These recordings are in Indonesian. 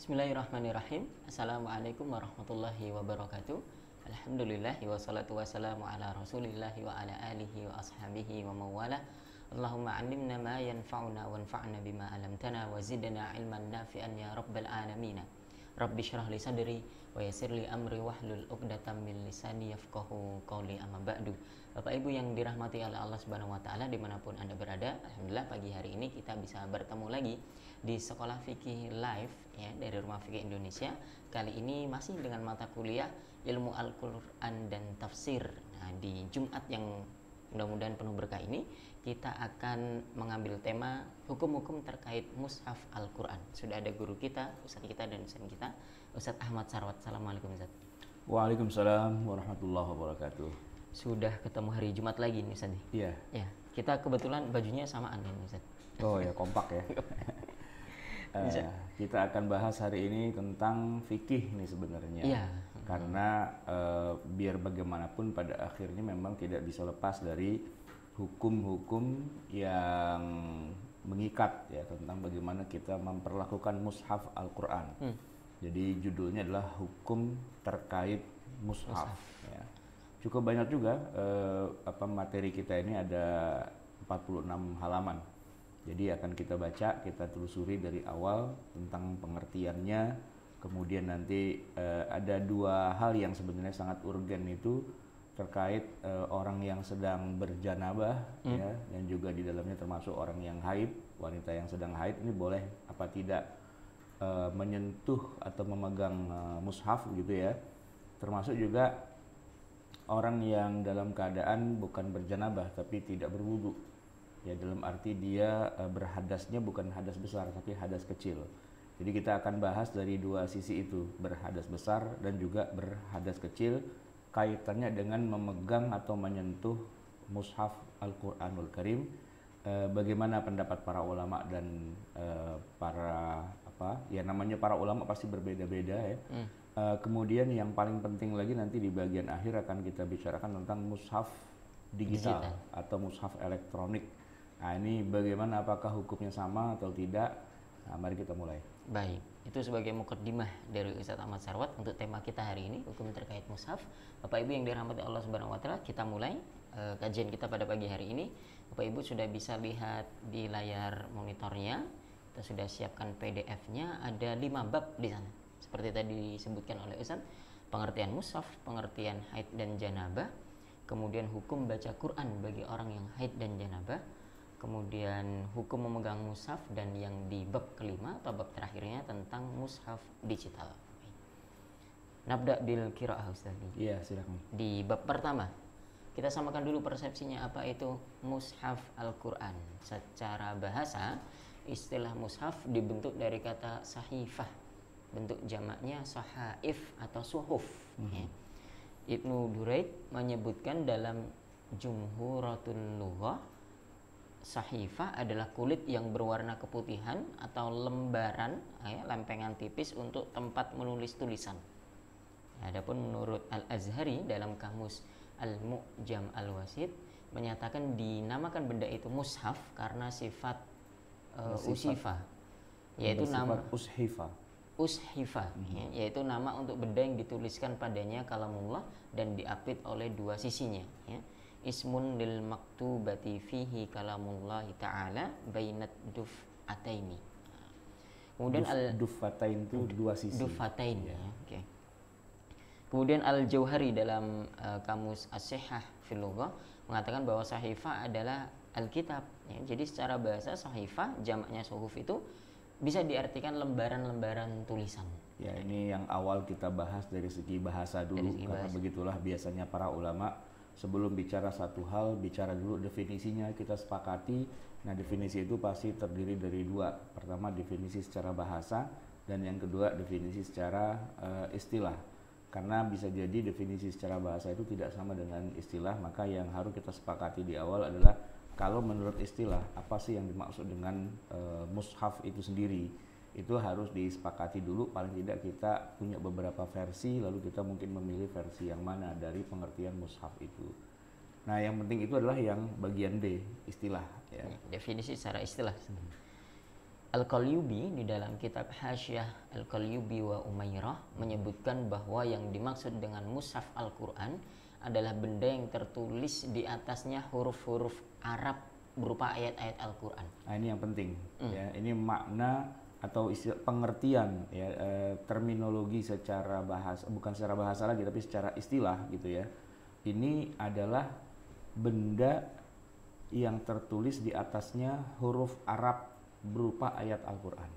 Bismillahirrahmanirrahim. Assalamualaikum warahmatullahi wabarakatuh. Alhamdulillah wassalatu wassalamu ala Rasulillah wa ala alihi wa ashabihi wa mawala. Allahumma 'allimna ma yanfa'una wanfa'na bima 'allamtana wa zidna 'ilman nafi'an ya rabbal alamin. Rabbi syrah li sadri wa yassir li amri wahlul 'uqdatam min lisani yafqahu qawli, amma ba'du. Bapak Ibu yang dirahmati oleh Allah Subhanahu wa taala dimanapun Anda berada, alhamdulillah pagi hari ini kita bisa bertemu lagi di Sekolah Fikih Live ya dari Rumah Fikih Indonesia. Kali ini masih dengan mata kuliah Ilmu Al-Qur'an dan Tafsir. Nah, di Jumat yang mudah-mudahan penuh berkah ini kita akan mengambil tema hukum-hukum terkait mushaf Al-Qur'an. Sudah ada guru kita, ustadz kita dan dosen kita, Ustadz Ahmad Sarwat. Assalamualaikum Ustadz. Waalaikumsalam warahmatullahi wabarakatuh. Sudah ketemu hari Jumat lagi nih Ustadz. Iya. Ya, kita kebetulan bajunya samaan nih Ustadz. Oh ya, kompak ya. Kita akan bahas hari ini tentang fikih nih sebenarnya. Iya. Karena biar bagaimanapun pada akhirnya memang tidak bisa lepas dari hukum-hukum yang mengikat ya tentang bagaimana kita memperlakukan mushaf Al-Qur'an. Jadi judulnya adalah hukum terkait mushaf. Ya. Cukup banyak juga materi kita ini ada 46 halaman. Jadi akan kita baca, kita telusuri dari awal tentang pengertiannya. Kemudian nanti ada dua hal yang sebenarnya sangat urgen itu terkait orang yang sedang berjanabah ya, dan juga di dalamnya termasuk orang yang haid, wanita yang sedang haid ini boleh apa tidak menyentuh atau memegang mushaf gitu ya. Termasuk juga orang yang dalam keadaan bukan berjanabah tapi tidak berwudu. Ya, dalam arti dia berhadasnya bukan hadas besar tapi hadas kecil. Jadi kita akan bahas dari dua sisi itu, berhadas besar dan juga berhadas kecil, kaitannya dengan memegang atau menyentuh mushaf Al-Qur'anul Karim. Bagaimana pendapat para ulama dan namanya para ulama pasti berbeda-beda ya. Kemudian yang paling penting lagi nanti di bagian akhir akan kita bicarakan tentang mushaf digital atau mushaf elektronik. Nah, ini bagaimana, apakah hukumnya sama atau tidak? Nah, mari kita mulai. Baik, itu sebagai mukaddimah dari Ustadz Ahmad Sarwat untuk tema kita hari ini, hukum terkait mushaf. Bapak Ibu yang dirahmati Allah Subhanahu wa taala, kita mulai kajian kita pada pagi hari ini. Bapak Ibu sudah bisa lihat di layar monitornya. Kita sudah siapkan PDF-nya, ada 5 bab di sana. Seperti tadi disebutkan oleh Ustadz, pengertian mushaf, pengertian haid dan janabah, kemudian hukum baca Quran bagi orang yang haid dan janabah, kemudian hukum memegang mushaf, dan yang di bab kelima atau bab terakhirnya tentang mushaf digital. Nabda bil qiraah Ustaz. Iya, silakan. Di bab pertama kita samakan dulu persepsinya apa itu mushaf Al-Qur'an. Secara bahasa istilah mushaf dibentuk dari kata sahifah. Bentuk jamaknya sahaif atau suhuf. Ya. Ibnu Duraid menyebutkan dalam Jumhuratul Lughah, sahifah adalah kulit yang berwarna keputihan atau lembaran ya, lempengan tipis untuk tempat menulis tulisan. Adapun menurut Al-Azhari dalam kamus Al-Mu'jam Al-Wasit menyatakan dinamakan benda itu mushaf karena sifat usifah, yaitu nama ushifa, ya, yaitu nama untuk benda yang dituliskan padanya kalamullah dan diapit oleh dua sisinya ya. Ismun lil maktubati fihi kalamullahi ta'ala bainat duf'ataini. Kemudian duf'atain itu dua sisi. Duf'atain ya. Oke. Kemudian Al-Jauhari dalam kamus As-Sihah fil Lughah mengatakan bahwa sahifah adalah Alkitab ya. Jadi secara bahasa sahifah jamaknya suhuf itu bisa diartikan lembaran-lembaran tulisan. Ya, ini yang awal kita bahas dari segi bahasa dulu, karena begitulah biasanya para ulama. Sebelum bicara satu hal, bicara dulu definisinya, kita sepakati. Nah, definisi itu pasti terdiri dari dua. Pertama, definisi secara bahasa, dan yang kedua, definisi secara istilah. Karena bisa jadi definisi secara bahasa itu tidak sama dengan istilah, maka yang harus kita sepakati di awal adalah kalau menurut istilah, apa sih yang dimaksud dengan mushaf itu sendiri. Itu harus disepakati dulu, paling tidak kita punya beberapa versi, lalu kita mungkin memilih versi yang mana dari pengertian mushaf itu. Nah, yang penting itu adalah yang bagian D, istilah ya. Definisi secara istilah. Al-Qalyubi di dalam kitab Hasyiah Al-Qalyubi wa Umairah menyebutkan bahwa yang dimaksud dengan mushaf Al-Quran adalah benda yang tertulis di atasnya huruf-huruf Arab berupa ayat-ayat Al-Quran. Nah, ini yang penting ya. Ini makna atau pengertian ya, terminologi secara bahasa, bukan secara bahasa lagi tapi secara istilah gitu ya. Ini adalah benda yang tertulis di atasnya huruf Arab berupa ayat Al-Quran.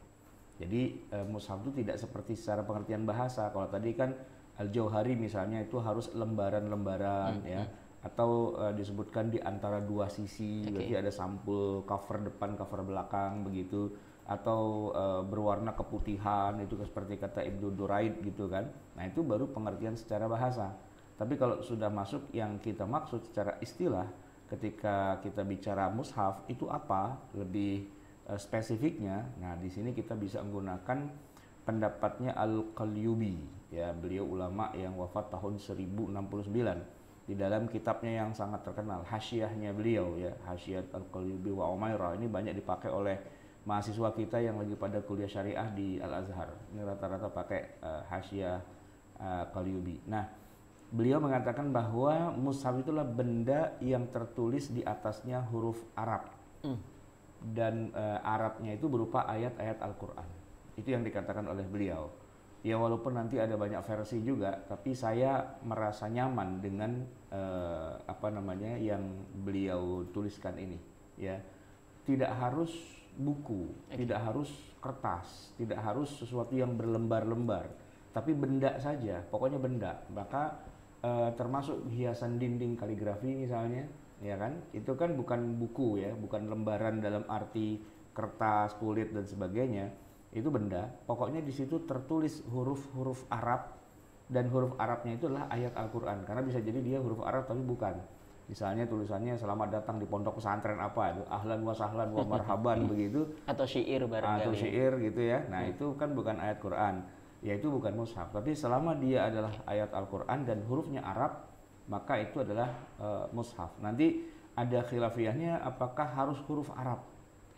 Jadi mushaf itu tidak seperti secara pengertian bahasa. Kalau tadi kan Al-Jauhari misalnya itu harus lembaran-lembaran ya, atau disebutkan di antara dua sisi, berarti ada sampul cover depan, cover belakang begitu, atau berwarna keputihan, itu seperti kata Ibnu Duraid gitu kan. Nah itu baru pengertian secara bahasa. Tapi kalau sudah masuk yang kita maksud secara istilah, ketika kita bicara mushaf itu apa lebih spesifiknya. Nah, di sini kita bisa menggunakan pendapatnya Al-Qalyubi ya, beliau ulama yang wafat tahun 1069. Di dalam kitabnya yang sangat terkenal, Hasyiahnya beliau ya, Hasyiah Al-Qalyubi wa Umairah, ini banyak dipakai oleh mahasiswa kita yang lagi pada kuliah syariah di Al-Azhar. Ini rata-rata pakai Hasyiah Qalyubi. Nah, beliau mengatakan bahwa mushaf itulah benda yang tertulis di atasnya huruf Arab. Dan Arabnya itu berupa ayat-ayat Al-Quran. Itu yang dikatakan oleh beliau. Ya walaupun nanti ada banyak versi juga, tapi saya merasa nyaman dengan yang beliau tuliskan ini. Ya, tidak harus buku, tidak harus kertas, tidak harus sesuatu yang berlembar-lembar, tapi benda saja, pokoknya benda. Maka termasuk hiasan dinding kaligrafi misalnya, ya kan, itu kan bukan buku ya, bukan lembaran dalam arti kertas, kulit dan sebagainya, itu benda. Pokoknya di situ tertulis huruf-huruf Arab, dan huruf Arabnya itu adalah ayat Al-Quran, karena bisa jadi dia huruf Arab tapi bukan. Misalnya tulisannya selamat datang di pondok pesantren apa itu, ahlan wa sahlan wa marhaban begitu, atau syair barangkali. Atau syair gitu ya. Nah itu kan bukan ayat Quran, ya itu bukan mushaf. Tapi selama dia adalah ayat Al-Quran dan hurufnya Arab, maka itu adalah mushaf. Nanti ada khilafiyahnya apakah harus huruf Arab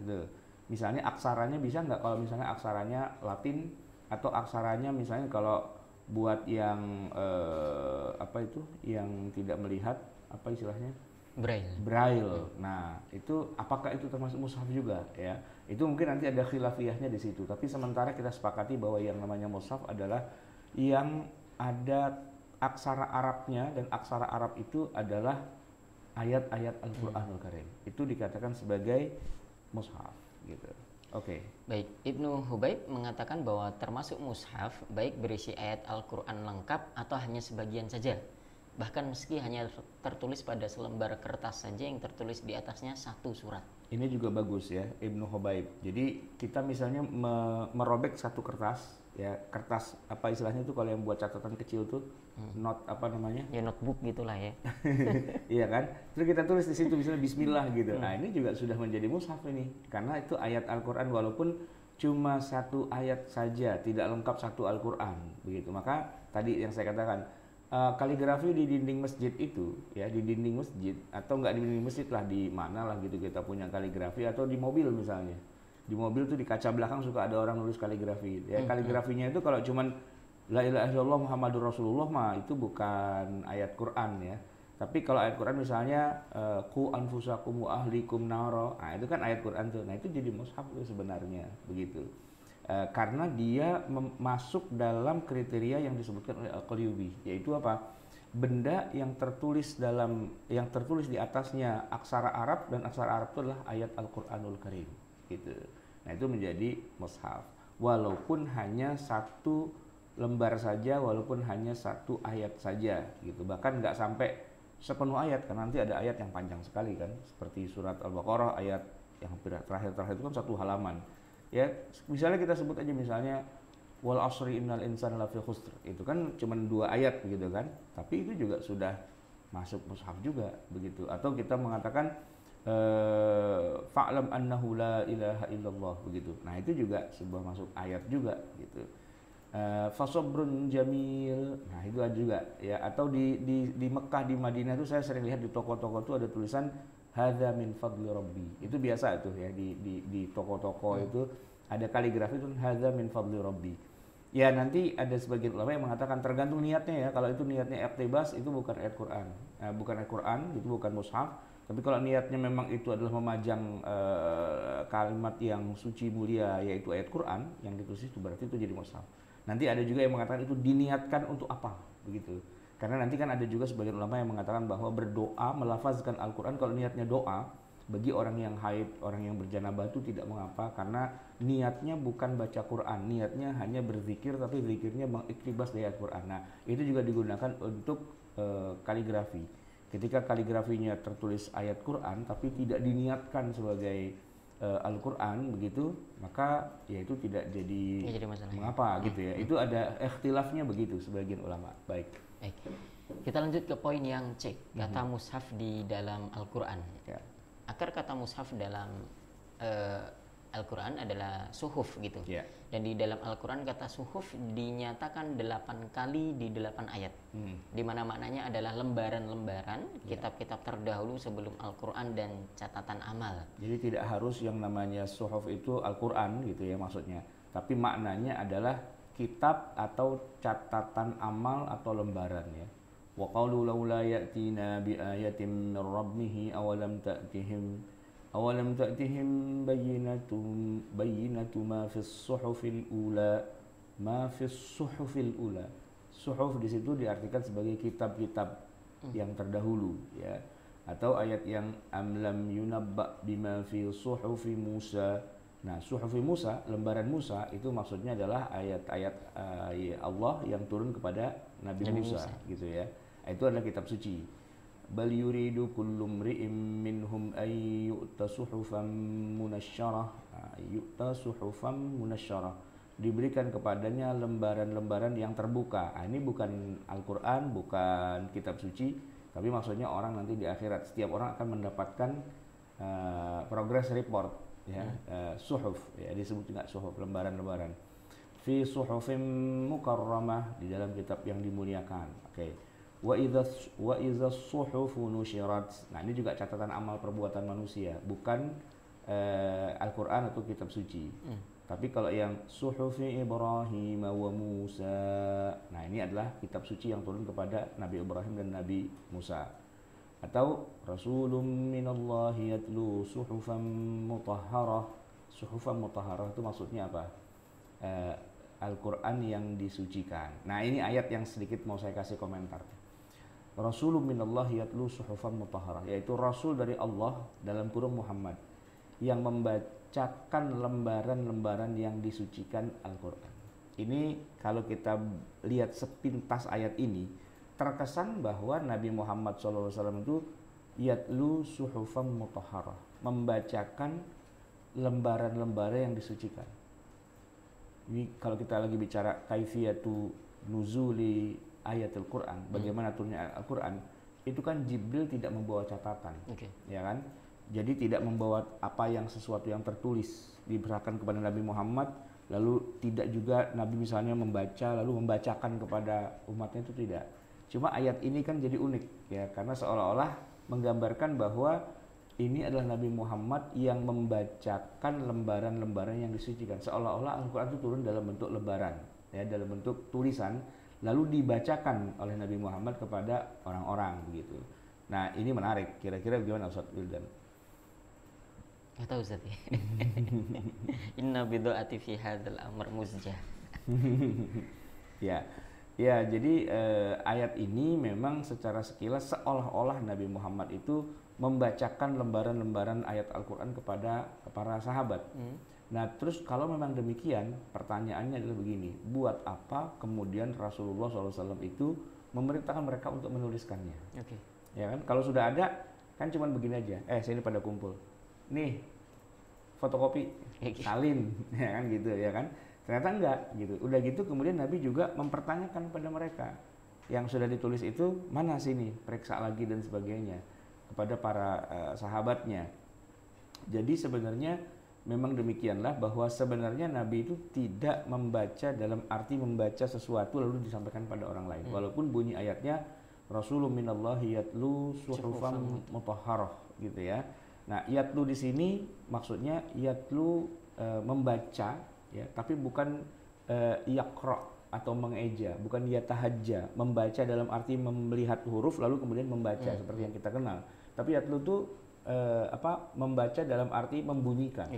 gitu. Misalnya aksaranya bisa nggak, kalau misalnya aksaranya Latin, atau aksaranya misalnya kalau buat yang yang tidak melihat, apa istilahnya, Braille. Nah itu apakah itu termasuk mushaf juga ya, itu mungkin nanti ada khilafiyahnya di situ. Tapi sementara kita sepakati bahwa yang namanya mushaf adalah yang ada aksara Arabnya, dan aksara Arab itu adalah ayat-ayat Al-Quranul Karim. Itu dikatakan sebagai mushaf gitu. Oke. Baik, Ibnu Hubaib mengatakan bahwa termasuk mushaf baik berisi ayat Al-Quran lengkap atau hanya sebagian saja. Bahkan meski hanya tertulis pada selembar kertas saja yang tertulis di atasnya satu surat. Ini juga bagus ya, Ibnu Hubaib. Jadi kita misalnya merobek satu kertas, ya kertas apa istilahnya itu kalau yang buat catatan kecil tuh, note apa namanya? Ya notebook gitulah ya. Iya kan? Terus kita tulis di situ misalnya Bismillah gitu. Nah ini juga sudah menjadi mushaf ini, karena itu ayat Al-Quran walaupun cuma satu ayat saja, tidak lengkap satu Al-Quran begitu. Maka tadi yang saya katakan, kaligrafi di dinding masjid itu ya, di dinding masjid atau enggak di dinding masjid lah, di mana lah gitu kita punya kaligrafi, atau di mobil misalnya, di mobil tuh di kaca belakang suka ada orang nulis kaligrafi ya. Kaligrafinya itu kalau cuman la ilaha illallah Muhammadur Rasulullah mah itu bukan ayat Quran ya. Tapi kalau ayat Quran misalnya qu anfusakum wa ahlikum naro, nah itu kan ayat Quran tuh. Nah itu jadi mushaf tuh sebenarnya begitu. Karena dia masuk dalam kriteria yang disebutkan oleh Al-Qalyubi, yaitu apa? Benda yang tertulis di atasnya aksara Arab, dan aksara Arab itu adalah ayat Al-Qur'anul Karim gitu. Nah, itu menjadi mushaf. Walaupun hanya satu lembar saja, walaupun hanya satu ayat saja gitu. Bahkan nggak sampai sepenuh ayat, karena nanti ada ayat yang panjang sekali kan, seperti surat Al-Baqarah ayat yang terakhir itu kan satu halaman. Ya, misalnya kita sebut aja misalnya wal asri innal insana lafi khusr, itu kan cuma 2 ayat gitu kan, tapi itu juga sudah masuk mushaf juga begitu. Atau kita mengatakan fa'lam annahu la ilaha illallah begitu. Nah, itu juga sebuah masuk ayat juga gitu. Fasobrun jamil, nah itu ada juga ya. Atau di Mekah, di Madinah itu saya sering lihat di toko-toko itu ada tulisan hadza min fadli rabbi. Itu biasa itu ya, di toko-toko itu Ada kaligrafi itu hadza min fadli rabbi. Ya nanti ada sebagian ulama yang mengatakan tergantung niatnya ya. Kalau itu niatnya iqtibas itu bukan ayat Quran, bukan ayat Quran, itu bukan mushaf. Tapi kalau niatnya memang itu adalah memajang kalimat yang suci mulia yaitu ayat Quran yang ditulis itu berarti itu jadi mushaf. Nanti ada juga yang mengatakan itu diniatkan untuk apa begitu. Karena nanti kan ada juga sebagian ulama yang mengatakan bahwa berdoa melafazkan Al-Quran kalau niatnya doa bagi orang yang haid, orang yang berjanabah itu tidak mengapa karena niatnya bukan baca Quran, niatnya hanya berzikir tapi zikirnya mengiktibas dari Al-Quran. Nah, itu juga digunakan untuk kaligrafi. Ketika kaligrafinya tertulis ayat Quran tapi tidak diniatkan sebagai Al-Quran begitu, maka ya itu tidak jadi masalah mengapa gitu ya. Itu ada ikhtilafnya begitu sebagian ulama. Baik. Kita lanjut ke poin yang C, kata mushaf di dalam Al-Quran. Ya. Akar kata mushaf dalam Al-Quran adalah suhuf gitu. Yeah. Dan di dalam Al-Quran kata suhuf dinyatakan 8 kali di 8 ayat. Di mana maknanya adalah lembaran-lembaran kitab-kitab terdahulu sebelum Al-Quran dan catatan amal. Jadi tidak harus yang namanya suhuf itu Al-Quran gitu ya maksudnya. Tapi maknanya adalah kitab atau catatan amal atau lembaran ya. Wa qalu laula ya'tina bi ayatin min rabbih awalam ta'tihim bayyinatu ma fis suhufil ula Suhuf di situ diartikan sebagai kitab-kitab yang terdahulu ya, atau ayat yang amlam yunabba bima fi suhufi Musa. Nah, suhufi Musa, lembaran Musa itu maksudnya adalah ayat-ayat Allah yang turun kepada Nabi Musa gitu ya. Itu adalah kitab suci. Bal yuridu kullu mri'in minhum ay yu'ta suhufan munasyarah. Diberikan kepadanya lembaran-lembaran yang terbuka. Ini bukan Al-Qur'an, bukan kitab suci, tapi maksudnya orang nanti di akhirat setiap orang akan mendapatkan progress report ya, suhuf ya, disebut juga suhuf, lembaran-lembaran. Fi suhufim mukarramah, di dalam kitab yang dimuliakan. Oke. Wa idza suhufu nusyirat. Nah, ini juga catatan amal perbuatan manusia, bukan Al-Qur'an atau kitab suci. Tapi kalau yang suhufi Ibrahim wa Musa, nah ini adalah kitab suci yang turun kepada Nabi Ibrahim dan Nabi Musa. Atau rasulun minallahi yatlu suhufan mutahharah. Suhufan mutahharah itu maksudnya apa? Al-Qur'an yang disucikan. Nah, ini ayat yang sedikit mau saya kasih komentar. Rasulun minallahi yatlu suhufan mutahharah, yaitu rasul dari Allah dalam kurung Muhammad yang membacakan lembaran-lembaran yang disucikan Al-Qur'an. Ini kalau kita lihat sepintas ayat ini, terkesan bahwa Nabi Muhammad SAW itu yatlu suhufan mutahharah, membacakan lembaran-lembaran yang disucikan. Ini kalau kita lagi bicara kaifiyatu nuzuli ayatul Quran, bagaimana turunnya Al-Quran, itu kan Jibril tidak membawa catatan, ya kan? Jadi tidak membawa apa yang sesuatu yang tertulis diberitakan kepada Nabi Muhammad, lalu tidak juga Nabi misalnya membaca lalu membacakan kepada umatnya, itu tidak. Cuma ayat ini kan jadi unik ya, karena seolah-olah menggambarkan bahwa ini adalah Nabi Muhammad yang membacakan lembaran-lembaran yang disucikan, seolah-olah Al-Quran itu turun dalam bentuk lembaran ya, dalam bentuk tulisan, lalu dibacakan oleh Nabi Muhammad kepada orang-orang begitu. Nah, ini menarik. Kira-kira bagaimana Ustaz Wildan? Gak tahu Ustaz ya. Inna bidu'ati fi hadzal amr muzjah. Ya. Ya, jadi ayat ini memang secara sekilas seolah-olah Nabi Muhammad itu membacakan lembaran-lembaran ayat Al-Quran kepada para sahabat. Nah, terus kalau memang demikian, pertanyaannya adalah begini, buat apa kemudian Rasulullah SAW itu memerintahkan mereka untuk menuliskannya? Ya kan, kalau sudah ada, kan cuma begini aja, sini pada kumpul, nih fotokopi, salin, ya kan gitu, ya kan? Ternyata enggak gitu. Udah gitu kemudian Nabi juga mempertanyakan pada mereka, yang sudah ditulis itu mana sini, periksa lagi dan sebagainya kepada para sahabatnya. Jadi sebenarnya memang demikianlah, bahwa sebenarnya Nabi itu tidak membaca dalam arti membaca sesuatu lalu disampaikan pada orang lain. Walaupun bunyi ayatnya Rasulun minallahi yatlu suhufan mutahharah gitu ya. Nah, yatlu di sini maksudnya yatlu membaca, ya, tapi bukan yaqra atau mengeja, bukan yatahajja, membaca dalam arti melihat huruf lalu kemudian membaca seperti yang kita kenal. Tapi yatlu itu membaca dalam arti membunyikan,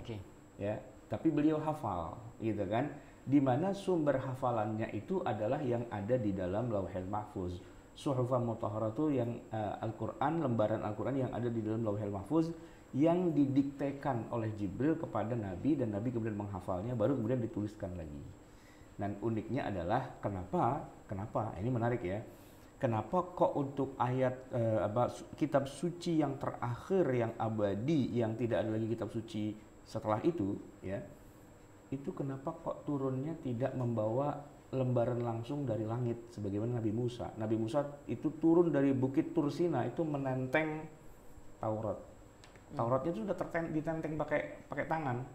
ya. Tapi beliau hafal, gitu kan? Di mana sumber hafalannya itu adalah yang ada di dalam Lauhul Mahfuz. Suhufan mutahharah itu yang Al-Quran, lembaran Al-Quran yang ada di dalam Lauhul Mahfuz yang didiktekan oleh Jibril kepada Nabi dan Nabi kemudian menghafalnya, baru kemudian dituliskan lagi. Dan uniknya adalah kenapa ini menarik ya. Kenapa kok untuk ayat kitab suci yang terakhir, yang abadi, yang tidak ada lagi kitab suci setelah itu, ya, itu kenapa kok turunnya tidak membawa lembaran langsung dari langit sebagaimana Nabi Musa. Nabi Musa itu turun dari Bukit Tursina itu menenteng Taurat. Tauratnya itu sudah ditenteng pakai tangan,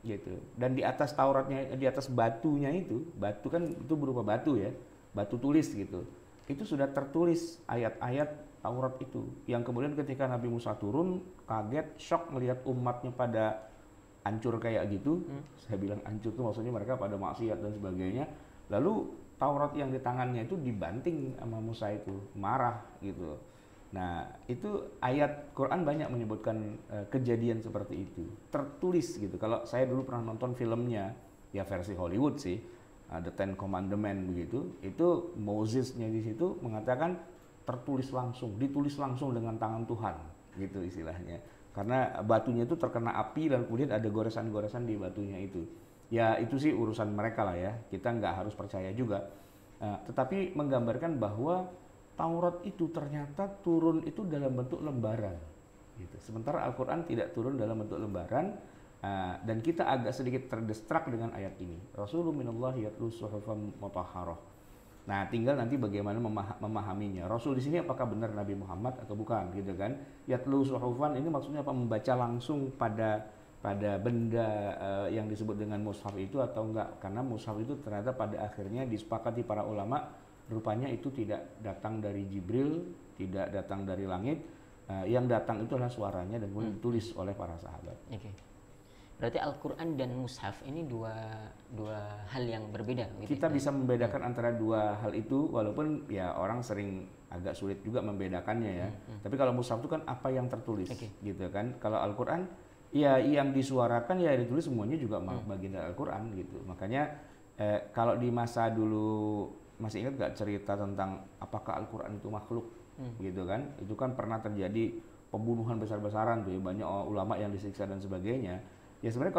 gitu. Dan di atas Tauratnya, di atas batunya itu, batu kan itu berupa batu ya, batu tulis gitu. Itu sudah tertulis ayat-ayat Taurat itu. Yang kemudian ketika Nabi Musa turun, kaget, shock melihat umatnya pada hancur kayak gitu. Saya bilang hancur itu maksudnya mereka pada maksiat dan sebagainya. Lalu Taurat yang di tangannya itu dibanting sama Musa itu, marah gitu. Nah, itu ayat Quran banyak menyebutkan kejadian seperti itu. Tertulis gitu. Kalau saya dulu pernah nonton filmnya, ya versi Hollywood sih, The Ten Commandments begitu. Itu Moses-nya di situ mengatakan tertulis langsung, ditulis langsung dengan tangan Tuhan, gitu istilahnya. Karena batunya itu terkena api dan kemudian ada goresan-goresan di batunya itu. Ya itu sih urusan mereka lah ya, kita nggak harus percaya juga. Tetapi menggambarkan bahwa Taurat itu ternyata turun itu dalam bentuk lembaran. Gitu. Sementara Al-Quran tidak turun dalam bentuk lembaran, dan kita agak sedikit terdistrak dengan ayat ini. Rasulun minallahi yatlu suhufan mutahharah. Nah, tinggal nanti bagaimana memahaminya. Rasul di sini apakah benar Nabi Muhammad atau bukan, gitu kan? Yatlu suhufan ini maksudnya apa? Membaca langsung pada benda yang disebut dengan mushaf itu atau enggak? Karena mushaf itu ternyata pada akhirnya disepakati para ulama, rupanya itu tidak datang dari Jibril, tidak datang dari langit. Yang datang itu adalah suaranya dan kemudian ditulis oleh para sahabat. Berarti Al-Quran dan mushaf ini dua hal yang berbeda. Kita bisa membedakan antara dua hal itu, walaupun ya orang sering agak sulit juga membedakannya ya. Tapi kalau mushaf itu kan apa yang tertulis, gitu kan. Kalau Al-Quran, ya yang disuarakan ya ditulis semuanya juga bagian dari Al-Quran gitu. Makanya kalau di masa dulu, masih ingat gak cerita tentang apakah Al-Quran itu makhluk, gitu kan. Itu kan pernah terjadi pembunuhan besar-besaran tuh ya, banyak ulama yang disiksa dan sebagainya. Ya sebenarnya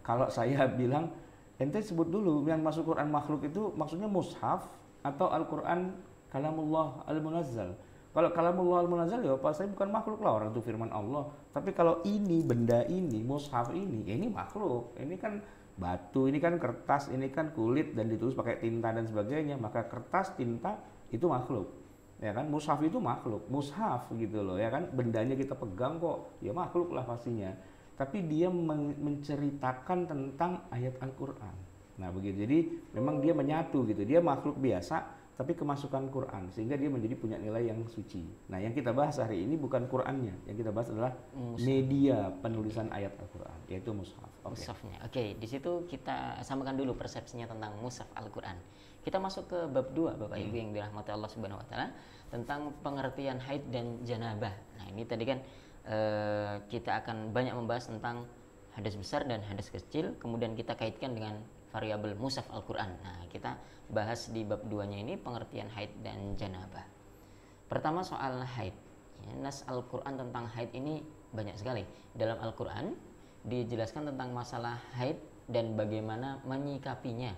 kalau saya bilang, ente sebut dulu yang masuk Quran makhluk itu maksudnya mushaf atau Al-Quran kalamullah al-munazzal. Kalau kalamullah al-munazzal ya pasti bukan makhluk lah, orang itu firman Allah. Tapi kalau ini, benda ini, mushaf ini, ya ini makhluk. Ini kan batu, ini kan kertas, ini kan kulit dan ditulis pakai tinta dan sebagainya. Maka kertas, tinta itu makhluk. Ya kan, mushaf itu makhluk, mushaf gitu loh ya kan, bendanya kita pegang kok, ya makhluk lah pastinya. Tapi dia menceritakan tentang ayat Al-Quran. Nah begitu, jadi memang dia menyatu gitu, dia makhluk biasa tapi kemasukan Quran, sehingga dia menjadi punya nilai yang suci. Nah yang kita bahas hari ini bukan Qurannya, yang kita bahas adalah media penulisan ayat Al-Quran, yaitu mushaf. Mushafnya. Oke, di situ kita samakan dulu persepsinya tentang mushaf Al-Quran. Kita masuk ke bab 2, Bapak Ibu yang dirahmati Allah Subhanahu wa taala, tentang pengertian haid dan janabah. Nah, ini tadi kan kita akan banyak membahas tentang hadas besar dan hadas kecil, kemudian kita kaitkan dengan variabel mushaf Al-Quran. Nah, kita bahas di bab 2-nya ini pengertian haid dan janabah. Pertama soal haid. Ya, nas Al-Quran tentang haid ini banyak sekali. Dalam Al-Quran dijelaskan tentang masalah haid dan bagaimana menyikapinya.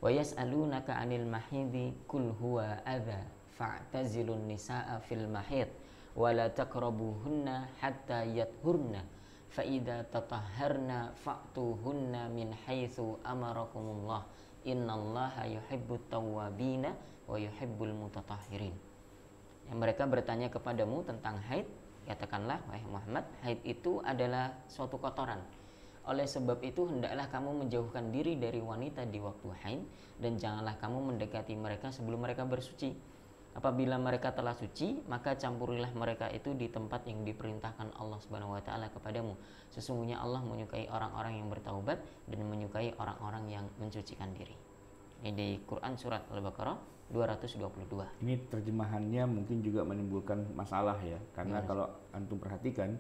Wa yas'alunaka 'anil mahidhi qul huwa adza fa'tazilun nisaa fil mahid wa la taqrabuhunna hatta yathurna fa idza tatahharna fa'tuhunna min haitsu amarakumullah innallaha yuhibbut tawwabina wa yuhibbul mutatahhirin. Yang mereka bertanya kepadamu tentang haid, katakanlah wahai Muhammad, haid itu adalah suatu kotoran. Oleh sebab itu hendaklah kamu menjauhkan diri dari wanita di waktu haid dan janganlah kamu mendekati mereka sebelum mereka bersuci. Apabila mereka telah suci, maka campurilah mereka itu di tempat yang diperintahkan Allah Subhanahu wa taala kepadamu. Sesungguhnya Allah menyukai orang-orang yang bertaubat dan menyukai orang-orang yang mencucikan diri. Ini di Quran surat Al-Baqarah 222. Ini terjemahannya mungkin juga menimbulkan masalah ya, karena kalau antum perhatikan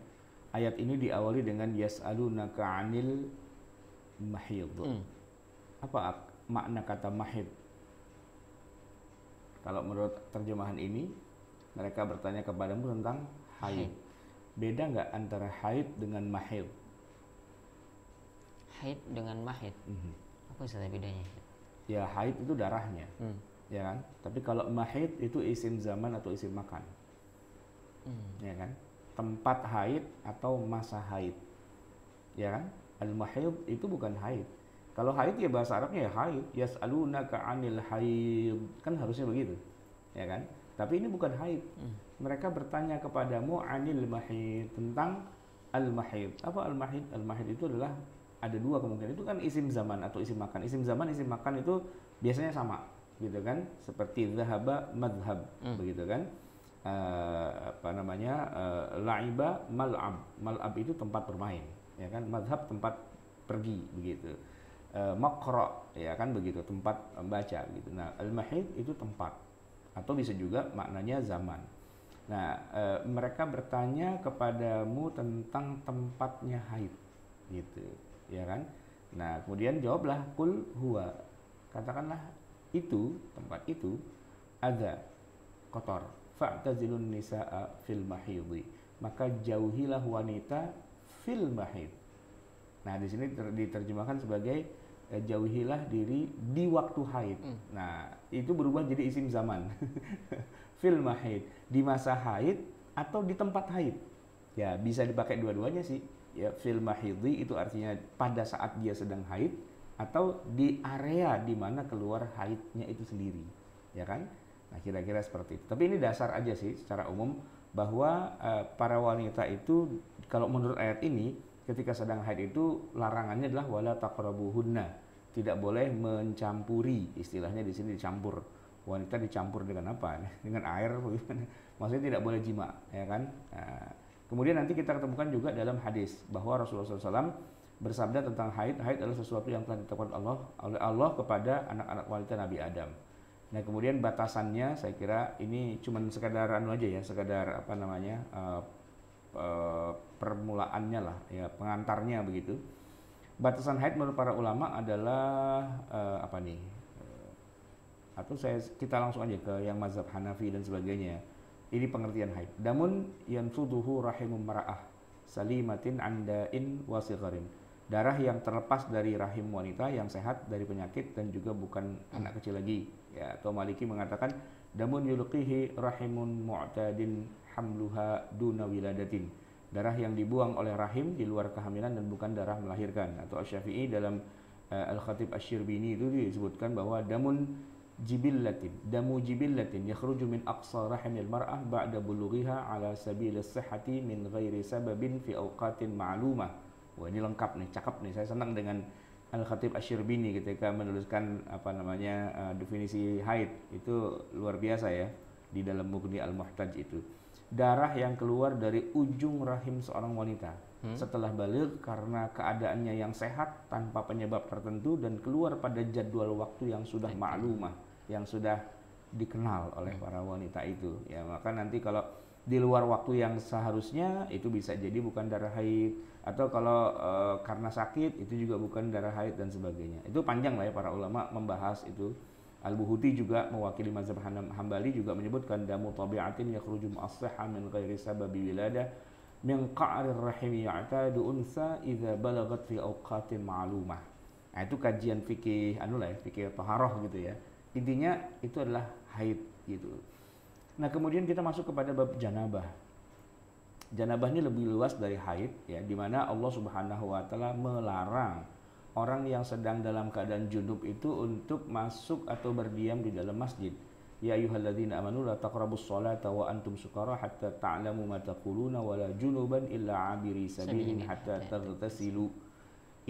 ayat ini diawali dengan yas'alunaka 'anil mahid. Apa makna kata mahid? Kalau menurut terjemahan ini, mereka bertanya kepadamu tentang haid. Beda nggak antara haid dengan mahid? Haid dengan mahid. Apa saja bedanya? Ya haid itu darahnya, ya kan? Tapi kalau mahid itu isim zaman atau isim makan, ya kan? Tempat haid atau masa haid, ya kan? Al-mahid itu bukan haid. Kalau haid ya bahasa Arabnya ya haid, yas'alunaka 'anil haid, kan harusnya begitu, ya kan? Tapi ini bukan haid. Mereka bertanya kepadamu 'anil mahid, tentang al-mahid. Apa al-mahid? Al-mahid itu adalah ada dua kemungkinan. Itu kan isim zaman atau isim makan. Isim zaman, isim makan itu biasanya sama, gitu kan? Seperti zahaba, madhab, begitu kan? La'iba, mal'ab. Mal'ab itu tempat bermain, ya kan? Madhab tempat pergi, begitu. Maqra, ya kan begitu, tempat membaca gitu. Nah, al-mahid itu tempat atau bisa juga maknanya zaman. Nah, mereka bertanya kepadamu tentang tempatnya haid gitu, ya kan? Nah, kemudian jawablah qul huwa. Katakanlah itu, tempat itu ada kotor. Fa'tazilun nisaa fil mahidhi. Maka jauhilah wanita fil mahid. Nah, di sini diterjemahkan sebagai jauhilah diri di waktu haid. Nah, itu berubah jadi isim zaman. Fil mahid, di masa haid atau di tempat haid. Ya, bisa dipakai dua-duanya sih. Ya, fil mahidhi itu artinya pada saat dia sedang haid atau di area di mana keluar haidnya itu sendiri. Ya kan? Nah, kira-kira seperti itu. Tapi ini dasar aja sih secara umum bahwa para wanita itu kalau menurut ayat ini ketika sedang haid itu larangannya adalah wala taqrabuhunna, tidak boleh mencampuri, istilahnya di sini dicampur. Wanita dicampur dengan apa? Dengan air bagaimana? Maksudnya tidak boleh jima, ya kan? Nah, kemudian nanti kita ketemukan juga dalam hadis bahwa Rasulullah SAW bersabda tentang haid. Haid adalah sesuatu yang telah ditetapkan oleh Allah kepada anak-anak wanita Nabi Adam. Nah, kemudian batasannya saya kira ini cuma sekadar aja ya, sekadar permulaannya lah, ya pengantarnya begitu. Batasan haid menurut para ulama adalah kita langsung aja ke yang mazhab Hanafi dan sebagainya. Ini pengertian haid. Namun yanfuduhu rahimum mar'ah salimatin andain wasigharin. Darah yang terlepas dari rahim wanita yang sehat dari penyakit dan juga bukan anak kecil lagi. Ya, atau Maliki mengatakan damun yulqihi rahimun mu'tadin hamluha duna wiladatin. Darah yang dibuang oleh rahim di luar kehamilan dan bukan darah melahirkan. Atau Asy-Syafi'i dalam Al-Khatib Asy-Syirbini itu disebutkan bahwa damu jibillatin yakhruju min aqsa rahimil mar'ah ba'da bulughiha ala sabil as-sihhati min ghairi sababin fi awqatin ma'lumah. Wah, ini lengkap nih, cakep nih. Saya senang dengan Al-Khatib Asy-Syirbini ketika menuliskan definisi haid. Itu luar biasa ya di dalam Mughni Al-Muhtaj itu. Darah yang keluar dari ujung rahim seorang wanita setelah baligh karena keadaannya yang sehat tanpa penyebab tertentu dan keluar pada jadwal waktu yang sudah maklumah, yang sudah dikenal oleh para wanita itu. Ya, maka nanti kalau di luar waktu yang seharusnya itu bisa jadi bukan darah haid, atau kalau karena sakit itu juga bukan darah haid dan sebagainya. Itu panjang lah ya para ulama membahas itu. Al-Buhuti juga mewakili mazhab Hambali juga menyebutkan damu tabi'atin yakhruju ma'as-sihha min ghairi sababi wiladah min qa'rir rahimi ya'tadu unsa idza balagat fi awqatin ma'lumah. Nah, itu kajian fikih fikih taharah gitu ya. Intinya itu adalah haid gitu. Nah, kemudian kita masuk kepada bab janabah. Janabah ini lebih luas dari haid ya, di mana Allah Subhanahu wa taala melarang orang yang sedang dalam keadaan junub itu untuk masuk atau berdiam di dalam masjid. Ya ayyuhalladzina amanu la taqrabus sholata wa antum sukara hatta ta'lamu ma taquluna wa la junuban illa 'abiri sabilin hatta taghtasilu.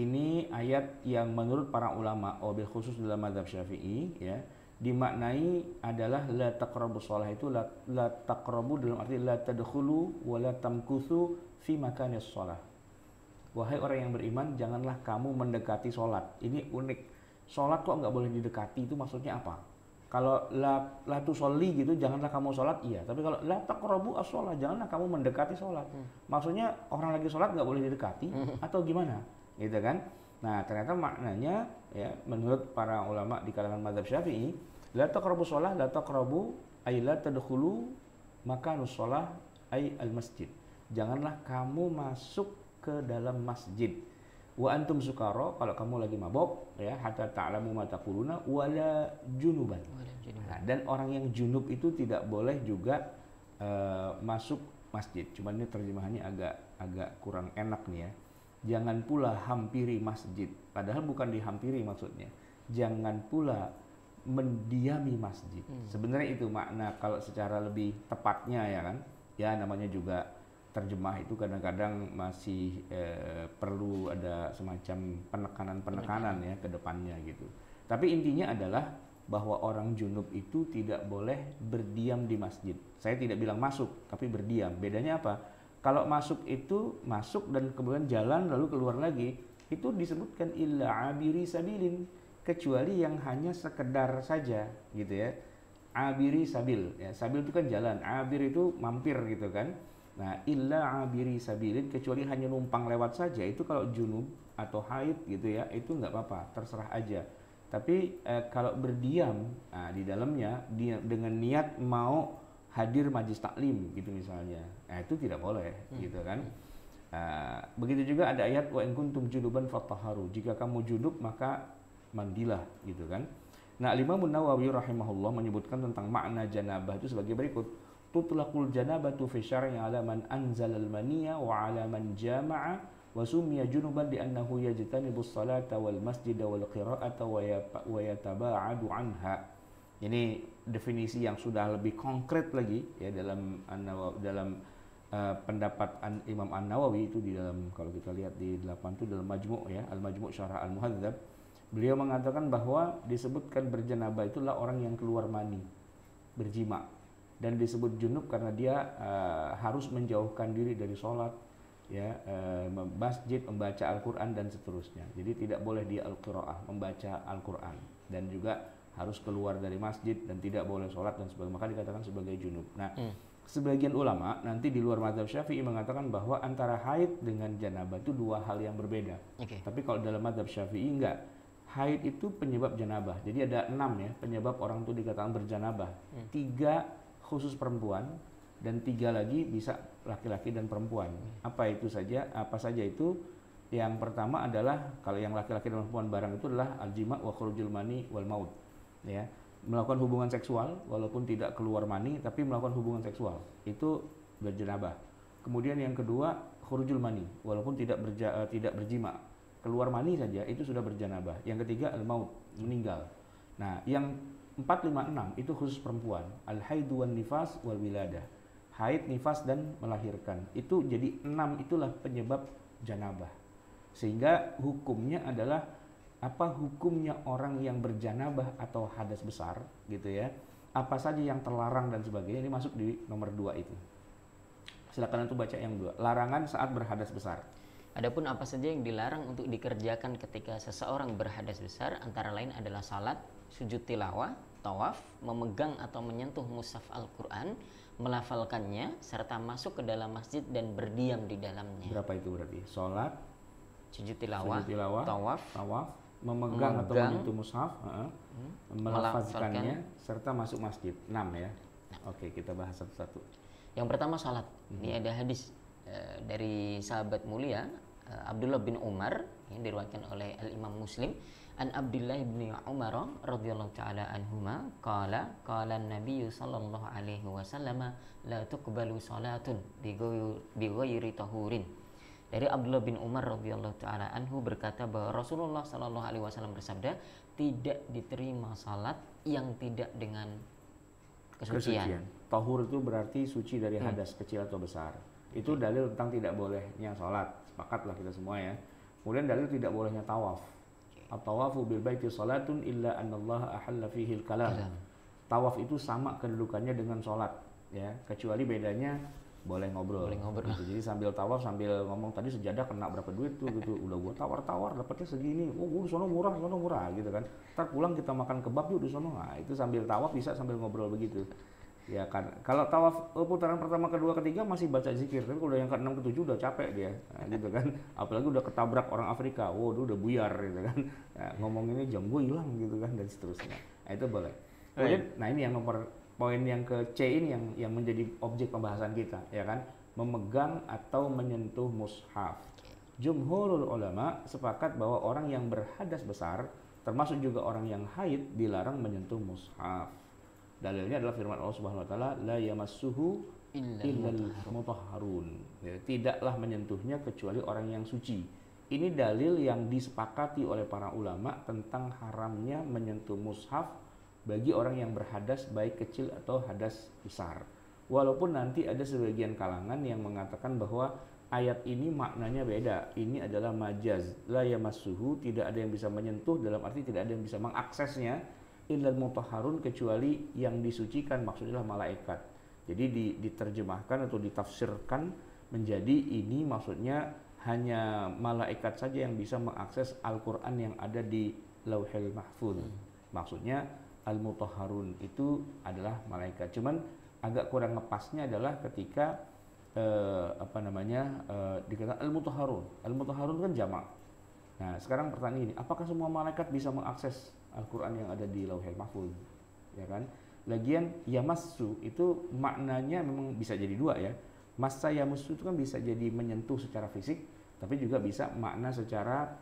Ini ayat yang menurut para ulama wabil khusus dalam mazhab Syafi'i ya dimaknai adalah la taqrabu shalah itu la taqrabu dalam arti la tadkhulu wa la tamkuthu fi makanis shalah. Wahai orang yang beriman, janganlah kamu mendekati sholat. Ini unik. Sholat kok nggak boleh didekati, itu maksudnya apa? Kalau la tusolli gitu, janganlah kamu sholat, iya. Tapi kalau la taqrabu as-sholah, janganlah kamu mendekati sholat. Maksudnya orang lagi sholat nggak boleh didekati atau gimana? Gitu kan? Nah, ternyata maknanya ya menurut para ulama di kalangan mazhab Syafi'i, la taqrabu sholah, la taqrabu ay la tadkhulu makanus sholah ay al-masjid. Janganlah kamu masuk ke dalam masjid. Wa antum sukara, kalau kamu lagi mabok ya, hatta ta'lamu ma taquluna wala junuban. Nah, dan orang yang junub itu tidak boleh juga masuk masjid. Cuman ini terjemahannya agak kurang enak nih ya. Jangan pula hampiri masjid. Padahal bukan dihampiri maksudnya. Jangan pula mendiami masjid. Sebenarnya itu makna kalau secara lebih tepatnya ya kan. Ya namanya juga terjemah itu kadang-kadang masih perlu ada semacam penekanan ya ke depannya gitu. Tapi intinya adalah bahwa orang junub itu tidak boleh berdiam di masjid. Saya tidak bilang masuk, tapi berdiam. Bedanya apa? Kalau masuk itu masuk dan kemudian jalan lalu keluar lagi, itu disebutkan illa abiri sabilin, kecuali yang hanya sekedar saja gitu ya. Abiri sabil, ya sabil itu kan jalan, abir itu mampir gitu kan. Nah, illa abiri sabilin, kecuali hanya numpang lewat saja, itu kalau junub atau haid gitu ya, itu nggak apa-apa, terserah aja. Tapi kalau berdiam di dalamnya dengan niat mau hadir majlis taklim gitu misalnya, nah itu tidak boleh gitu kan. Begitu juga ada ayat wa in kuntum junuban fatahharu, jika kamu junub maka mandilah gitu kan. Nah, Imam Nawawi rahimahullah menyebutkan tentang makna janabah itu sebagai berikut. Tutlaqul janabatu fi syar'i 'ala man anzala al-maniyya wa 'ala man jama'a wa sumiya junuban li annahu yajtanibus salata wal masjida wal qira'ata wa yataba'adu anha. Ini definisi yang sudah lebih konkret lagi ya dalam pendapat Imam An-Nawawi itu di dalam, kalau kita lihat di 8 itu dalam Majmu' ya, Al-Majmu' Syarah Al-Muhadzab. Beliau mengatakan bahwa disebutkan berjanabah itulah orang yang keluar mani, berjima, dan disebut junub karena dia harus menjauhkan diri dari sholat, ya, masjid, membaca Al-Quran dan seterusnya. Jadi tidak boleh dia al-qiraah, membaca Al-Quran, dan juga harus keluar dari masjid dan tidak boleh sholat dan sebagainya. Maka dikatakan sebagai junub. Nah, sebagian ulama nanti di luar mazhab Syafi'i mengatakan bahwa antara haid dengan janabah itu dua hal yang berbeda. Tapi kalau dalam mazhab Syafi'i enggak. Haid itu penyebab janabah. Jadi ada 6 ya penyebab orang itu dikatakan berjanabah. 3 khusus perempuan dan 3 lagi bisa laki-laki dan perempuan. Apa saja itu? Yang pertama adalah kalau yang laki-laki dan perempuan barang itu adalah al-jima' wa khurujul mani wal maut. Ya, melakukan hubungan seksual walaupun tidak keluar mani tapi melakukan hubungan seksual itu berjanabah. Kemudian yang kedua khurujul mani walaupun tidak berjima. Keluar mani saja itu sudah berjanabah. Yang ketiga al-maut, meninggal. Nah, yang 4, 5, 6 itu khusus perempuan. Al-haidu wan nifas wal wiladah. Haid, nifas dan melahirkan. Itu jadi 6 itulah penyebab janabah. Sehingga hukumnya adalah apa hukumnya orang yang berjanabah atau hadas besar gitu ya. Apa saja yang terlarang dan sebagainya, ini masuk di nomor 2 itu. Silakan untuk baca yang 2. Larangan saat berhadas besar. Adapun apa saja yang dilarang untuk dikerjakan ketika seseorang berhadas besar, antara lain adalah salat, sujud tilawah, tawaf, memegang atau menyentuh mushaf Al-Quran, melafalkannya, serta masuk ke dalam masjid dan berdiam di dalamnya. Berapa itu berarti? Salat, sujud tilawah, tawaf, memegang atau menyentuh mushaf, melafazkannya, serta masuk masjid. 6 ya. Oke, kita bahas satu-satu. Yang pertama salat. Ini ada hadis dari sahabat mulia Abdullah bin Umar yang diriwayatkan oleh Al-Imam Muslim, an Abdullah bin Umar radhiyallahu taala anhuma qala an-nabiy sallallahu alaihi wasallam la tuqbalu salatun bi ghairi tahurin. Dari Abdullah bin Umar radhiyallahu taala anhu berkata bahwa Rasulullah sallallahu alaihi wasallam bersabda, tidak diterima salat yang tidak dengan kesucian. Tahur itu berarti suci dari hadas kecil atau besar. Itu dalil tentang tidak bolehnya sholat. Sepakatlah kita semua ya. Kemudian dalil tidak bolehnya tawaf. At-tawafu bil baiti salatun illa annallaha ahalla fihi al-kalam. Tawaf itu sama kedudukannya dengan sholat, ya, kecuali bedanya boleh ngobrol. Gitu. Jadi sambil tawaf sambil ngomong, tadi sejadah kena berapa duit tuh gitu, udah gua tawar-tawar dapatnya segini, oh gua di sono murah gitu kan. Ntar pulang kita makan kebab yuk di sono. Nah, itu sambil tawaf bisa sambil ngobrol begitu. Ya kan, kalau tawaf putaran pertama, kedua, ketiga masih baca zikir, tapi kalau yang ke-6 ke-7 udah capek dia, nah, gitu kan. Apalagi udah ketabrak orang Afrika, waduh udah buyar gitu kan. Nah, ngomonginnya jam gue hilang gitu kan, dan seterusnya. Nah, itu boleh. Kemudian, nah ini yang nomor poin yang ke C ini yang menjadi objek pembahasan kita, ya kan, memegang atau menyentuh mushaf. Jumhurul ulama sepakat bahwa orang yang berhadas besar, termasuk juga orang yang haid, dilarang menyentuh mushaf. Dalilnya adalah firman Allah Subhanahu wa taala, la yamassuhu illal mutahharun. Ya, tidaklah menyentuhnya kecuali orang yang suci. Ini dalil yang disepakati oleh para ulama tentang haramnya menyentuh mushaf bagi orang yang berhadas baik kecil atau hadas besar. Walaupun nanti ada sebagian kalangan yang mengatakan bahwa ayat ini maknanya beda. Ini adalah majaz. La yamassuhu, tidak ada yang bisa menyentuh, dalam arti tidak ada yang bisa mengaksesnya, illal mutahharun, kecuali yang disucikan, maksudnya malaikat. Jadi diterjemahkan atau ditafsirkan menjadi ini maksudnya hanya malaikat saja yang bisa mengakses Al-Qur'an yang ada di Lauhil Mahfuz. Maksudnya al-mutahharun itu adalah malaikat. Cuman agak kurang ngepasnya adalah ketika dikatakan al-mutahharun. Al-mutahharun kan jamak. Nah, sekarang pertanyaan ini, apakah semua malaikat bisa mengakses Al-Quran yang ada di Lauhil Mahfuz? Ya kan? Lagian yamassu itu maknanya memang bisa jadi dua ya. Massa yamassu itu kan bisa jadi menyentuh secara fisik, tapi juga bisa makna secara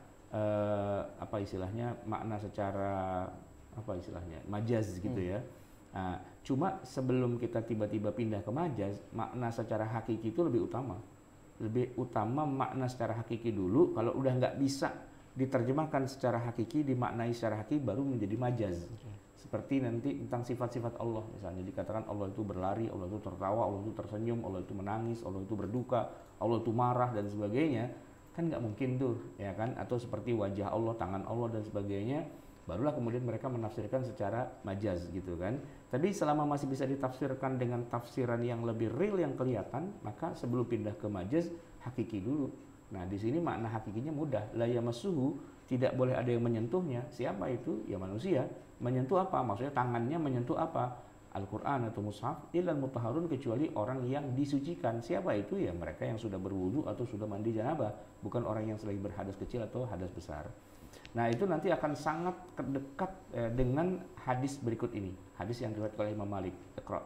majaz gitu ya. Nah, cuma sebelum kita tiba-tiba pindah ke majaz, makna secara hakiki itu lebih utama. Lebih utama makna secara hakiki dulu. Kalau udah nggak bisa diterjemahkan secara hakiki, dimaknai secara hakiki, baru menjadi majaz. Seperti nanti tentang sifat-sifat Allah, misalnya dikatakan Allah itu berlari, Allah itu tertawa, Allah itu tersenyum, Allah itu menangis, Allah itu berduka, Allah itu marah dan sebagainya. Kan nggak mungkin tuh, ya kan? Atau seperti wajah Allah, tangan Allah dan sebagainya. Barulah kemudian mereka menafsirkan secara majaz gitu kan. Tapi selama masih bisa ditafsirkan dengan tafsiran yang lebih real, yang kelihatan, maka sebelum pindah ke majaz, hakiki dulu. Nah, di sini makna hakikinya mudah. La yamassuhu, tidak boleh ada yang menyentuhnya. Siapa itu? Ya manusia. Menyentuh apa? Maksudnya tangannya menyentuh apa? Al-Quran atau mushaf, illal mutahharun, kecuali orang yang disucikan. Siapa itu? Ya mereka yang sudah berwudu atau sudah mandi janabah, bukan orang yang sedang berhadas kecil atau hadas besar. Nah, itu nanti akan sangat dekat dengan hadis berikut ini. Hadis yang diriwayatkan oleh Imam Malik. Iqra.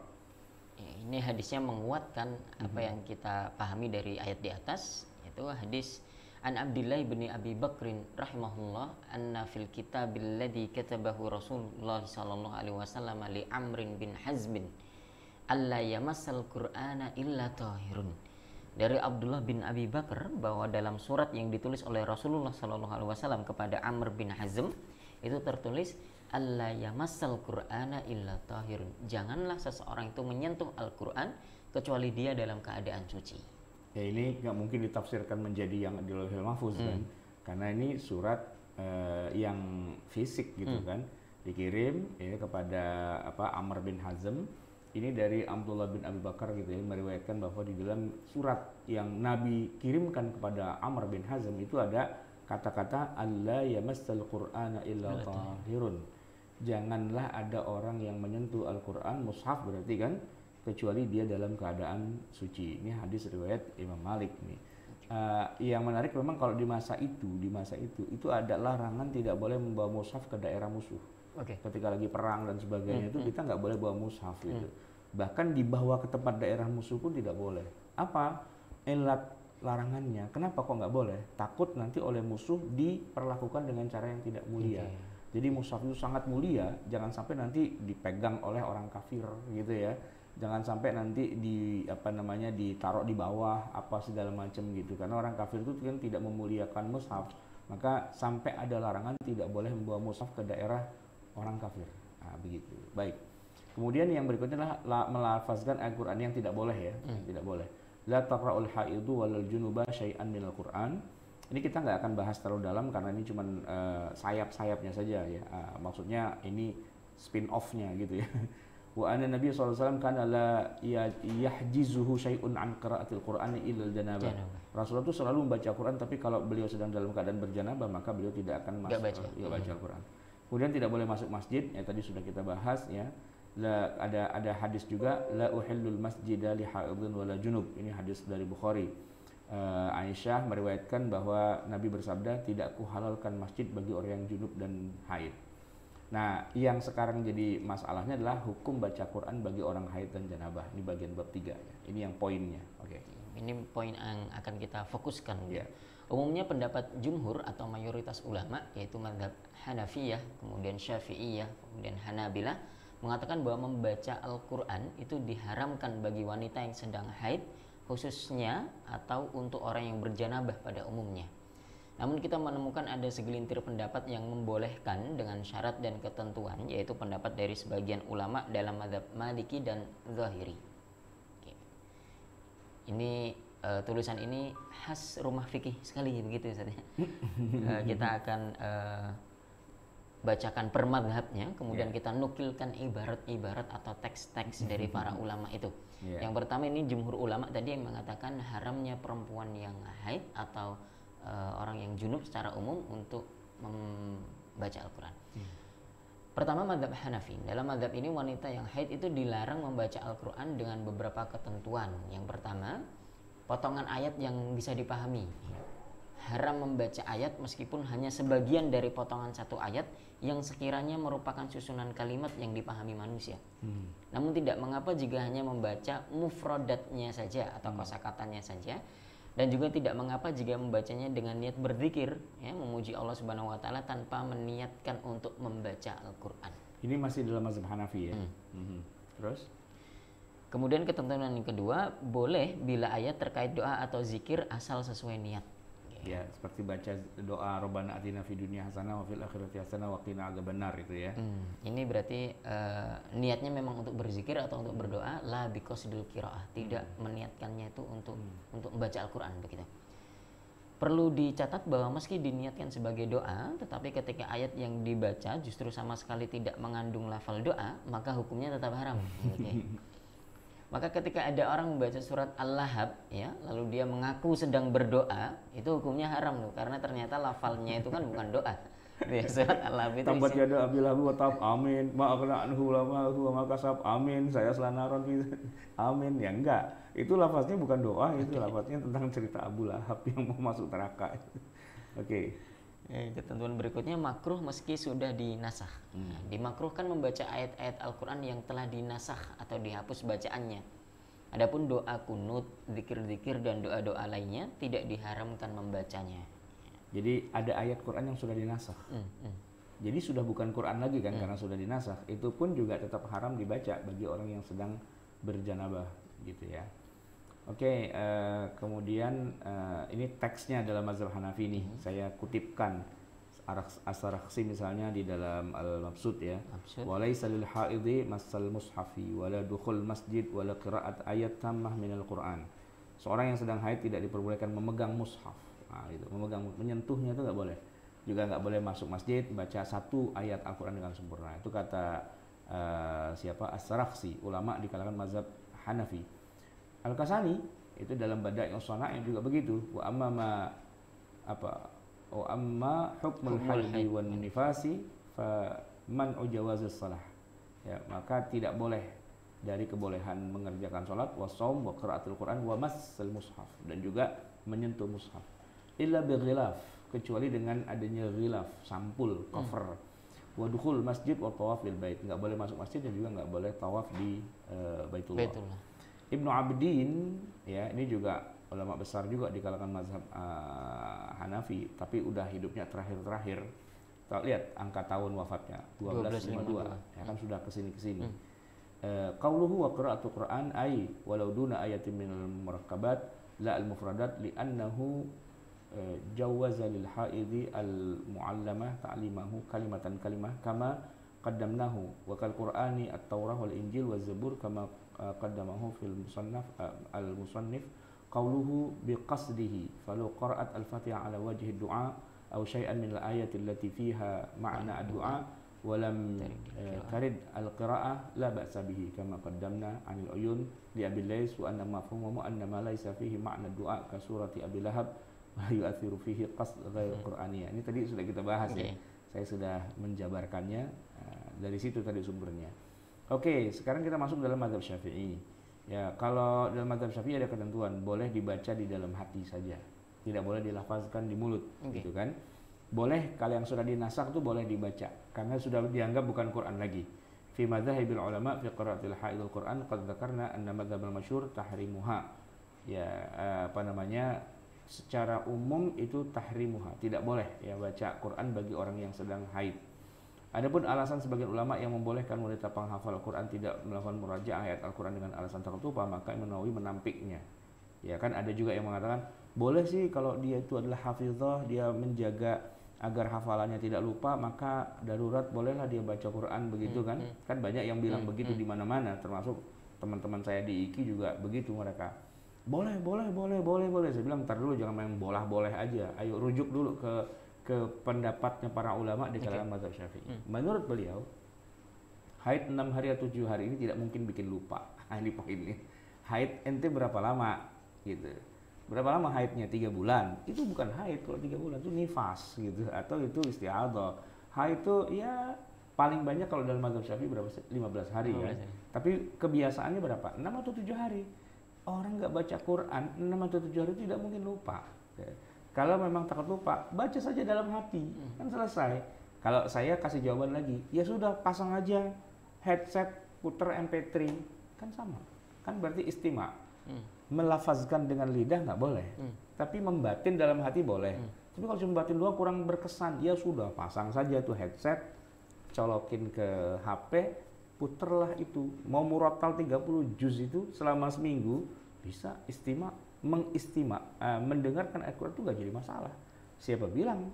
Ini hadisnya menguatkan apa yang kita pahami dari ayat di atas, yaitu hadis An Abdillah bin Abi Bakrin rahimahullah anna fil kitabil ladzi katabahu Rasulullah sallallahu alaihi wasallam li Amrin bin Hazmin alla yamassal Qur'ana illa tahirun. Dari Abdullah bin Abi Bakar bahwa dalam surat yang ditulis oleh Rasulullah sallallahu alaihi wasallam kepada Amr bin Hazm itu tertulis alla yamassal Qur'ana illa tahirun. Janganlah seseorang itu menyentuh Al-Qur'an kecuali dia dalam keadaan suci. Ya, ini nggak mungkin ditafsirkan menjadi yang di Lauhil Mahfuz kan, karena ini surat yang fisik gitu kan, dikirim ya kepada Amr bin Hazm. Ini dari Abdullah bin Abi Bakar gitu ya, meriwayatkan bahwa di dalam surat yang Nabi kirimkan kepada Amr bin Hazm itu ada kata-kata alla yamassal Qur'ana illa tahirun. Janganlah ada orang yang menyentuh Al-Qur'an, mushaf berarti kan, kecuali dia dalam keadaan suci. Ini hadis riwayat Imam Malik nih. Yang menarik memang kalau di masa itu ada larangan tidak boleh membawa mushaf ke daerah musuh. Ketika lagi perang dan sebagainya itu kita nggak boleh bawa mushaf gitu. Bahkan dibawa ke tempat daerah musuh pun tidak boleh. Apa ilat larangannya? Kenapa kok nggak boleh? Takut nanti oleh musuh diperlakukan dengan cara yang tidak mulia. Jadi mushaf itu sangat mulia, jangan sampai nanti dipegang oleh orang kafir gitu ya. Jangan sampai nanti ditaruh di bawah apa segala macam gitu. Karena orang kafir itu kan tidak memuliakan mushaf. Maka sampai ada larangan tidak boleh membawa mushaf ke daerah orang kafir. Nah, begitu. Baik. Kemudian yang berikutnya adalah melafazkan Al-Qur'an yang tidak boleh ya. Tidak boleh. La taqra'ul haidu walal junuba syai'an minal Qur'an. Ini kita nggak akan bahas terlalu dalam karena ini cuman sayap-sayapnya saja ya. Maksudnya ini spin off-nya gitu ya. Wa anna Nabi SAW kana la yahjizuhu syai'un an qiraatil Qur'ani illa janabah. Rasulullah itu selalu membaca Quran, tapi kalau beliau sedang dalam keadaan berjanabah maka beliau tidak akan baca Al-Quran. Kemudian tidak boleh masuk masjid, ya tadi sudah kita bahas ya. Ada hadis juga la uhillul masjida li haidin wala junub. Ini hadis dari Bukhari. Aisyah meriwayatkan bahwa Nabi bersabda, tidak kuhalalkan masjid bagi orang yang junub dan haid. Nah, yang sekarang jadi masalahnya adalah hukum baca Quran bagi orang haid dan janabah. Ini bagian bab 3 ya. Ini yang poinnya. Oke. Ini poin yang akan kita fokuskan. Ya. Umumnya pendapat jumhur atau mayoritas ulama, yaitu mazhab Hanafiyah, kemudian Syafi'iyah, kemudian Hanabilah, mengatakan bahwa membaca Al-Quran itu diharamkan bagi wanita yang sedang haid khususnya atau untuk orang yang berjanabah pada umumnya. Namun kita menemukan ada segelintir pendapat yang membolehkan dengan syarat dan ketentuan, yaitu pendapat dari sebagian ulama dalam mazhab Maliki dan Zahiri. Oke. Ini tulisan ini khas rumah fikih sekali begitu Ustaz. Kita akan bacakan per madhabnya, kemudian kita nukilkan ibarat-ibarat atau teks-teks dari para ulama itu. Yang pertama ini jumhur ulama tadi yang mengatakan haramnya perempuan yang haid atau orang yang junub secara umum untuk membaca Al-Quran. Pertama mazhab Hanafi. Dalam mazhab ini wanita yang haid itu dilarang membaca Al-Quran dengan beberapa ketentuan. Yang pertama, potongan ayat yang bisa dipahami. Haram membaca ayat meskipun hanya sebagian dari potongan satu ayat yang sekiranya merupakan susunan kalimat yang dipahami manusia. Namun tidak mengapa jika hanya membaca mufradatnya saja atau kosakatanya saja, dan juga tidak mengapa jika membacanya dengan niat berzikir, ya, memuji Allah Subhanahu wa taala tanpa meniatkan untuk membaca Al-Qur'an. Ini masih dalam mazhab Hanafi ya. Terus? Kemudian ketentuan yang kedua, boleh bila ayat terkait doa atau zikir asal sesuai niat. Ya, seperti baca doa Rabbana atina fid dunya hasanah wa fil akhirati hasanah wa qina adzabannar itu ya. Ini berarti niatnya memang untuk berzikir atau untuk berdoa, la biqasdil qiraah, tidak meniatkannya itu untuk membaca Al-Qur'an begitu. Perlu dicatat bahwa meski diniatkan sebagai doa, tetapi ketika ayat yang dibaca justru sama sekali tidak mengandung lafal doa, maka hukumnya tetap haram. Okay. Maka ketika ada orang membaca surat Al-Lahab, ya, lalu dia mengaku sedang berdoa, itu hukumnya haram loh, karena ternyata lafalnya itu kan bukan doa. Ya, surat Al-Lahab itu Tambat yada abil lahu wa tab amin, ma aghna anhu lama huwa ma kasab amin, saya selanaron amin. Ya enggak, itu lafaznya bukan doa, itu lafaznya tentang cerita Abu Lahab yang mau masuk neraka. Oke. Ketentuan berikutnya, makruh meski sudah dinasakh. Dimakruhkan membaca ayat-ayat Al-Quran yang telah dinasakh atau dihapus bacaannya. Adapun doa kunut, zikir-zikir dan doa-doa lainnya tidak diharamkan membacanya. Jadi ada ayat Quran yang sudah dinasakh. Jadi sudah bukan Quran lagi kan, karena sudah dinasakh. Itu pun juga tetap haram dibaca bagi orang yang sedang berjanabah gitu ya. Oke, kemudian ini teksnya dalam mazhab Hanafi nih, saya kutipkan As-Sarakhsi misalnya di dalam Al-Mabsut ya. Walaysa lil haidhi masal mushafi wala dukhul masjid wala qiraat ayat tammah minal Qur'an. Seorang yang sedang haid tidak diperbolehkan memegang mushaf. Nah, itu menyentuhnya itu nggak boleh. Juga nggak boleh masuk masjid baca satu ayat Al-Qur'an dengan sempurna. Itu kata siapa? As-Sarakhsi, ulama di kalangan mazhab Hanafi. Al-Kasani itu dalam Bada'i Usana yang juga begitu. Wa amma hukmul haidhi wan nifasi fa man ujawazis salah. Ya, maka tidak boleh dari kebolehan mengerjakan salat, wa shaum, wa qiraatul Quran, wa massal mushaf, dan juga menyentuh mushaf. Illa bi ghilaf, kecuali dengan adanya ghilaf, sampul, cover. Wa dukhul masjid wa tawaf bil bait. Enggak boleh masuk masjid dan juga enggak boleh tawaf di Baitullah. Ibnu Abidin ya, ini juga ulama besar juga di kalangan mazhab Hanafi, tapi udah hidupnya terakhir-terakhir. Kita lihat angka tahun wafatnya 1252, ya kan sudah kesini-kesini. Qauluhu wa qiraatul Quran ay walau duna ayatin minal murakkabat la al mufradat li annahu jawaza lil haidhi al muallamah ta'limahu kalimatan kalimah kama qaddamnahu wa kal Qur'ani at-Taurah wal Injil waz Zabur kama qaddamahu fil musannaf al-musannif qauluhu biqasdihi falau qara'at al-Fatihah ala wajhi du'a aw syai'an min al-ayati allati fiha ma'na ad-du'a wa lam tarid al-qira'ah la ba'sa bihi kama qaddamna 'anil uyun li Abi Lais wa anna mafhumuhu anna ma laysa fihi ma'na ad-du'a ka surati Abi Lahab wa yu'athiru fihi qasd ghair qur'aniyah. Ini tadi sudah kita bahas ya. Saya sudah menjabarkannya dari situ tadi sumbernya. Oke, sekarang kita masuk dalam mazhab Syafi'i. Ya, kalau dalam mazhab Syafi'i ada ketentuan, boleh dibaca di dalam hati saja. Tidak boleh dilafazkan di mulut, gitu kan. Boleh kalau yang sudah dinasak itu boleh dibaca karena sudah dianggap bukan Quran lagi. Fi madzahibil ulama fi qiraatil haidul Quran qad dzakarna anna madzhabal masyhur tahrimuha. Ya, secara umum itu tahrimuha, tidak boleh ya baca Quran bagi orang yang sedang haid. Adapun alasan sebagian ulama yang membolehkan wanita penghafal Al-Quran tidak melakukan murajaah ayat Al-Quran dengan alasan tertentu, maka Imam Nawawi menampiknya. Ya kan, ada juga yang mengatakan boleh sih kalau dia itu adalah hafizah, dia menjaga agar hafalannya tidak lupa, maka darurat bolehlah dia baca Quran begitu kan. Kan banyak yang bilang begitu di mana-mana, termasuk teman-teman saya di IKI juga begitu mereka. Boleh. Saya bilang ntar dulu, jangan main boleh aja. Ayo rujuk dulu ke pendapatnya para ulama di kalangan mazhab Syafi'i. Menurut beliau, haid 6 hari atau 7 hari ini tidak mungkin bikin lupa. Ini poinnya. Haid ente berapa lama gitu. Berapa lama haidnya? 3 bulan. Itu bukan haid kalau 3 bulan, itu nifas gitu, atau itu istihadah. Haid itu ya paling banyak kalau dalam mazhab Syafi'i berapa? 15 hari kan. Tapi kebiasaannya berapa? 6 atau 7 hari. Orang nggak baca Quran 6 atau 7 hari tidak mungkin lupa. Kalau memang takut lupa, baca saja dalam hati, kan selesai. Kalau saya kasih jawaban lagi, ya sudah pasang aja headset, puter MP3, kan sama. Kan berarti istima. Melafazkan dengan lidah nggak boleh, tapi membatin dalam hati boleh. Tapi kalau cuma batin doang kurang berkesan, ya sudah pasang saja tuh headset, colokin ke HP, puterlah itu. Mau murattal 30 juz itu selama seminggu, bisa mendengarkan ayat Quran itu nggak jadi masalah. Siapa bilang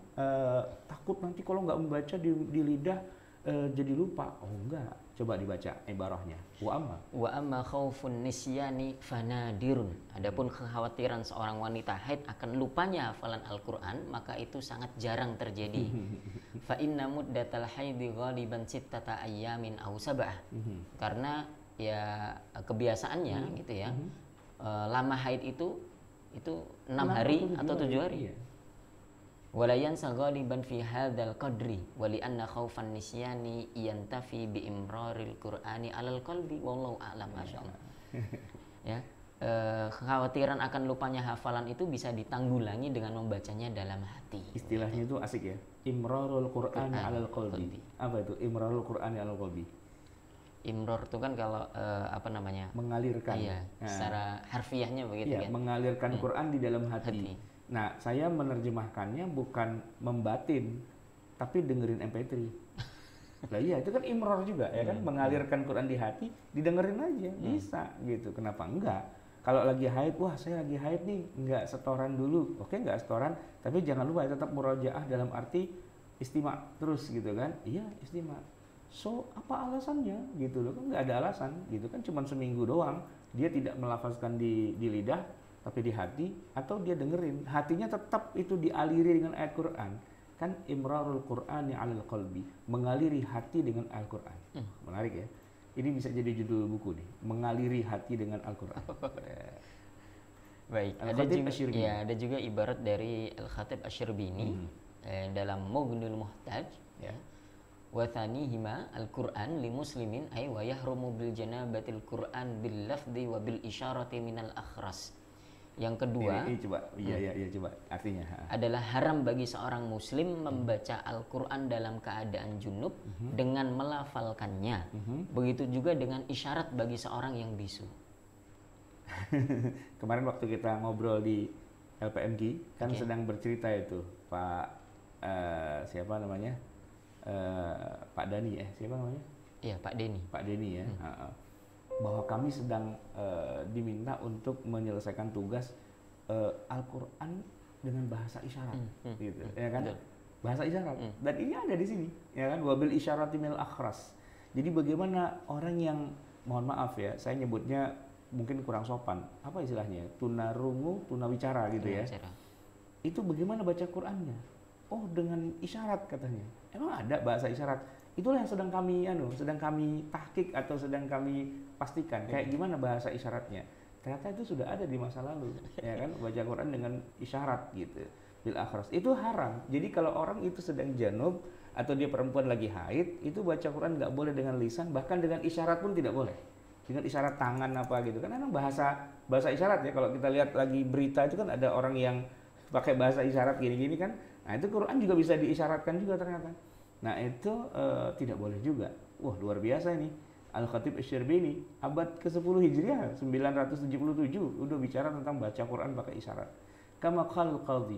takut nanti kalau nggak membaca di lidah jadi lupa? Oh enggak, coba dibaca ibarahnya. Wa amma khaufun nisyani fanadirun. Adapun kekhawatiran seorang wanita haid akan lupanya hafalan Al-Quran, maka itu sangat jarang terjadi. Fa inna muddatal haidi ghaliban sittata ayyamin aw sab'ah. Karena ya kebiasaannya gitu ya. Lama haid itu 6 hari atau 7 hari. Wala yansa ghaliban fi hadzal qadri wa li anna khaufan nisyani yantafi bi imraril qur'ani 'alal qalbi wallahu a'lam. Masyaallah. Ya, kekhawatiran akan lupanya hafalan itu bisa ditanggulangi dengan membacanya dalam hati. Istilahnya itu asik ya. Imrarul qur'ani 'alal qalbi. Apa itu imrarul qur'ani 'alal qalbi? Imror itu kan kalau mengalirkan. Iya, secara harfiahnya begitu kan. Mengalirkan Quran di dalam hati. Nah, saya menerjemahkannya bukan membatin, tapi dengerin MP3. Lah iya, itu kan imror juga ya kan, mengalirkan Quran di hati, didengerin aja, bisa gitu. Kenapa enggak? Kalau lagi haid, wah saya lagi haid nih, enggak setoran dulu. Oke, enggak setoran, tapi jangan lupa tetap murojaah dalam arti istima terus gitu kan. Iya, istima. So, apa alasannya gitu loh, kan nggak ada alasan gitu kan, cuma seminggu doang dia tidak melafazkan di lidah tapi di hati, atau dia dengerin hatinya tetap itu dialiri dengan ayat Quran, kan imrarul Qur'ani 'alal qalbi, mengaliri hati dengan Al-Quran. Menarik ya, ini bisa jadi judul buku nih, mengaliri hati dengan Al-Quran. Baik, ada juga ibarat dari Al-Khatib Asy-Syirbini dalam Mughnil Muhtaj ya. Wa thanihima al-Qur'an li muslimin ay wa yahrumu bil janabatil Qur'an bil lafzi wa bil isyarati minal akhras. Yang kedua, ini coba coba artinya adalah haram bagi seorang muslim membaca Al-Qur'an dalam keadaan junub dengan melafalkannya. Begitu juga dengan isyarat bagi seorang yang bisu. Kemarin waktu kita ngobrol di LPMG kan sedang bercerita itu Pak siapa namanya? Pak Dani siapa namanya? Iya, Pak Deni ya. Bahwa kami sedang diminta untuk menyelesaikan tugas Al-Quran dengan bahasa isyarat, gitu, ya kan? Bahasa isyarat. Dan ini ada di sini, ya kan? Wabil isyarati minal akhras. Jadi bagaimana orang yang, mohon maaf ya, saya nyebutnya mungkin kurang sopan. Apa istilahnya? Tunarungu, tunawicara gitu ya. Tunawicara. Itu bagaimana baca Qur'annya? Oh, dengan isyarat katanya. Emang ada bahasa isyarat? Itulah yang sedang kami tahkik atau sedang kami pastikan. Kayak gimana bahasa isyaratnya? Ternyata itu sudah ada di masa lalu, ya kan? Baca Quran dengan isyarat gitu. Bil akhras. Itu haram. Jadi kalau orang itu sedang janub atau dia perempuan lagi haid, itu baca Quran nggak boleh dengan lisan, bahkan dengan isyarat pun tidak boleh. Dengan isyarat tangan apa gitu. Kan memang bahasa isyarat ya. Kalau kita lihat lagi berita itu kan ada orang yang pakai bahasa isyarat gini-gini kan. Nah, itu Quran juga bisa diisyaratkan juga ternyata. Nah, itu tidak boleh juga. Wah, luar biasa ini. Al-Khatib Asy-Syarbini abad ke-10 Hijriah 977 udah bicara tentang baca Quran pakai isyarat. Kama qala al-Qadhi.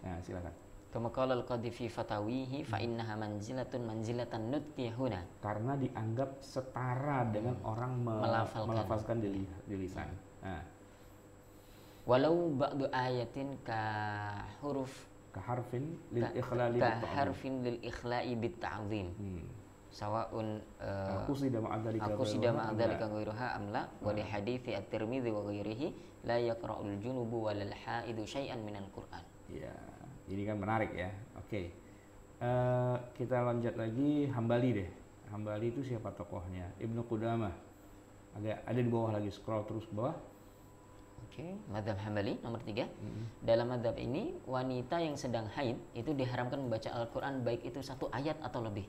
Nah, silakan. Kama qala al-Qadhi fi fatawihi fa innaha manzilatan nutqihuna. Karena dianggap setara dengan orang melafalkan di lisan. Nah. Walau ba'du ayatin ka harfin lil ikhlali bit ta'zim. Sawaun aku sidama ma'adzalika ghairuha amla wa li hadithi at-Tirmidzi wa ghairihi la yaqra'ul junubu walal haidu syai'an minal Qur'an. Ya, ini kan menarik ya. Oke. Kita lanjut lagi Hambali deh. Hambali itu siapa tokohnya? Ibnu Qudamah. Ada di bawah lagi, scroll terus ke bawah. Oke, mazhab Hambali nomor 3. Dalam mazhab ini, wanita yang sedang haid itu diharamkan membaca Al-Quran baik itu satu ayat atau lebih.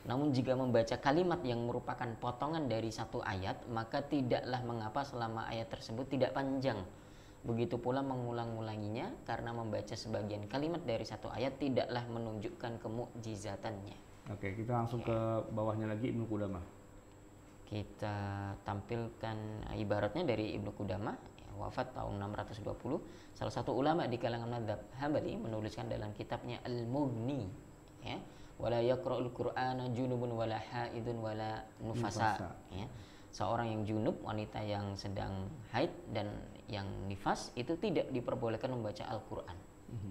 Namun jika membaca kalimat yang merupakan potongan dari satu ayat, maka tidaklah mengapa selama ayat tersebut tidak panjang. Begitu pula mengulang-ulanginya, karena membaca sebagian kalimat dari satu ayat tidaklah menunjukkan kemukjizatannya. Oke, kita langsung ke bawahnya lagi Ibnu Qudamah. Kita tampilkan ibaratnya dari Ibnu Qudamah, wafat tahun 620. Salah satu ulama di kalangan mazhab Hambali menuliskan dalam kitabnya Al-Mughni, ya, wala yaqra'ul Qur'ana junubun wala haidun wala nufasa. Ya. Seorang yang junub, wanita yang sedang haid dan yang nifas itu tidak diperbolehkan membaca Al-Qur'an.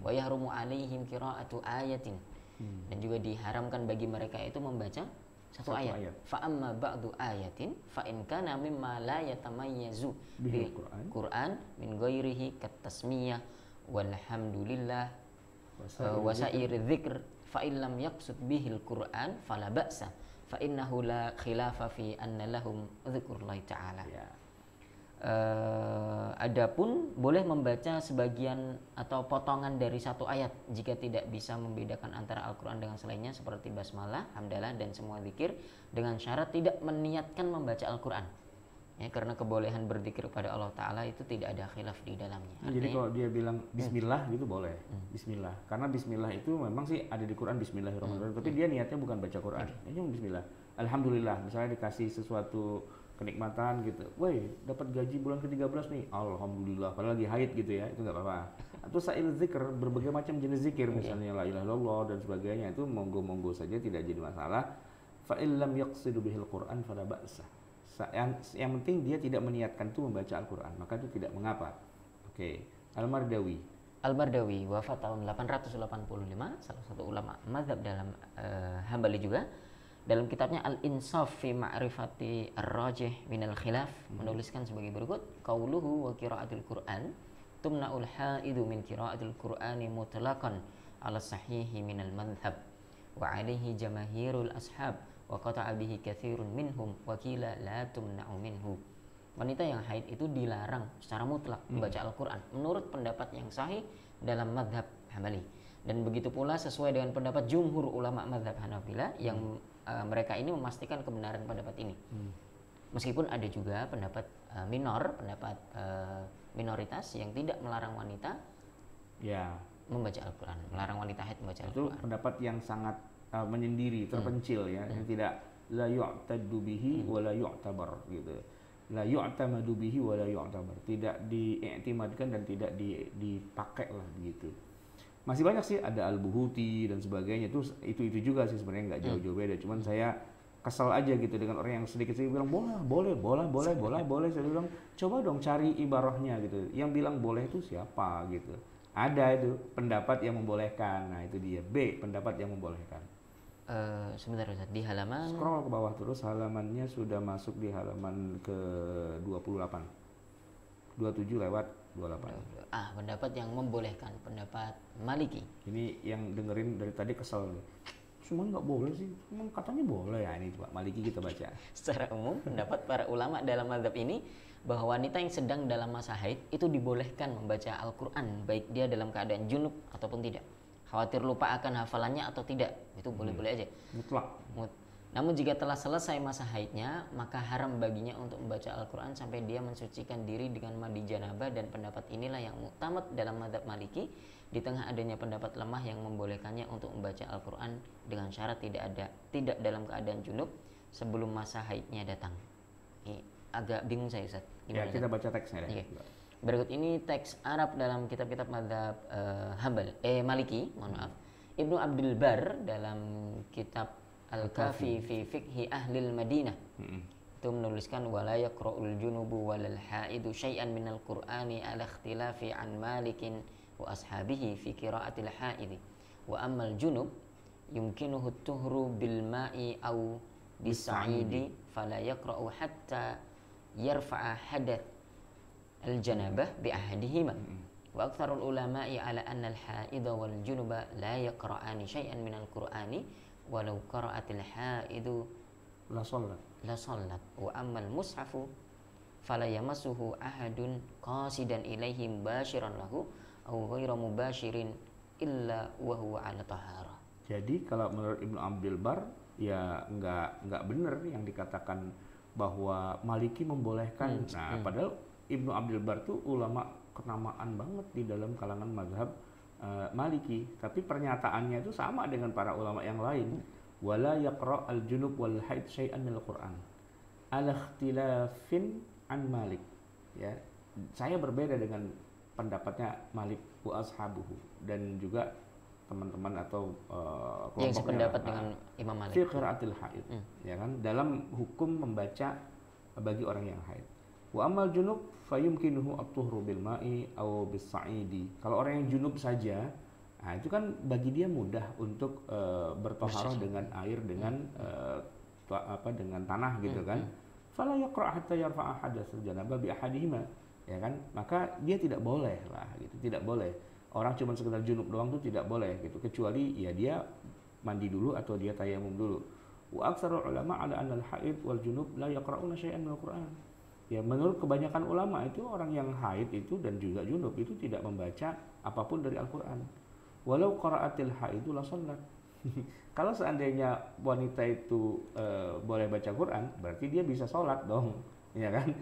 Wa yahrumu 'alaihim qira'atu ayatin. Dan juga diharamkan bagi mereka itu membaca satu ayat. Fa amma ba'du ayatin fa in kana mimma la yatamayyazu bil Qur'an min ghairihi kat tasmiyah walhamdulillah wa sa'ir dzikr fa in lam yaqsud bihil Qur'an fala ba'sa fa innahu la khilafa fi anna lahum dzikrullahi ta'ala. Adapun boleh membaca sebagian atau potongan dari satu ayat jika tidak bisa membedakan antara Al-Quran dengan selainnya seperti basmalah, hamdalah dan semua zikir, dengan syarat tidak meniatkan membaca Al-Quran. Ya, karena kebolehan berzikir kepada Allah Ta'ala itu tidak ada khilaf di dalamnya. Jadi kalau dia bilang bismillah gitu boleh. Bismillah. Karena bismillah itu memang sih ada di Quran bismillahirrahmanirrahim, tapi dia niatnya bukan baca Quran. Ini bismillah. Alhamdulillah, misalnya dikasih sesuatu kenikmatan gitu, woi dapat gaji bulan ke-13 nih, alhamdulillah, padahal lagi haid gitu ya, itu nggak apa-apa. Atau sa'il zikr, berbagai macam jenis zikir, misalnya la ilaha illallah dan sebagainya, itu monggo-monggo saja, tidak jadi masalah. Fa illam yaqsidu bihil Qur'an fala ba'sa. Yang penting dia tidak meniatkan itu membaca Al-Qur'an, maka itu tidak mengapa. Oke. Al-Mardawi wafat tahun 885, salah satu ulama mazhab dalam Hambali juga. Dalam kitabnya Al-Insaf fi Ma'rifati Ar-Rajih minal Khilaf menuliskan sebagai berikut, qauluhu wa qira'atul Qur'an tumna'ul haidu min qira'atul Qur'ani mutlaqan 'ala sahihi minal madhhab wa 'alaihi jamaahirul ashab wa qata'a bihi katsirun minhum wa qila la tumna'u minhu. Wanita yang haid itu dilarang secara mutlak membaca Al-Qur'an menurut pendapat yang sahih dalam madhab Hambali. Dan begitu pula sesuai dengan pendapat jumhur ulama madhab Hanafilah yang mereka ini memastikan kebenaran pendapat ini. Meskipun ada juga pendapat pendapat minoritas yang tidak melarang wanita membaca Al-Quran, melarang wanita haid membaca Al-Quran. Itu pendapat yang sangat menyendiri, terpencil ya, yang tidak la yu'tadu bihi wa la yu'tabar gitu. La yu'tamadu bihi wa la yu'tabar. Tidak diiktimadkan dan tidak dipakai lah begitu. Masih banyak sih, ada Al-Buhuti dan sebagainya, itu juga sih sebenarnya nggak jauh-jauh beda. Cuman saya kesal aja gitu dengan orang yang sedikit bilang boleh. Saya bilang coba dong cari ibarahnya gitu. Yang bilang boleh itu siapa gitu. Ada itu pendapat yang membolehkan. Nah itu dia pendapat yang membolehkan. Sebentar Ustaz, di halaman scroll ke bawah terus, halamannya sudah masuk di halaman ke 28. 27/28. Pendapat yang membolehkan, pendapat Maliki. Ini yang dengerin dari tadi kesel nih. Semua nggak boleh sih, emang katanya boleh ya. Ini Pak Maliki kita baca. Secara umum, pendapat para ulama dalam mazhab ini bahwa wanita yang sedang dalam masa haid itu dibolehkan membaca Al-Quran, baik dia dalam keadaan junub ataupun tidak. Khawatir lupa akan hafalannya atau tidak, itu boleh-boleh aja. Mutlak. Namun jika telah selesai masa haidnya, maka haram baginya untuk membaca Al-Quran sampai dia mensucikan diri dengan mandi janabah, dan pendapat inilah yang muktamad dalam mazhab Maliki di tengah adanya pendapat lemah yang membolehkannya untuk membaca Al-Quran dengan syarat tidak dalam keadaan junub sebelum masa haidnya datang. Ini agak bingung saya, Ustaz. Ya, kita baca teksnya deh. Berikut ini teks Arab dalam kitab-kitab mazhab Maliki, mohon maaf. Ibnu Abdul Bar dalam kitab Al-Kafi fi Fiqhi Ahlil Madinah itu menuliskan wala yaqra'ul junubu walal haidu syai'an minal Qur'ani ala ikhtilafi an Malikin wa ashabihi fi qira'atil haidi wa ammal junub yumkinuhu tuhru bil ma'i aw bisa'idi fala yaqra'u hatta yarfa'a hadath al janabah bi ahadihima wa aktsarul ulama'i ala anna al haida wal junuba la yaqra'ani syai'an minal Qur'ani walau qara'atil haidu la salat wa ammal mushafu fala yamassuhu ahadun qasidan ilaihi mubasyiran lahu aw ghairu mubasyirin illa wa huwa ala taharah. Jadi kalau menurut Ibnu Abdul Bar ya nggak benar yang dikatakan bahwa Maliki membolehkan. Padahal Ibnu Abdul Bar tuh ulama kenamaan banget di dalam kalangan mazhab Maliki, tapi pernyataannya itu sama dengan para ulama yang lain. Wala yaqra al-junub wal haid syai'an minal Qur'an ala ikhtilafin an Malik. Ya, saya berbeda dengan pendapatnya Malik wa ashabuhu dan juga teman-teman atau kelompoknya yang sependapat dengan Imam Malik fi qiraatil haid, ya kan, dalam hukum membaca bagi orang yang haid. Wa amal junub fayumkinuhu at-tuhru bil ma'i aw bis sa'idi. Kalau orang yang junub saja, nah itu kan bagi dia mudah untuk bertoharoh dengan air, dengan dengan tanah gitu kan. Fala yaqra' hatta yarfa'a hadatsal janabah bi ahadihima, ya kan? Maka dia tidak boleh lah gitu, tidak boleh. Orang cuma sekedar junub doang tuh tidak boleh gitu, kecuali ya dia mandi dulu atau dia tayamum dulu. Wa aktsarul ulama ala anna al-haid wal junub la yaqra'una syai'an minal Qur'an. Ya, menurut kebanyakan ulama itu orang yang haid itu dan juga junub itu tidak membaca apapun dari Al-Qur'an. Walau qara'atil haidu la shalat. Kalau seandainya wanita itu boleh baca Quran, berarti dia bisa sholat dong, ya kan?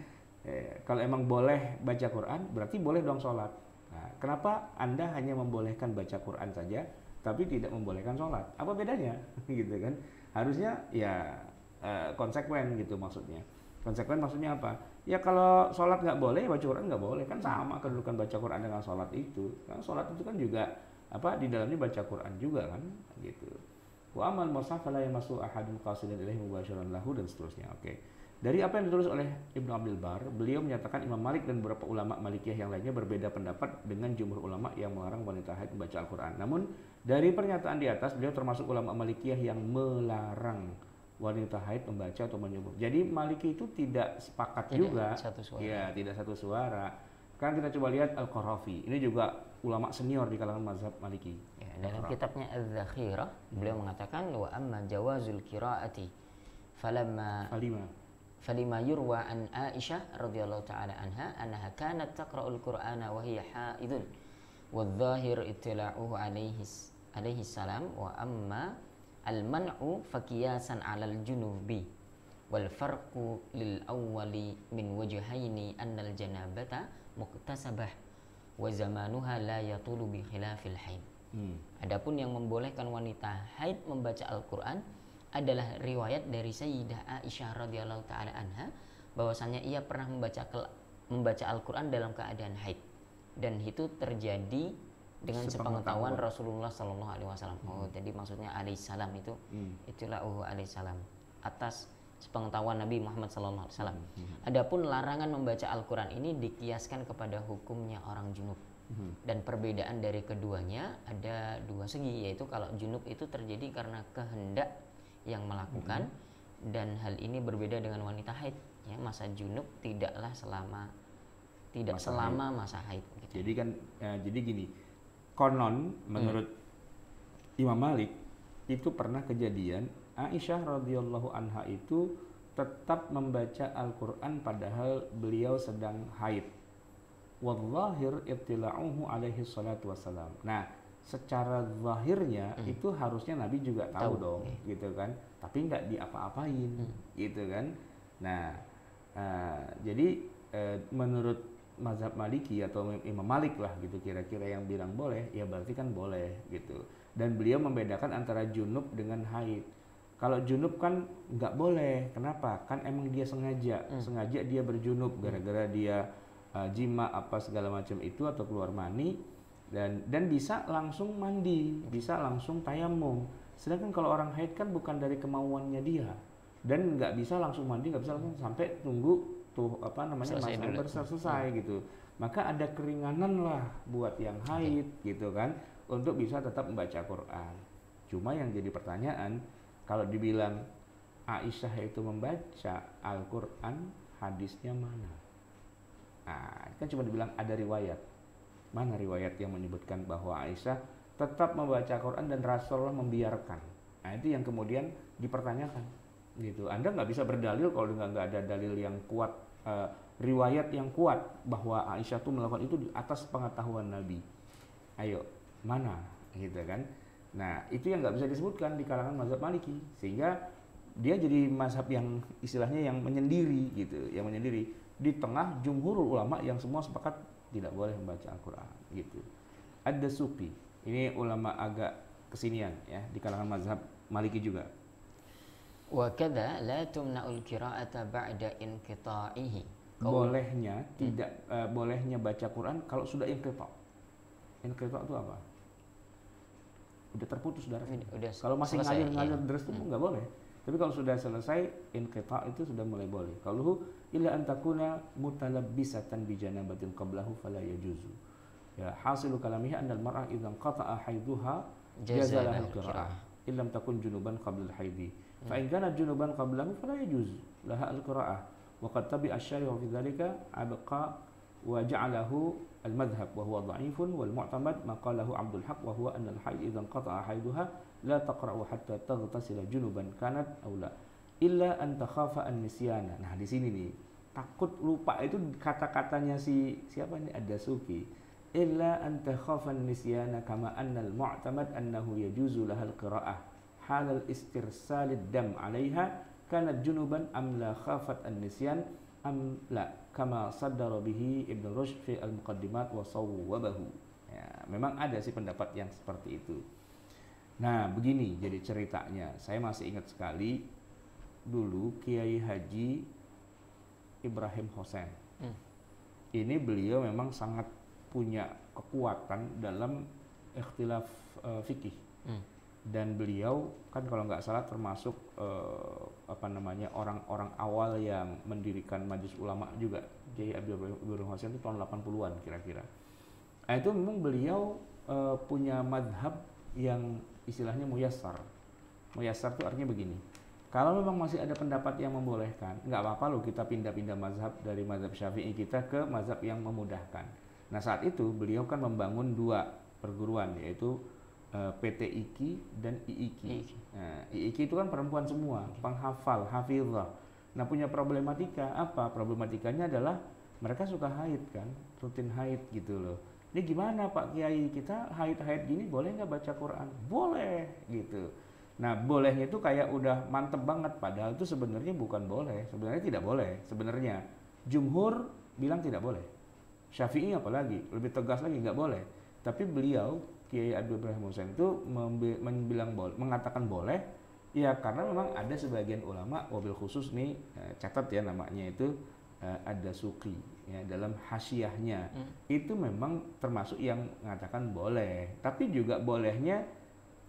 Kalau emang boleh baca Quran, berarti boleh dong sholat. Nah, kenapa Anda hanya membolehkan baca Quran saja, tapi tidak membolehkan sholat? Apa bedanya? Gitu kan? Harusnya ya konsekuen gitu maksudnya. Konsekuen maksudnya apa? Ya kalau sholat nggak boleh, baca Quran nggak boleh, kan sama kedudukan baca Quran dengan sholat itu. Karena sholat itu kan juga di dalamnya baca Quran juga kan, gitu. Wa amal mushaf la yamassu ahadun qasidan ilaihi mubasyiran lahu, dan seterusnya. Oke. Dari apa yang ditulis oleh Ibnu Abdul Bar, beliau menyatakan Imam Malik dan beberapa ulama Malikiyah yang lainnya berbeda pendapat dengan jumhur ulama yang melarang wanita haid membaca Al-Qur'an. Namun dari pernyataan di atas, beliau termasuk ulama Malikiyah yang melarang wanita haid membaca atau menyebut. Jadi Maliki itu tidak sepakat juga. Ya, tidak satu suara. Kan kita coba lihat Al-Qarafi. Ini juga ulama senior di kalangan mazhab Maliki. Ya, dalam kitabnya Az-Zakhirah, beliau mengatakan wa amma jawazul qiraati falima yurwa an Aisyah radhiyallahu taala anha annaha kanat taqra'ul Qur'ana wa hiya haidun wadh-dhahir ittila'uhu alaihi salam wa amma al-man'u faqiyasan 'alal junubi wal farqu lil awwali min wajhaini annal janabata muktasabah wa zamanuha la yatulu bi khilafil haid. Adapun yang membolehkan wanita haid membaca Al-Qur'an adalah riwayat dari Sayyidah Aisyah radhiyallahu taala anha bahwasanya ia pernah membaca Al-Qur'an dalam keadaan haid, dan itu terjadi dengan sepengetahuan Rasulullah sallallahu alaihi wasallam. Oh, jadi maksudnya alaihissalam itu itulah alaihissalam atas sepengetahuan Nabi Muhammad sallallahu alaihi wasallam. Adapun larangan membaca Al-Qur'an ini dikiaskan kepada hukumnya orang junub. Dan perbedaan dari keduanya ada dua segi, yaitu kalau junub itu terjadi karena kehendak yang melakukan, dan hal ini berbeda dengan wanita haid. Ya, masa junub tidaklah selama tidak masa selama masa haid gitu. Jadi kan jadi gini, konon menurut Imam Malik itu pernah kejadian Aisyah radhiyallahu anha itu tetap membaca Al-Qur'an padahal beliau sedang haid. Wadzahir ibtila'uhu alaihi salatu wassalam. Nah, secara zahirnya itu harusnya Nabi juga tahu dong, gitu kan. Tapi nggak diapa-apain, gitu kan. Nah, jadi menurut mazhab Maliki atau Imam Malik lah gitu kira-kira yang bilang boleh, ya berarti kan boleh gitu. Dan beliau membedakan antara junub dengan haid. Kalau junub kan nggak boleh, kenapa? Kan emang dia sengaja dia berjunub gara-gara dia jima apa segala macam itu atau keluar mani dan bisa langsung mandi, bisa langsung tayamum. Sedangkan kalau orang haid kan bukan dari kemauannya dia dan nggak bisa langsung mandi, nggak bisa langsung sampai tunggu tuh apa namanya masa selesai gitu. Maka ada keringanan lah buat yang haid gitu kan untuk bisa tetap membaca Quran. Cuma yang jadi pertanyaan, kalau dibilang Aisyah itu membaca Al-Quran, hadisnya mana? Nah, kan cuma dibilang ada riwayat. Mana riwayat yang menyebutkan bahwa Aisyah tetap membaca Quran dan Rasulullah membiarkan? Nah, itu yang kemudian dipertanyakan. Gitu. Anda nggak bisa berdalil kalau nggak ada dalil yang kuat, riwayat yang kuat bahwa Aisyah itu melakukan itu di atas pengetahuan Nabi. Ayo, mana? Gitu kan? Nah, itu yang nggak bisa disebutkan di kalangan mazhab Maliki, sehingga dia jadi mazhab yang istilahnya yang menyendiri gitu, yang menyendiri di tengah jumhurul ulama yang semua sepakat tidak boleh membaca Al-Quran gitu. Ad-Dasuqi, ini ulama agak kesinian ya di kalangan mazhab Maliki juga. Wa kadza la tumna'ul qira'ata ba'da inqita'ihi. Bolehnya tidak bolehnya baca Quran kalau sudah inqita'. Inqita' itu apa? Udah terputus darahnya. Kalau masih ngalir deras itu nggak boleh. Tapi kalau sudah selesai inqita' itu sudah mulai boleh. Kalau illa an takuna mutalabbisatan bi janabatin qablahu fala yajuzu. Ya hasilu kalamihi anna al-mar'a idza qata'a haiduha jazalah al-qira'ah illam takun junuban qabla al-haidi. Fa in kana junuban qablahu fala yajuz laha al-qira'ah. Wa qad tabi'a asy-syari'u fi dzalika abqa wa ja'alahu al-madhhab wa huwa dha'ifun wal mu'tamad ma qalahu Abdul Haq wa huwa anna al-haid idza qata'a haiduha la taqra'u hatta taghtasila junuban kanat aw la illa an takhafa an-nisyana. Nah, di sini nih takut lupa itu kata-katanya siapa ini Ad-Dasuqi. Illa an takhafa an-nisyana kama anna al-mu'tamad annahu yajuzu lahal qira'ah halal istirsalid dam 'alaiha kanat junuban am la khafat an-nisyan am la kama saddara bihi Ibnu Rushd fi al-muqaddimat wa sawwabahu. Ya, memang ada sih pendapat yang seperti itu. Nah, begini jadi ceritanya. Saya masih ingat sekali dulu Kiai Haji Ibrahim Hosen. Ini beliau memang sangat punya kekuatan dalam ikhtilaf fikih. Dan beliau kan kalau nggak salah termasuk orang-orang awal yang mendirikan Majelis Ulama juga. Kiai Ibrahim Hosen itu tahun 80-an kira-kira. Nah, itu memang beliau punya madhab yang istilahnya muyassar. Muyassar itu artinya begini. Kalau memang masih ada pendapat yang membolehkan, nggak apa-apa loh kita pindah-pindah mazhab dari mazhab Syafi'i kita ke mazhab yang memudahkan. Nah, saat itu beliau kan membangun dua perguruan, yaitu PT IKI dan IIKI. Nah, IIKI itu kan perempuan semua, penghafal, hafizah. Nah, punya problematika apa? Problematikanya adalah mereka suka haid kan, rutin haid gitu loh. Ini gimana Pak Kiai, kita haid-haid gini boleh nggak baca Quran? Boleh gitu. Nah, bolehnya itu kayak udah mantep banget, padahal itu sebenarnya bukan boleh, sebenarnya tidak boleh. Sebenarnya jumhur bilang tidak boleh. Syafi'i apalagi lebih tegas lagi nggak boleh. Tapi beliau Kiai Abdul Ibrahim Hosen itu mengatakan boleh, ya karena memang ada sebagian ulama, wabil khusus nih catat ya namanya itu Ad-Dasuqi ya dalam hasyiahnya itu memang termasuk yang mengatakan boleh, tapi juga bolehnya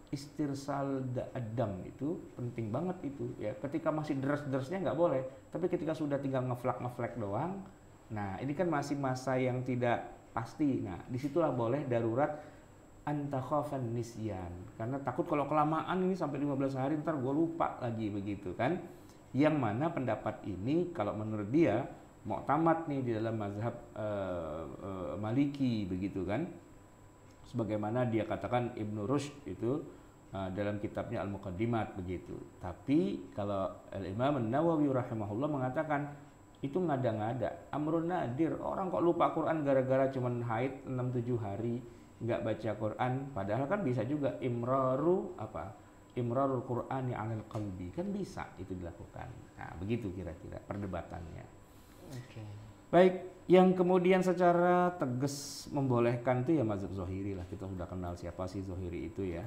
istirsal adam itu penting banget itu ya. Ketika masih deras-derasnya nggak boleh, tapi ketika sudah tinggal ngeflek doang, nah ini kan masih masa yang tidak pasti. Nah, disitulah boleh darurat antakhafan nisyan, karena takut kalau kelamaan ini sampai 15 hari ntar gue lupa lagi begitu kan. Yang mana pendapat ini kalau menurut dia mu'tamad nih di dalam mazhab Maliki begitu kan. Sebagaimana dia katakan Ibnu Rushd itu dalam kitabnya Al-Muqaddimat begitu. Tapi kalau Al-Imam An-Nawawi rahimahullah mengatakan itu ngada-ngada, amrun nadir. Orang kok lupa Quran gara-gara cuman haid 6-7 hari nggak baca Quran, padahal kan bisa juga imrarul Qur'ani 'alal qalbi, kan bisa itu dilakukan. Nah, begitu kira-kira perdebatannya. Okay. Baik, yang kemudian secara tegas membolehkan itu ya mazhab Zahiri lah. Kita sudah kenal siapa sih Zahiri itu ya.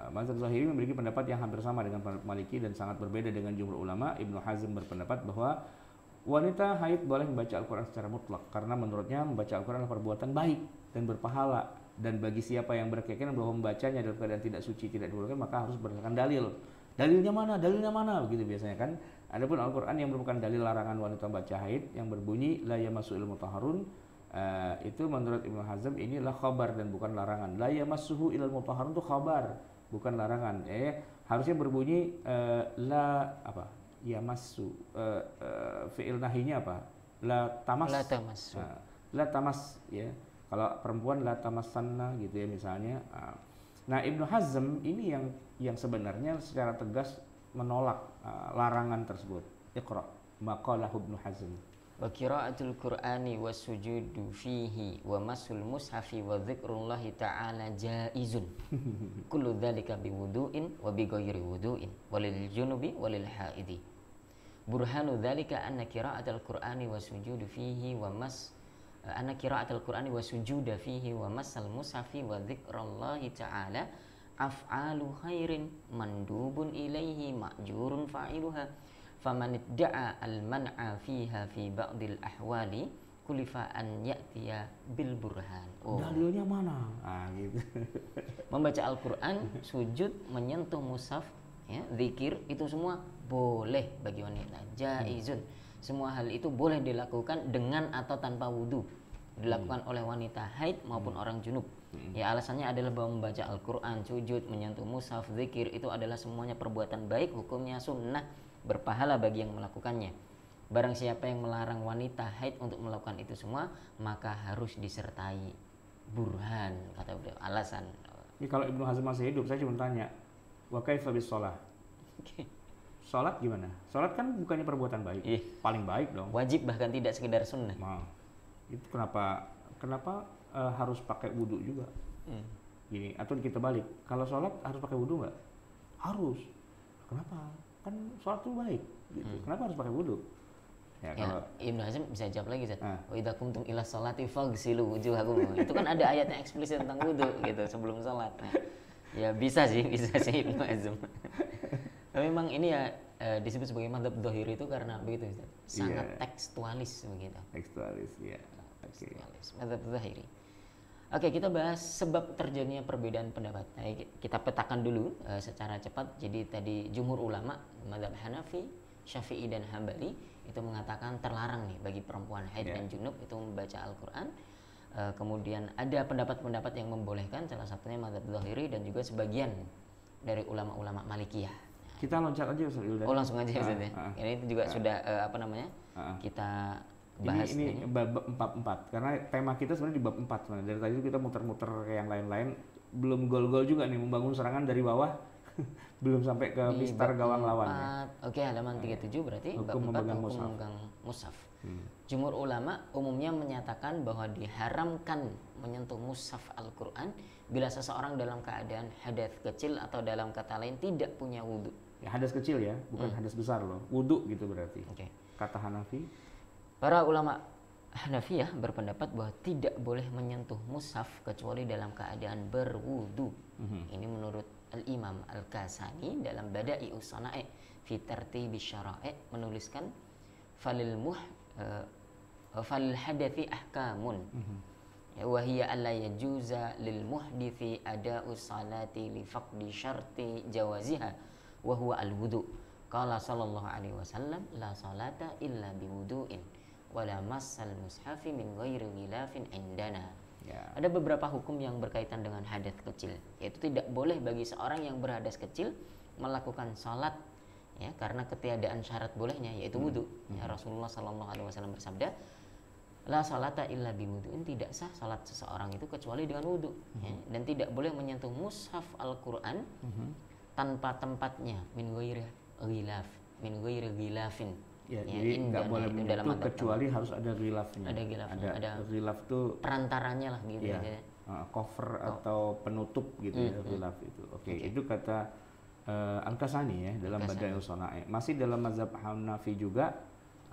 Mazhab Zahiri memiliki pendapat yang hampir sama dengan pendapat Maliki dan sangat berbeda dengan jumhur ulama. Ibnu Hazm berpendapat bahwa wanita haid boleh membaca Al-Quran secara mutlak karena menurutnya membaca Al-Quran adalah perbuatan baik dan berpahala, dan bagi siapa yang berkeyakinan bahwa membacanya dalam keadaan tidak suci, tidak dibolehkan, maka harus berdasarkan dalil. Dalilnya mana? Dalilnya mana? Begitu biasanya kan. Adapun Al-Quran yang merupakan dalil larangan wanita membaca haid yang berbunyi la yamassuhul mutahharun, itu menurut Ibnu Hazm inilah khabar dan bukan larangan. La yamassuhu ilal mutahharun itu khabar, bukan larangan. Harusnya berbunyi la apa? Yamassu, fi'il nahinya apa? La tamas. La tamas. La tamas ya. Kalau perempuan la tamassanna gitu ya misalnya. Nah, Ibnu Hazm ini yang sebenarnya secara tegas menolak larangan tersebut. Iqra maqalahu Ibnu Hazm. Wa qira'atul Qur'ani was sujudu fihi wa masul mushafi wa dzikrullahi ta'ala jaizun. Kullu dzalika biwudu'in wa bighairi wudu'in walil junubi walil haidi. Burhanu dzalika anna qira'atul Qur'ani was sujudu fihi wa anna qira'atul Qur'ani wa sujuda fihi wa masal mushafi wa dzikrallahi ta'ala af'alu khairin mandubun ilaihi ma'jurun fa'iluha faman idda'a al-man'a fiha fi ba'dil ahwali kulifa an ya'tiya bil burhan. Dalilnya mana? Gitu. Membaca Al-Qur'an, sujud, menyentuh mushaf, ya, zikir, itu semua boleh bagi wanita, jaizun. Semua hal itu boleh dilakukan dengan atau tanpa wudu, dilakukan oleh wanita haid maupun orang junub. Ya, alasannya adalah bahwa membaca Al-Quran, sujud, menyentuh mushaf, zikir itu adalah semuanya perbuatan baik, hukumnya sunnah, berpahala bagi yang melakukannya. Barang siapa yang melarang wanita haid untuk melakukan itu semua, maka harus disertai burhan, kata beliau, alasan. Ini kalau Ibnu Hazm masih hidup, saya cuma tanya, wa kaifa bis shalah? Salat gimana? Salat kan bukannya perbuatan baik, paling baik dong. Wajib bahkan tidak sekedar sunnah. Nah, itu kenapa harus pakai wudhu juga? Gini, atau kita balik, kalau salat harus pakai wudhu nggak? Harus. Kenapa? Kan salat itu baik. Gitu. Kenapa harus pakai wudhu? Ya, kalau Ibnu Hazm bisa jawab lagi, Zat. Wa idza kumtum ila sholati faghsilu wujuhakum. Itu kan ada ayat yang eksplisit tentang wudhu gitu sebelum salat. Nah, ya bisa sih Ibnu Hazm. Tapi memang ini ya disebut sebagai madzhab Zahiri itu karena begitu, Ustaz. Sangat tekstualis begitu. Tekstualis, ya. Oke. Madzhab Zahiri. Oke, kita bahas sebab terjadinya perbedaan pendapat. Nah, kita petakan dulu secara cepat. Jadi tadi jumhur ulama madzhab Hanafi, Syafi'i dan Hambali itu mengatakan terlarang nih bagi perempuan haid dan junub itu membaca Al-Qur'an. Kemudian ada pendapat-pendapat yang membolehkan, salah satunya madzhab Zahiri dan juga sebagian dari ulama-ulama Malikiyah. Kita loncat aja Ustaz Ildan. Oh, langsung aja Ustaz ya. Ini juga sudah kita bahas ini bab 44 karena tema kita sebenarnya di bab 4 sebenarnya. Dari tadi itu kita muter-muter ke yang lain-lain, belum gol-gol juga nih membangun serangan dari bawah. Belum sampai ke mistar gawang lawan ya. Oke, halaman 37 berarti bab 4 hukum memegang mushaf. Jumhur ulama umumnya menyatakan bahwa diharamkan menyentuh mushaf Al-Qur'an bila seseorang dalam keadaan hadas kecil atau dalam kata lain tidak punya wudu. Ya, hadas kecil ya, bukan hadas besar loh. Wudu gitu berarti. Oke. Kata Hanafi. Para ulama Hanafiyah berpendapat bahwa tidak boleh menyentuh mushaf kecuali dalam keadaan berwudu. Ini menurut Al-Imam Al-Kasani dalam Bada'i'us Sana'i' fi Tartibi Syara'i' menuliskan falil hadathi ahkamun. Wa hiya alla yajuza lil muhdithi ada'u salati li faqdi syarti jawaziha wa huwa al-wudu. Qala sallallahu alaihi wasallam la salata illa biwudu'in wa la massal mushafi min ghairi ghilafin indana. Ada beberapa hukum yang berkaitan dengan hadas kecil, yaitu tidak boleh bagi seorang yang berhadas kecil melakukan salat ya, karena ketiadaan syarat bolehnya yaitu wudu. Ya, Rasulullah Sallallahu Alaihi Wasallam bersabda, la salata illa biwudu'in, tidak sah salat seseorang itu kecuali dengan wudu. Ya, dan tidak boleh menyentuh mushaf Al-Quran tanpa tempatnya, min ghairi ghilafin. Ya, jadi nggak boleh menyentuh kecuali harus ada ghilafnya. Ada ghilafnya, ada ghilaf tuh perantaranya lah gitu ya, ya. Cover atau penutup gitu ya, ghilaf itu. Oke. Itu kata Al-Kasani ya dalam Bada'i'us Shana'i'. Masih dalam mazhab Hanafi juga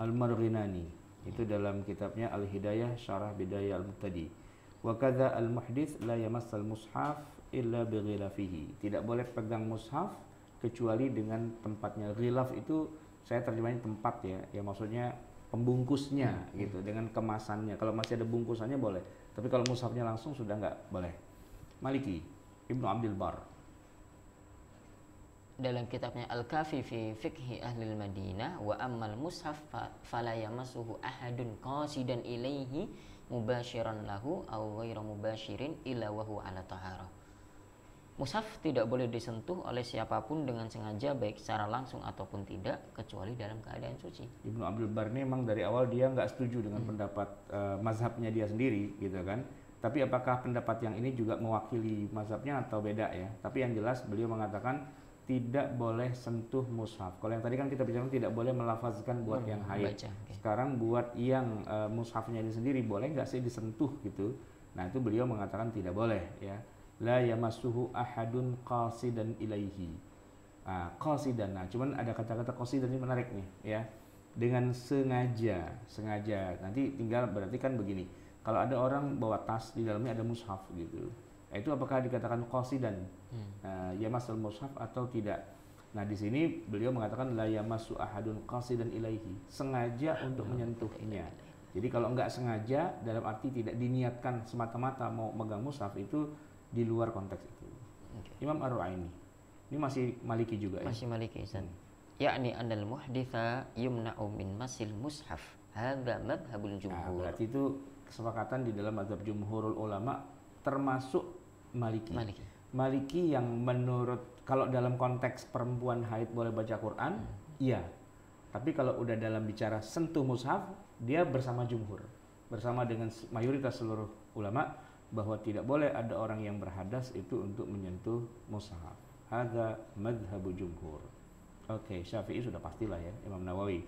Al-Marghinani. Itu dalam kitabnya Al-Hidayah Syarah Bidayah Al-Muqtadi. Wa kadza al-muhdits la yamassal mushaf illa bighilafihi. Tidak boleh pegang mushaf kecuali dengan tempatnya. Ghilaf itu saya terjemahin tempat ya. Ya maksudnya pembungkusnya gitu, dengan kemasannya. Kalau masih ada bungkusannya boleh. Tapi kalau mushafnya langsung sudah nggak boleh. Maliki, Ibnu Abdul Bar dalam kitabnya Al-Kafi fi Fiqhi Ahlil Madinah, wa ammal mushaf fala yamassuhu ahadun qasidan ilaihi mubasyiran lahu aw ghairu mubasyirin illa wa huwa ala taharah. Mushaf tidak boleh disentuh oleh siapapun dengan sengaja, baik secara langsung ataupun tidak, kecuali dalam keadaan suci. Ibnu Abdul Bar ini memang dari awal dia nggak setuju dengan pendapat mazhabnya dia sendiri gitu kan. Tapi apakah pendapat yang ini juga mewakili mazhabnya atau beda ya? Tapi yang jelas beliau mengatakan tidak boleh sentuh mushaf. Kalau yang tadi kan kita bicara tidak boleh melafazkan buat yang haid. Okay. Sekarang buat yang mushafnya ini sendiri boleh nggak sih disentuh gitu? Nah itu beliau mengatakan tidak boleh ya. La yamassuhu ahadun qasidan ilaihi. Qasidan. Nah, cuman ada kata-kata qasidan ini menarik nih ya. Dengan sengaja. Nanti tinggal berarti kan begini. Kalau ada orang bawa tas di dalamnya ada mushaf gitu. Itu apakah dikatakan qasidan yamassul mushaf atau tidak? Nah di sini beliau mengatakan la yamassu ahadun qasidan ilaihi, sengaja untuk menyentuhnya. Jadi kalau enggak sengaja dalam arti tidak diniatkan semata-mata mau megang mushaf, itu di luar konteks itu. Imam Ar-Ru'aini ini masih Maliki juga ya? Masih Maliki, Ustaz. Yakni anal muhditha yumna'u min masil mushaf. Hadza madhhabul jumhur. Berarti itu kesepakatan di dalam mazhab jumhurul ulama termasuk Maliki yang menurut, kalau dalam konteks perempuan haid boleh baca Quran, iya. Tapi kalau udah dalam bicara sentuh mushaf, dia bersama jumhur, bersama dengan mayoritas seluruh ulama, bahwa tidak boleh ada orang yang berhadas itu untuk menyentuh mushaf. Hadza madhhabu jumhur. Oke, Syafi'i sudah pastilah ya, Imam Nawawi.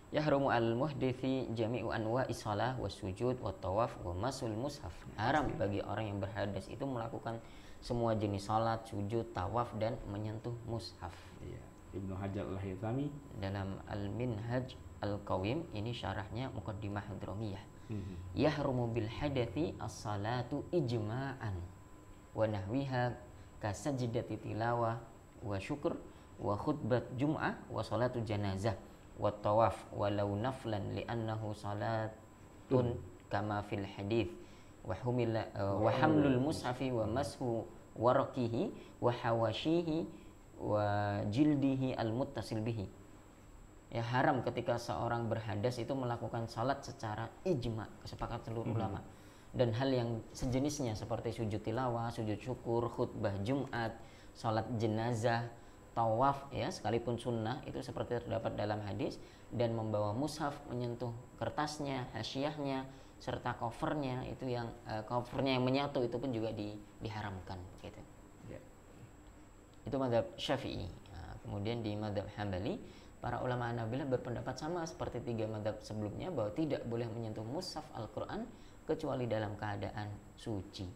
Yahrumu al-muhdithi jami'u anwa'is shalah was-sujud wat-tawaf wa masul mushaf. Haram bagi orang yang berhadas itu melakukan semua jenis salat, sujud, tawaf dan menyentuh mushaf. Iya. Ibnu Hajar Al-Haythami dalam Al-Minhaj Al-Qawim, ini syarahnya Muqaddimah Hadramiyah. Yahrumu bil hadathi as-salatu ijma'an wa nahwiha ka sajdati tilawah wa syukur wa khutbat jum'ah wa salatu janazah wa tawaf walau naflan li'annahu salatun kama fil hadith wa hamlul mushafi wa mashu warakihi wa hawashihi wa jildihi al-muttasil bihi. Ya, haram ketika seorang berhadas itu melakukan salat secara ijma, kesepakatan seluruh ulama. Dan hal yang sejenisnya seperti sujud tilawah, sujud syukur, khutbah Jumat, salat jenazah, tawaf ya, sekalipun sunnah itu seperti terdapat dalam hadis, dan membawa mushaf, menyentuh kertasnya, hasyiahnya serta covernya, itu yang covernya yang menyatu itu pun juga diharamkan gitu. Ya. Itu mazhab Syafi'i. Nah, kemudian di mazhab Hambali, para ulama Hanabilah berpendapat sama seperti tiga mazhab sebelumnya, bahwa tidak boleh menyentuh mushaf Al-Quran kecuali dalam keadaan suci.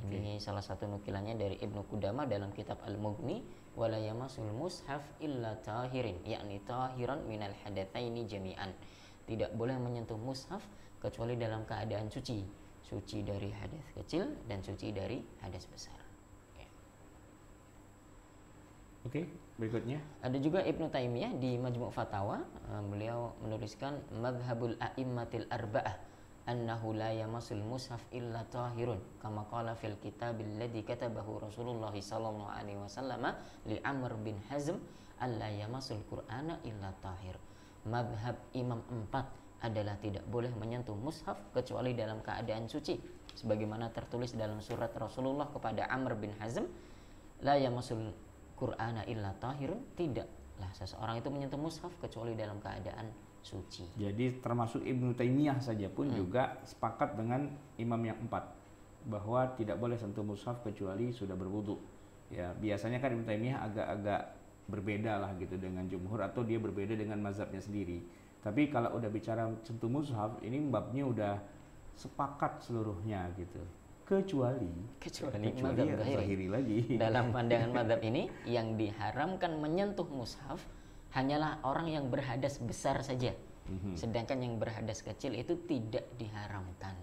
Ini salah satu nukilannya dari Ibnu Qudamah dalam kitab Al-Mughni, wala yamassul mushaf illa tahirin, yakni tahiran minal hadatsaini jami'an. Tidak boleh menyentuh mushaf kecuali dalam keadaan suci, suci dari hadas kecil dan suci dari hadas besar. Oke, berikutnya ada juga Ibnu Taimiyah di Majmu' Fatawa, beliau menuliskan madhabul a'immatil arba'ah annahu la yamassul mushaf illa tahirun kama qala fil kitabil ladzi katabahu Rasulullah sallallahu alaihi wasallam li Amr bin Hazm alla yamassul Qur'ana illa tahir. Madhab Imam 4 adalah tidak boleh menyentuh mushaf kecuali dalam keadaan suci, sebagaimana tertulis dalam surat Rasulullah kepada Amr bin Hazm, la yamassul Qur'ana illa tahirun, tidaklah seseorang itu menyentuh mushaf kecuali dalam keadaan suci. Jadi termasuk Ibnu Taimiyah saja pun juga sepakat dengan imam yang 4 bahwa tidak boleh sentuh mushaf kecuali sudah berwudu. Ya, biasanya kan Ibnu Taimiyah agak-agak berbeda lah gitu dengan jumhur, atau dia berbeda dengan mazhabnya sendiri. Tapi kalau udah bicara sentuh mushaf, ini babnya udah sepakat seluruhnya gitu. Kecuali mazhab ya, zahiri lagi. Dalam pandangan mazhab ini yang diharamkan menyentuh mushaf hanyalah orang yang berhadas besar saja. Sedangkan yang berhadas kecil itu tidak diharamkan.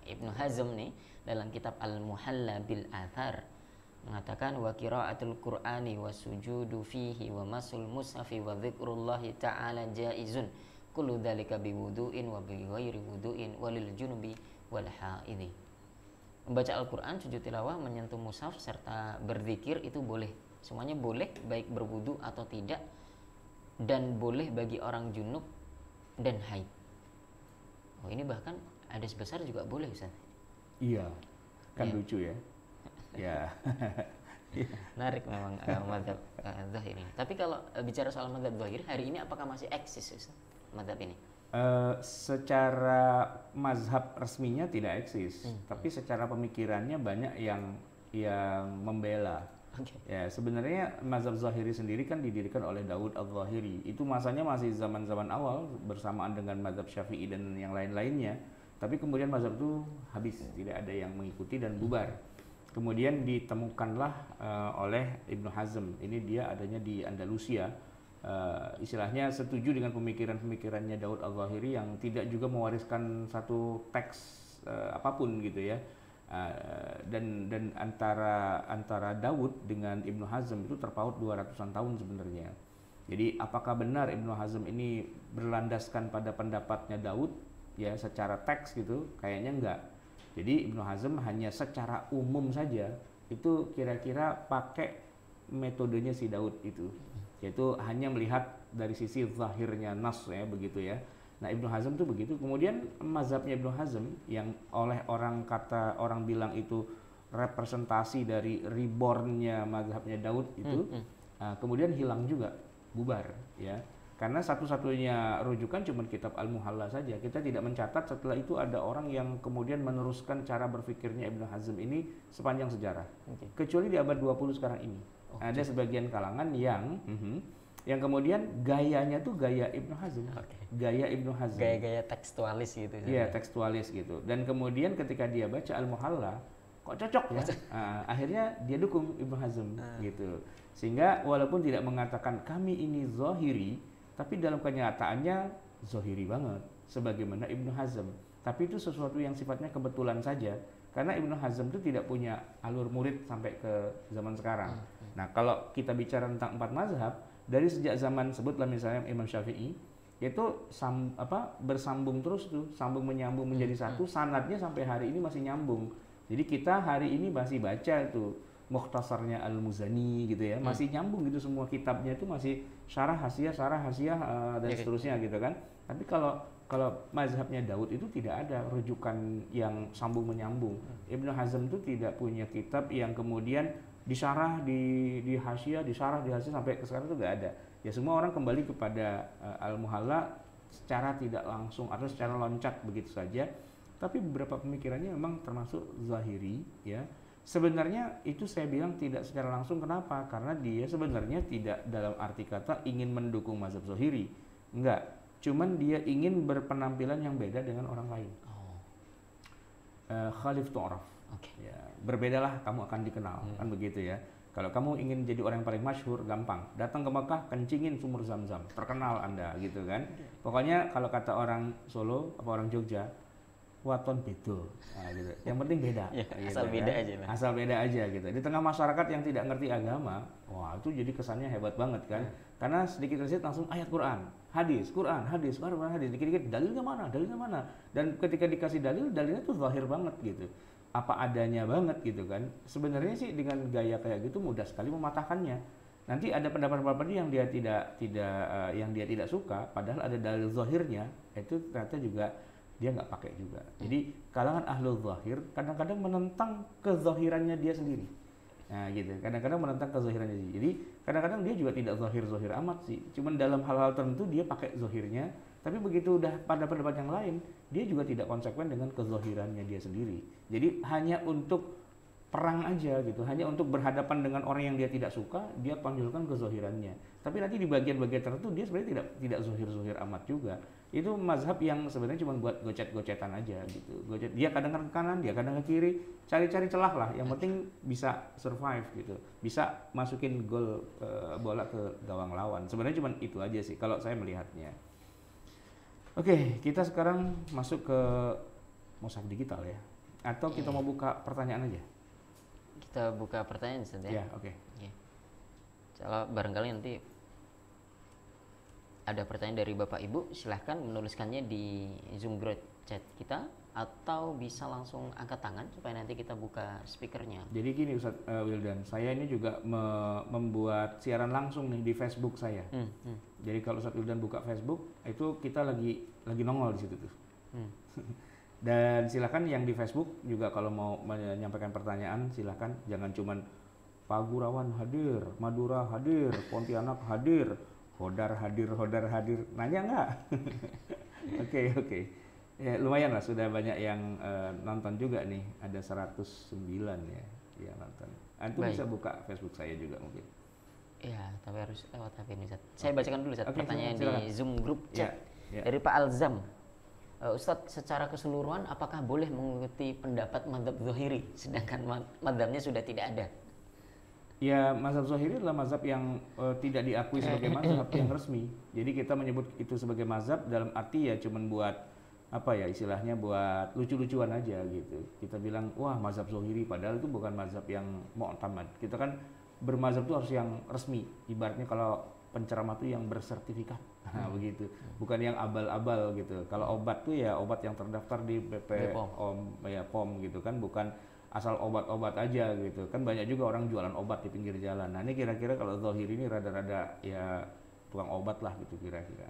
Ibnu Hazm nih dalam kitab Al-Muhalla bil Athar mengatakan wa qiraatul Qur'ani wa sujudu fihi wa masul mushafi wa dzikrullahi ta'ala jaizun kullu dzalika biwudu'in wa bighairi wudu'in walil junubi wal haidhi. Membaca Al-Qur'an, sujud tilawah, menyentuh mushaf serta berzikir itu boleh. Semuanya boleh, baik berwudu atau tidak, dan boleh bagi orang junub dan haid. Oh, ini bahkan hadas besar juga boleh, Ustaz. Iya. Kan Iya. lucu ya. Ya. Menarik memang mazhab zahir ini. Tapi kalau bicara soal mazhab zahir, hari ini apakah masih eksis, Ustaz, mazhab ini? Secara mazhab resminya tidak eksis, tapi secara pemikirannya banyak yang membela. Oke. Ya, sebenarnya mazhab Zahiri sendiri kan didirikan oleh Daud al-Zahiri. Itu masanya masih zaman-zaman awal bersamaan dengan mazhab Syafi'i dan yang lain-lainnya. Tapi kemudian mazhab itu habis, tidak ada yang mengikuti dan bubar. Kemudian ditemukanlah oleh Ibnu Hazm. Ini dia adanya di Andalusia. Istilahnya setuju dengan pemikiran-pemikirannya Daud al-Zahiri yang tidak juga mewariskan satu teks apapun gitu ya. Dan antara Daud dengan Ibnu Hazm itu terpaut 200-an tahun sebenarnya. Jadi apakah benar Ibnu Hazm ini berlandaskan pada pendapatnya Daud ya secara teks gitu? Kayaknya enggak. Jadi Ibnu Hazm hanya secara umum saja itu kira-kira pakai metodenya si Daud itu, yaitu hanya melihat dari sisi zahirnya nas ya begitu ya. Nah, Ibnu Hazm itu begitu. Kemudian mazhabnya Ibnu Hazm yang oleh orang bilang itu representasi dari rebornnya mazhabnya Daud itu, kemudian hilang juga, bubar ya. Karena satu-satunya rujukan cuma kitab Al-Muhalla saja. Kita tidak mencatat setelah itu ada orang yang kemudian meneruskan cara berpikirnya Ibnu Hazm ini sepanjang sejarah. Kecuali di abad 20 sekarang ini. Ada sebagian kalangan yang kemudian gayanya tuh gaya Ibnu Hazm, gaya Ibnu Hazm, gaya-gaya tekstualis gitu. Iya, tekstualis gitu. Dan kemudian ketika dia baca Al-Muhalla, kok cocok ya? Akhirnya dia dukung Ibnu Hazm gitu. Sehingga walaupun tidak mengatakan kami ini zahiri, tapi dalam kenyataannya zahiri banget, sebagaimana Ibnu Hazm. Tapi itu sesuatu yang sifatnya kebetulan saja, karena Ibnu Hazm itu tidak punya alur murid sampai ke zaman sekarang. Nah, kalau kita bicara tentang 4 mazhab, dari sejak zaman sebutlah misalnya Imam Syafi'i itu bersambung terus tuh, sambung menyambung menjadi satu, sanadnya sampai hari ini masih nyambung. Jadi kita hari ini masih baca tuh Mukhtasarnya Al-Muzani gitu ya, masih nyambung gitu, semua kitabnya itu masih syarah hasiah dan seterusnya gitu kan. Tapi kalau mazhabnya Daud itu tidak ada rujukan yang sambung menyambung. Ibnu Hazm itu tidak punya kitab yang kemudian disyarah di hasiah, disyarah di hasiah sampai ke sekarang itu nggak ada. Ya semua orang kembali kepada Al-Muhalla secara tidak langsung atau secara loncat begitu saja. Tapi beberapa pemikirannya memang termasuk zahiri ya. Sebenarnya itu saya bilang tidak secara langsung. Kenapa? Karena dia sebenarnya tidak dalam arti kata ingin mendukung mazhab zahiri. Enggak. Cuman dia ingin berpenampilan yang beda dengan orang lain. Khalif tu'raf. Ya, berbedalah kamu akan dikenal, kan begitu ya. Kalau kamu ingin jadi orang yang paling masyhur, gampang. Datang ke Mekah, kencingin sumur Zam-Zam, terkenal Anda gitu kan. Pokoknya kalau kata orang Solo apa orang Jogja, waton bedo, nah, gitu. Yang penting beda. Ya, gitu, asal beda kan? aja lah. Asal beda aja gitu. Di tengah masyarakat yang tidak ngerti agama, wah itu jadi kesannya hebat banget kan. Karena sedikit-sedikit langsung ayat Quran, hadis, dikit-dikit dalilnya mana. Dan ketika dikasih dalilnya tuh zahir banget gitu. Apa adanya banget gitu kan. Sebenarnya sih dengan gaya kayak gitu mudah sekali mematahkannya. Nanti ada pendapat-pendapat yang dia tidak suka, padahal ada dalil zahirnya, itu ternyata juga dia nggak pakai juga. Jadi kalangan ahlul zahir kadang-kadang menentang kezahirannya dia sendiri. Nah gitu, kadang-kadang menentang kezohirannya sih. Jadi kadang-kadang dia juga tidak zohir amat sih. Cuman dalam hal-hal tertentu dia pakai zohirnya, tapi begitu udah pada pendapat yang lain, dia juga tidak konsekuen dengan kezohirannya dia sendiri. Jadi hanya untuk perang aja gitu, hanya untuk berhadapan dengan orang yang dia tidak suka, dia tonjolkan kezohirannya. Tapi nanti di bagian-bagian tertentu dia sebenarnya tidak zohir amat juga. Itu mazhab yang sebenarnya cuma buat gocet-gocetan aja gitu. Dia kadang ke kanan, dia kadang ke kiri, cari-cari celah lah. Yang penting bisa survive gitu, bisa masukin gol bola ke gawang lawan. Sebenarnya cuma itu aja sih kalau saya melihatnya. Oke, kita sekarang masuk ke mushaf digital ya. Atau kita mau buka pertanyaan aja? Kita buka pertanyaan Ustaz ya. Ya, oke. Ya. Kalau barangkali nanti ada pertanyaan dari Bapak Ibu, silahkan menuliskannya di Zoom group chat kita atau bisa langsung angkat tangan supaya nanti kita buka speakernya. Jadi gini Ustadz Wildan, saya ini juga membuat siaran langsung nih di Facebook saya. Jadi kalau Ustadz Wildan buka Facebook, itu kita lagi nongol di situ tuh. Dan silakan yang di Facebook juga kalau mau menyampaikan pertanyaan silakan, jangan cuman Pagurawan hadir, Madura hadir, Pontianak hadir, Hodar hadir, nanya nggak? Oke. Ya, lumayan lah, sudah banyak yang nonton juga nih, ada 109 ya yang nonton. Itu bisa buka Facebook saya juga mungkin. Iya, tapi harus lewat HP ini, Ustaz. Saya bacakan dulu pertanyaan silakan. Di Zoom group chat ya. dari Pak Alzam. Ustadz, secara keseluruhan apakah boleh mengikuti pendapat mazhab Zohiri sedangkan mazhabnya sudah tidak ada? Ya, mazhab Zohiri adalah mazhab yang tidak diakui sebagai mazhab yang resmi. Jadi kita menyebut itu sebagai mazhab dalam arti ya cuman buat apa ya istilahnya, buat lucu-lucuan aja gitu. Kita bilang wah mazhab Zohiri, padahal itu bukan mazhab yang mu'tamad. Kita kan bermazhab itu harus yang resmi. Ibaratnya kalau penceramah itu yang bersertifikat, begitu. Bukan yang abal-abal gitu. Kalau obat tuh ya obat yang terdaftar di POM gitu kan, bukan asal obat-obat aja gitu. Kan banyak juga orang jualan obat di pinggir jalan. Nah ini kira-kira kalau Zohiri ini rada-rada ya tukang obat lah gitu kira-kira.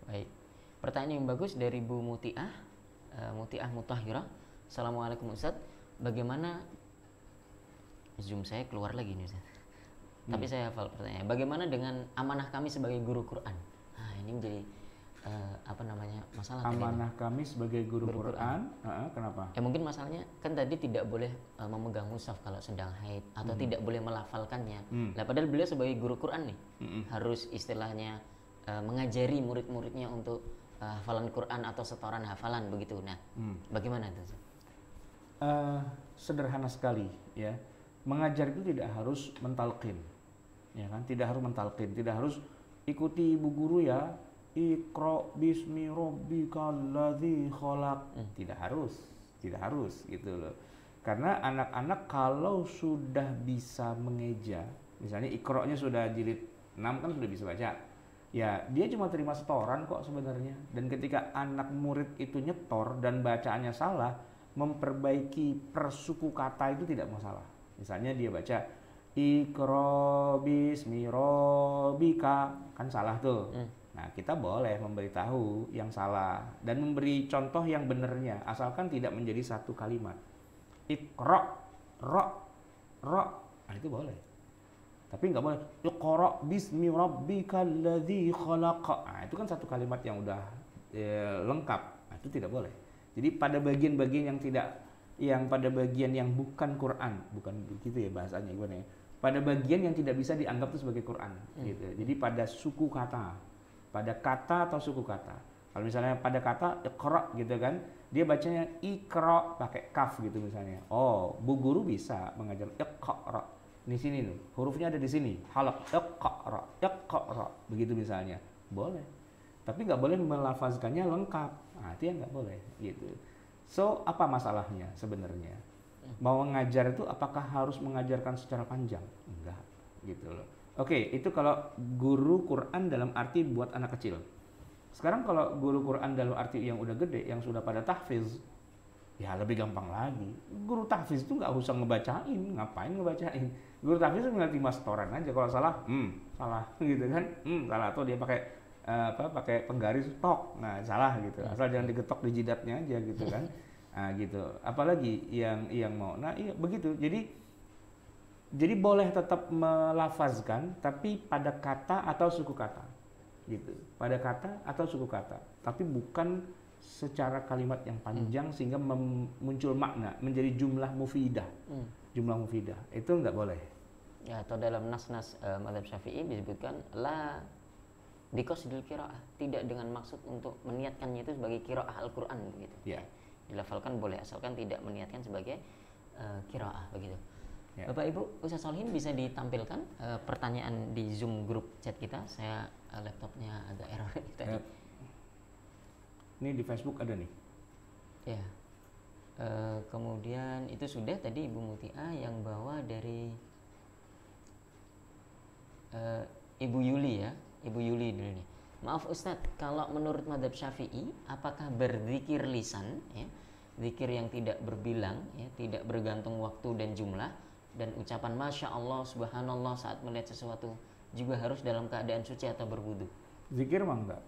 Baik. Pertanyaan yang bagus dari Bu Mutiah Mutahhirah. Assalamualaikum Ustaz. Bagaimana Zoom saya keluar lagi nih Ustaz. Tapi saya hafal pertanyaannya. Bagaimana dengan amanah kami sebagai guru Quran? Nah, ini menjadi masalah. Amanah kami sebagai guru Quran. Kenapa? Mungkin masalahnya kan tadi tidak boleh memegang mushaf kalau sedang haid atau tidak boleh melafalkannya. Nah, padahal beliau sebagai guru Quran nih harus istilahnya mengajari murid-muridnya untuk hafalan Quran atau setoran hafalan begitu. Nah, bagaimana itu? Sederhana sekali ya. Mengajar itu tidak harus mentalqin. Ya kan? Tidak harus mentalqin, tidak harus ikuti ibu guru ya. Iqra bismi rabbikal ladzi khalaq. Tidak harus gitu loh. Karena anak-anak kalau sudah bisa mengeja, misalnya Iqra-nya sudah jilid 6 kan sudah bisa baca. Ya, dia cuma terima setoran kok sebenarnya. Dan ketika anak murid itu nyetor dan bacaannya salah, memperbaiki persuku kata itu tidak masalah. Misalnya dia baca Iqra bismi rabbika, kan salah tuh. Nah, kita boleh memberitahu yang salah dan memberi contoh yang benernya, asalkan tidak menjadi satu kalimat. Iqra, ra. Nah, itu boleh. Tapi nggak boleh Iqra bismi rabbikal ladzi khalaq. Nah, itu kan satu kalimat yang udah lengkap. Nah, itu tidak boleh. Jadi pada bagian-bagian pada bagian yang bukan Quran, bukan begitu ya bahasanya gimana ya? Pada bagian yang tidak bisa dianggap itu sebagai Quran gitu. Jadi pada suku kata, pada kata atau suku kata. Kalau misalnya pada kata Iqra gitu kan, dia bacanya Iqra pakai kaf gitu misalnya. Oh, bu guru bisa mengajar Iqra. Di sini loh, hurufnya ada di sini. Halaq Iqra. Begitu misalnya. Boleh. Tapi nggak boleh melafazkannya lengkap. Nah, itu yang nggak boleh gitu. So, apa masalahnya sebenarnya? Mau mengajar itu apakah harus mengajarkan secara panjang? Enggak, gitu loh. Oke, itu kalau guru Quran dalam arti buat anak kecil. Sekarang kalau guru Quran dalam arti yang udah gede, yang sudah pada tahfiz, ya lebih gampang lagi. Guru tahfiz itu nggak usah ngebacain, ngapain ngebacain? Guru tahfiz itu tinggal terima setoran aja. Kalau salah, salah, gitu kan? Salah, atau dia pakai penggaris tok, nah salah gitu. Asal jangan digetok di jidatnya aja gitu kan. Nah gitu. Apalagi yang mau. Nah iya begitu. Jadi Jadi boleh tetap melafazkan, tapi pada kata atau suku kata, gitu. Pada kata atau suku kata, tapi bukan secara kalimat yang panjang sehingga muncul makna menjadi jumlah mufidah. Jumlah mufidah itu nggak boleh. Ya, atau dalam nas-nas mazhab Syafi'i disebutkan la biqasdil qiraah, tidak dengan maksud untuk meniatkannya itu sebagai qiraah Al-Qur'an begitu. Ya. Dilafalkan boleh asalkan tidak meniatkan sebagai qiraah begitu. Ya. Bapak Ibu, Ustaz Solihin bisa ditampilkan pertanyaan di Zoom grup chat kita. Saya laptopnya agak error tadi. Ini di Facebook ada nih. Ya. Kemudian itu sudah tadi Ibu Mutia yang bawa dari Ibu Yuli ya. Ibu Yuli dulu nih. Maaf Ustadz, kalau menurut mazhab Syafi'i, apakah berzikir lisan, ya, zikir yang tidak berbilang, ya, tidak bergantung waktu dan jumlah, dan ucapan Masya Allah, Subhanallah saat melihat sesuatu juga harus dalam keadaan suci atau berwudu? Zikir mah enggak.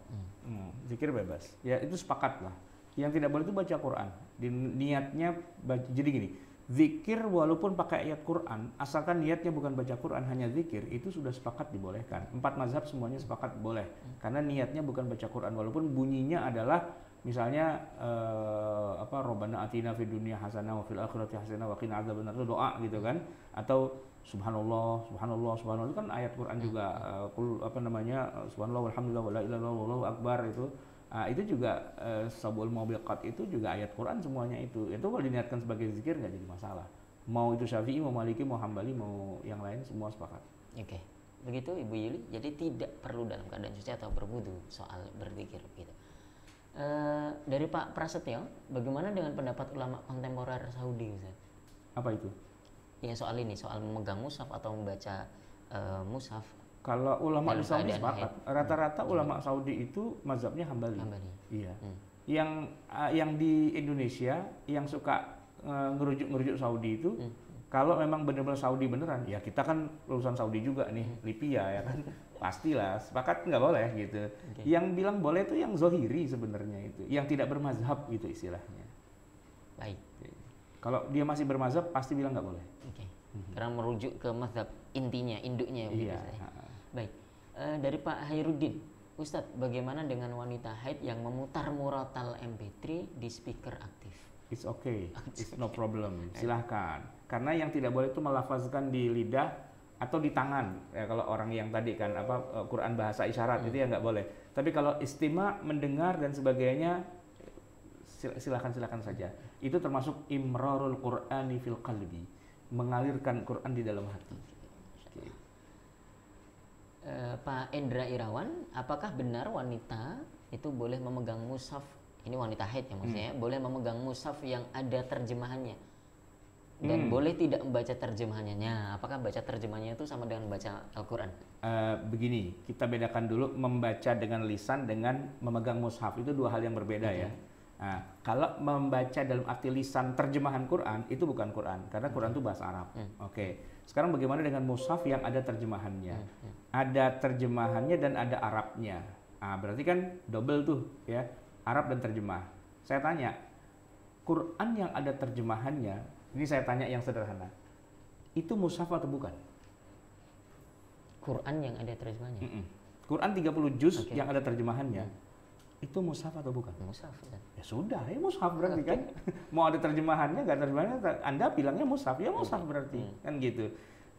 Zikir bebas. Ya itu sepakat lah. Yang tidak boleh itu baca Quran. Niatnya jadi gini, zikir walaupun pakai ayat Quran, asalkan niatnya bukan baca Quran, hanya zikir, itu sudah sepakat dibolehkan. 4 mazhab semuanya sepakat boleh. Karena niatnya bukan baca Quran, walaupun bunyinya adalah misalnya Rabbana atina fid dunya hasanah wa fil akhirati hasanah wa qina adzabannar, itu doa gitu kan. Atau subhanallah, subhanallah, subhanallah itu kan ayat Quran juga. Subhanallah walhamdulillah wala ilaha illallah wallahu akbar itu juga sabul mubiqat itu juga ayat Quran semuanya itu kalau diniatkan sebagai zikir nggak jadi masalah. Mau itu Syafi'i, mau Maliki, mau Hambali, mau yang lain semua sepakat. Oke. Begitu Ibu Yuli, jadi tidak perlu dalam keadaan suci atau berwudu soal berzikir gitu. Dari Pak Prasetyo, bagaimana dengan pendapat ulama kontemporer Saudi, Ustaz? Apa itu? Ya soal ini, soal memegang mushaf atau membaca mushaf. Kalau ulama di Saudi sepakat, rata-rata ulama Saudi itu mazhabnya Hambali. Iya. Yang di Indonesia yang suka ngerujuk Saudi itu, kalau memang benar-benar Saudi beneran, ya kita kan lulusan Saudi juga nih, Lipia ya kan, pastilah sepakat nggak boleh gitu. Yang bilang boleh itu yang zohiri sebenarnya itu, yang tidak bermazhab gitu istilahnya. Baik. Kalau dia masih bermazhab pasti bilang nggak boleh. Karena merujuk ke mazhab intinya, induknya. Iya. Baik. Dari Pak Hairuddin, Ustadz, bagaimana dengan wanita haid yang memutar murotal MP3 di speaker aktif? It's okay, it's no problem, silahkan. Karena yang tidak boleh itu melafazkan di lidah atau di tangan. Ya, kalau orang yang tadi kan Quran bahasa isyarat itu ya nggak boleh. Tapi kalau istima, mendengar dan sebagainya, silahkan saja. Itu termasuk imrarul Qur'ani fil qalbi, mengalirkan Quran di dalam hati. Pak Endra Irawan, apakah benar wanita itu boleh memegang mushaf? Ini wanita haid ya maksudnya, boleh memegang mushaf yang ada terjemahannya dan boleh tidak membaca terjemahannya. Apakah baca terjemahannya itu sama dengan baca Al-Quran? Begini, kita bedakan dulu membaca dengan lisan dengan memegang mushaf, itu dua hal yang berbeda ya. Nah, kalau membaca dalam arti lisan terjemahan Quran itu bukan Quran, karena Quran itu bahasa Arab. Oke. Sekarang bagaimana dengan mushaf yang ada terjemahannya? Ada terjemahannya dan ada Arabnya. Nah, berarti kan double tuh ya, Arab dan terjemah. Saya tanya, Quran yang ada terjemahannya, ini saya tanya yang sederhana, itu mushaf atau bukan? Quran yang ada terjemahannya? Quran 30 juz yang ada terjemahannya, itu mushaf atau bukan? Mushaf. Ya sudah, ya mushaf berarti kan. Mau ada terjemahannya, nggak terjemahannya, Anda bilangnya mushaf, ya mushaf berarti kan gitu.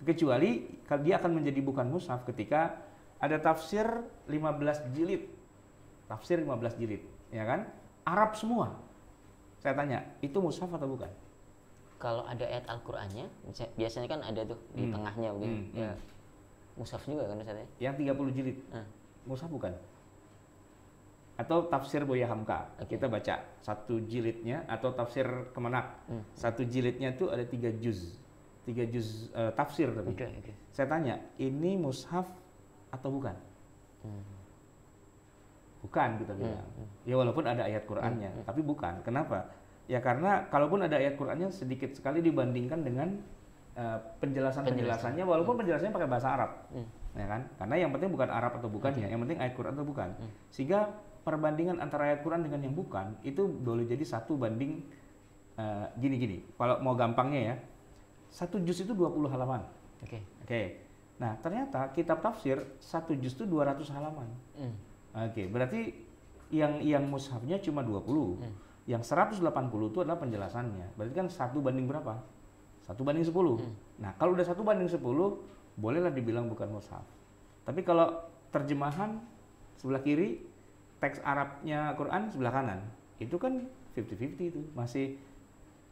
Kecuali dia akan menjadi bukan mushaf ketika ada tafsir 15 jilid. Tafsir 15 jilid, ya kan? Arab semua. Saya tanya, itu mushaf atau bukan? Kalau ada ayat Al-Qur'annya, biasanya kan ada tuh di tengahnya begitu. Ya. Mushaf juga kan Ustaz ya? Yang 30 jilid. Mushaf bukan? Atau tafsir Buya Hamka, kita baca satu jilidnya, atau tafsir Kemenak, satu jilidnya itu ada 3 juz tafsir tapi. Saya tanya, ini mushaf atau bukan? Bukan, kita bilang. Ya walaupun ada ayat Qur'annya, tapi bukan. Kenapa? Ya karena kalaupun ada ayat Qur'annya sedikit sekali dibandingkan dengan penjelasannya, walaupun penjelasannya pakai bahasa Arab, ya kan? Karena yang penting bukan Arab atau bukannya, yang penting ayat Qur'an atau bukan. Sehingga perbandingan antara ayat Quran dengan yang bukan itu boleh jadi 1 banding gini. Kalau mau gampangnya ya, 1 juz itu 20 halaman. Oke. Oke. Nah, ternyata kitab tafsir 1 juz itu 200 halaman. Oke, berarti yang mushafnya cuma 20. Yang 180 itu adalah penjelasannya. Berarti kan 1 banding berapa? 1 banding 10. Nah, kalau udah 1 banding 10, bolehlah dibilang bukan mushaf. Tapi kalau terjemahan sebelah kiri, teks Arabnya Quran sebelah kanan, itu kan 50-50 itu, masih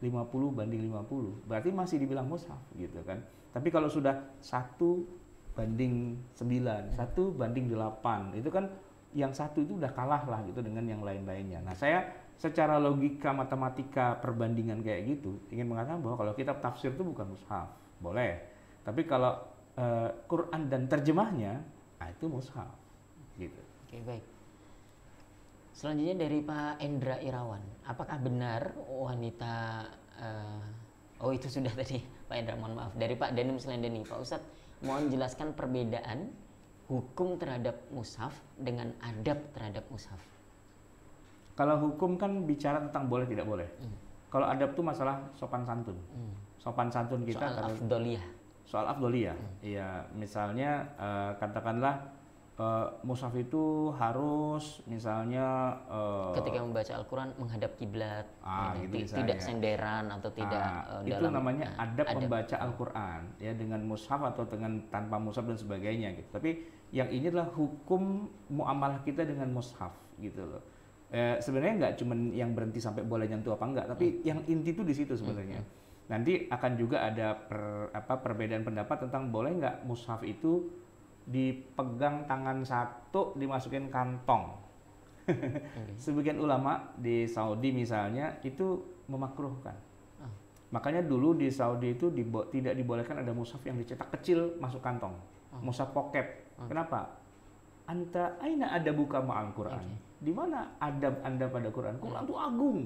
50 banding 50. Berarti masih dibilang mushaf gitu kan. Tapi kalau sudah 1 banding 9, 1 banding 8, itu kan yang satu itu udah kalah lah gitu dengan yang lain-lainnya. Nah, saya secara logika matematika perbandingan kayak gitu ingin mengatakan bahwa kalau kitab tafsir itu bukan mushaf, boleh. Tapi kalau Quran dan terjemahnya, nah itu mushaf gitu. Oke, baik. Selanjutnya dari Pak Endra Irawan, apakah benar wanita oh itu sudah tadi Pak Endra, mohon maaf. Dari Pak Danim Slendeni, Pak Ustadz mohon jelaskan perbedaan hukum terhadap mushaf dengan adab terhadap mushaf. Kalau hukum kan bicara tentang boleh tidak boleh. Kalau adab itu masalah sopan santun. Sopan santun kita soal afdoliyah. Soal afdoliyah. Iya, misalnya katakanlah mushaf itu harus misalnya ketika membaca Al-Quran menghadap kiblat, gitu tidak senderan atau tidak itu dalam namanya adab membaca Al-Quran ya, dengan mushaf atau dengan tanpa mushaf dan sebagainya gitu. Tapi yang ini adalah hukum muamalah kita dengan mushaf gitu loh. Sebenarnya nggak cuma yang berhenti sampai boleh nyentuh apa enggak, tapi yang inti itu di situ sebenarnya. Nanti akan juga ada perbedaan pendapat tentang boleh nggak mushaf itu dipegang tangan satu dimasukin kantong. Sebagian ulama di Saudi misalnya itu memakruhkan. Makanya dulu di Saudi itu tidak dibolehkan ada mushaf yang dicetak kecil masuk kantong. Mushaf pocket. Kenapa? Anta aina ada buka ma'al Quran. Di mana adab Anda pada Quran? Quran itu agung.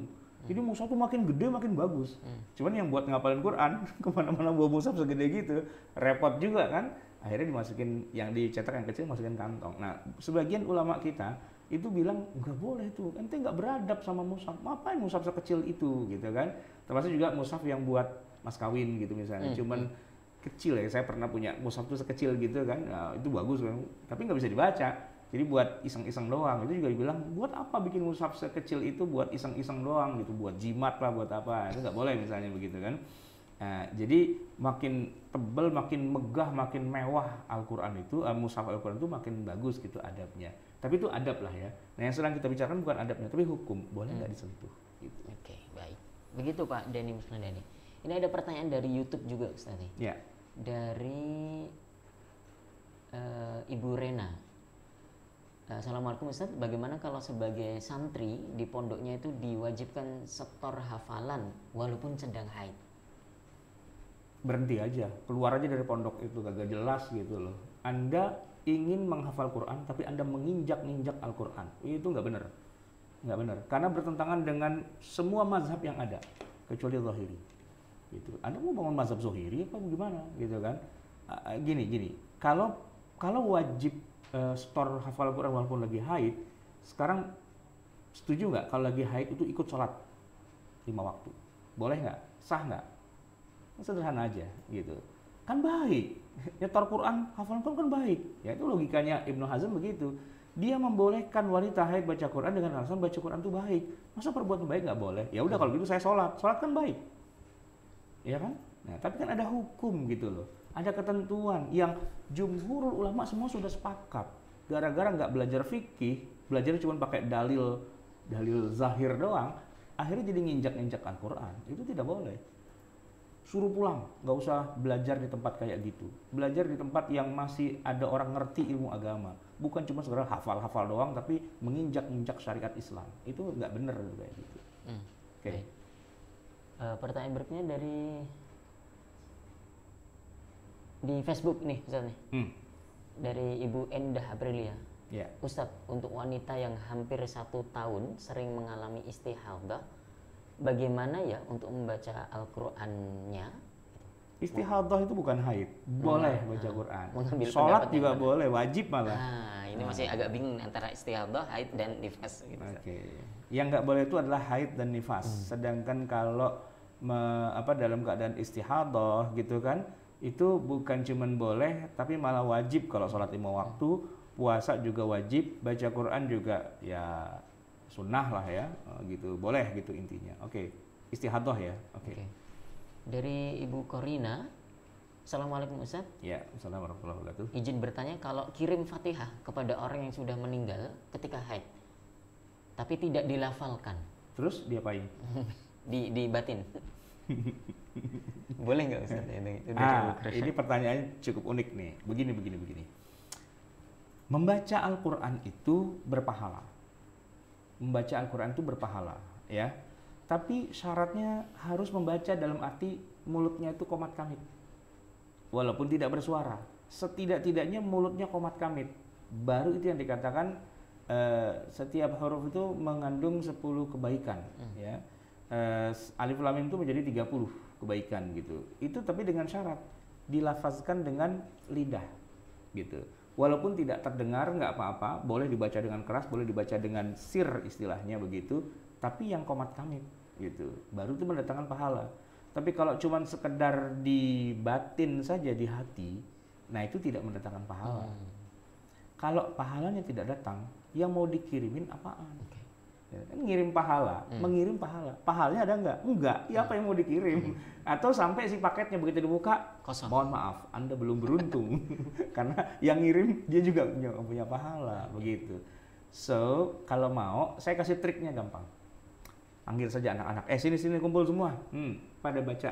Jadi mushaf tuh makin gede makin bagus. Cuman yang buat ngapalin Quran kemana-mana bawa mushaf segede gitu, repot juga kan. Akhirnya dimasukin yang dicetak yang kecil masukin kantong. Nah, sebagian ulama kita itu bilang nggak boleh tuh, ente nggak beradab sama mushaf. Ngapain mushaf sekecil itu gitu kan? Termasuk juga mushaf yang buat mas kawin gitu misalnya. Cuman kecil ya, saya pernah punya mushaf tuh sekecil gitu kan. Nah, itu bagus kan, tapi nggak bisa dibaca. Jadi buat iseng-iseng doang. Itu juga dibilang buat apa bikin mushaf sekecil itu, buat iseng-iseng doang gitu, buat jimat lah, buat apa. Itu nggak boleh misalnya begitu kan. Nah, jadi makin tebal, makin megah, makin mewah Al-Quran itu, mushaf Al-Quran itu makin bagus gitu adabnya. Tapi itu adab lah ya. Nah, yang sedang kita bicarakan bukan adabnya, tapi hukum. Boleh nggak disentuh? Gitu. Oke, baik. Begitu Pak Dani Musnadani. Ini ada pertanyaan dari YouTube juga Ustaz. Ya. Dari Ibu Rena. Assalamualaikum Ustaz, bagaimana kalau sebagai santri di pondoknya itu diwajibkan setor hafalan walaupun sedang haid? Berhenti aja, keluar aja dari pondok itu, kagak jelas gitu loh. Anda ingin menghafal Quran tapi Anda menginjak-injak Al-Quran, itu nggak benar. Nggak benar, karena bertentangan dengan semua mazhab yang ada kecuali zahiri gitu. Anda mau bangun mazhab zahiri apa gimana gitu kan? Gini, kalau wajib setor hafal Quran walaupun lagi haid, sekarang setuju nggak kalau lagi haid itu ikut sholat 5 waktu? Boleh nggak? Sah nggak? Sederhana aja gitu. Kan baik. Nyetor Quran, hafalan Quran kan baik. Ya itu logikanya Ibnu Hazm begitu. Dia membolehkan wanita haid baca Quran dengan alasan baca Quran itu baik. Masa perbuatan baik nggak boleh? Ya udah kalau gitu saya sholat. Sholat kan baik. Ya kan? Nah, tapi kan ada hukum gitu loh. Ada ketentuan yang jumhurul ulama semua sudah sepakat. Gara-gara nggak belajar fikih, belajar cuma pakai dalil zahir doang, akhirnya jadi nginjak-nginjak Al-Quran. Itu tidak boleh. Suruh pulang, nggak usah belajar di tempat kayak gitu. Belajar di tempat yang masih ada orang ngerti ilmu agama. Bukan cuma sekedar hafal-hafal doang, tapi menginjak-injak syariat Islam. Itu nggak bener kayak gitu. Oke. Pertanyaan berikutnya di Facebook nih, Ustaz nih. Dari Ibu Endah Aprilia. Yeah. Ustadz, untuk wanita yang hampir 1 tahun sering mengalami istihadah, bagaimana ya untuk membaca Al-Qur'annya? Istihadah itu bukan haid, boleh baca Quran. Sholat juga boleh, wajib malah. Ini masih agak bingung antara istihadah, haid dan nifas. Gitu. Yang nggak boleh itu adalah haid dan nifas. Sedangkan kalau dalam keadaan istihadah gitu kan, itu bukan cuman boleh, tapi malah wajib kalau sholat 5 waktu, puasa juga wajib, baca Quran juga ya sunnah lah ya, gitu, boleh gitu intinya. Oke, istihadah ya. Oke. Dari Ibu Korina, Assalamualaikum Ustaz. Ya, Assalamualaikum warahmatullahi wabarakatuh. Izin bertanya, kalau kirim Fatihah kepada orang yang sudah meninggal ketika haid, tapi tidak dilafalkan, Terus diapain? di batin. Boleh nggak Ustaz? Ini pertanyaannya cukup unik nih. Begini. Membaca Al-Quran itu berpahala. Membaca Al-Quran itu berpahala, ya. Tapi syaratnya harus membaca dalam arti mulutnya itu qomat kamit. Walaupun tidak bersuara. Setidak-tidaknya mulutnya qomat kamit. Baru itu yang dikatakan setiap huruf itu mengandung 10 kebaikan, ya. Alif lam mim itu menjadi 30 kebaikan gitu. Itu tapi dengan syarat dilafazkan dengan lidah gitu. Walaupun tidak terdengar nggak apa-apa, boleh dibaca dengan keras, boleh dibaca dengan sir istilahnya begitu, tapi yang qomat kamit gitu. Baru itu mendatangkan pahala. Tapi kalau cuma sekedar di batin saja di hati, nah itu tidak mendatangkan pahala. Kalau pahalanya tidak datang, yang mau dikirimin apaan? Ya, kan ngirim pahala, mengirim pahala. Pahalanya ada nggak? Enggak. Ya apa yang mau dikirim? Atau sampai si paketnya begitu dibuka, kosong. Mohon maaf, Anda belum beruntung. Karena yang ngirim dia juga punya pahala, begitu. So, kalau mau, saya kasih triknya gampang. Panggil saja anak-anak, sini kumpul semua. Pada baca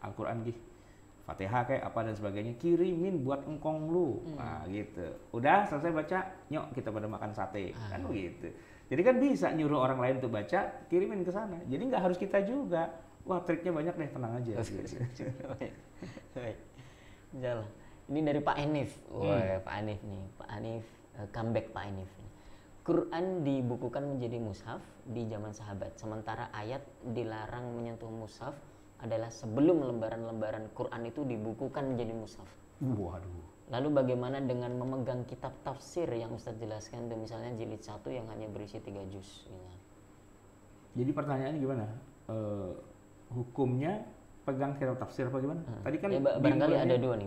Al-Quran gitu. Fatihah kayak apa dan sebagainya, kirimin buat engkong lu. Nah, gitu. Udah selesai baca, nyok kita pada makan sate. Kan begitu. Jadi kan bisa nyuruh orang lain untuk baca, kirimin ke sana. Jadi nggak harus kita juga. Wah, triknya banyak deh, tenang aja. Baik. Jalan. Ini dari Pak Enif. Wah, Pak Enif nih. Pak Enif, comeback Pak Enif. Quran dibukukan menjadi mushaf di zaman sahabat. Sementara ayat dilarang menyentuh mushaf adalah sebelum lembaran-lembaran Quran itu dibukukan menjadi mushaf. Waduh. Lalu bagaimana dengan memegang kitab tafsir yang Ustadz jelaskan, itu misalnya jilid 1 yang hanya berisi 3 juz. Jadi pertanyaannya gimana? Hukumnya pegang kitab tafsir apa gimana? Tadi kan ya, barangkali ada dua nih,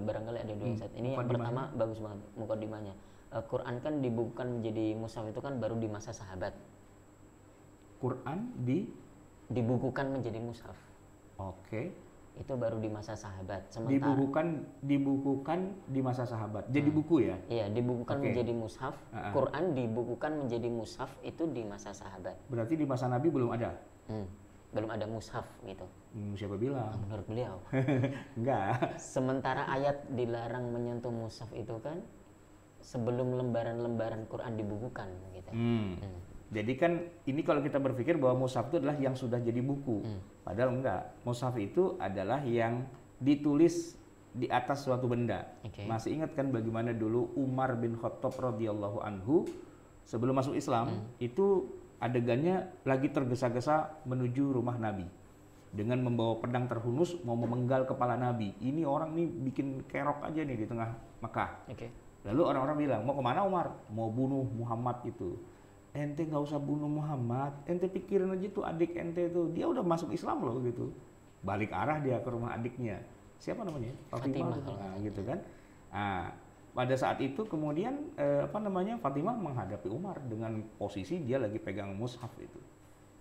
Ustadz. Ini yang pertama bagus banget mukadimahnya. Quran kan dibukukan menjadi mushaf itu kan baru di masa sahabat. Quran dibukukan menjadi mushaf. Oke. Itu baru di masa sahabat. Sementara dibukukan di masa sahabat. Jadi buku ya? Iya, dibukukan menjadi mushaf. Quran dibukukan menjadi mushaf itu di masa sahabat. Berarti di masa Nabi belum ada? Belum ada mushaf gitu. Siapa bilang? Menurut beliau. Enggak. Sementara ayat dilarang menyentuh mushaf itu kan sebelum lembaran-lembaran Quran dibukukan gitu. Jadi kan ini kalau kita berpikir bahwa mushaf itu adalah yang sudah jadi buku. Padahal enggak. Mushaf itu adalah yang ditulis di atas suatu benda. Masih ingat kan bagaimana dulu Umar bin Khattab radhiyallahu anhu sebelum masuk Islam itu adegannya lagi tergesa-gesa menuju rumah Nabi dengan membawa pedang terhunus mau memenggal kepala Nabi. Ini orang nih bikin kerok aja nih di tengah Mekah. Lalu orang-orang bilang, mau kemana Umar? Mau bunuh Muhammad itu. Ente nggak usah bunuh Muhammad, ente pikirin aja tuh adik ente tuh, dia udah masuk Islam loh gitu. Balik arah dia ke rumah adiknya. Siapa namanya? Fatimah. Nah, gitu kan. Nah, pada saat itu kemudian Fatimah menghadapi Umar dengan posisi dia lagi pegang mushaf itu.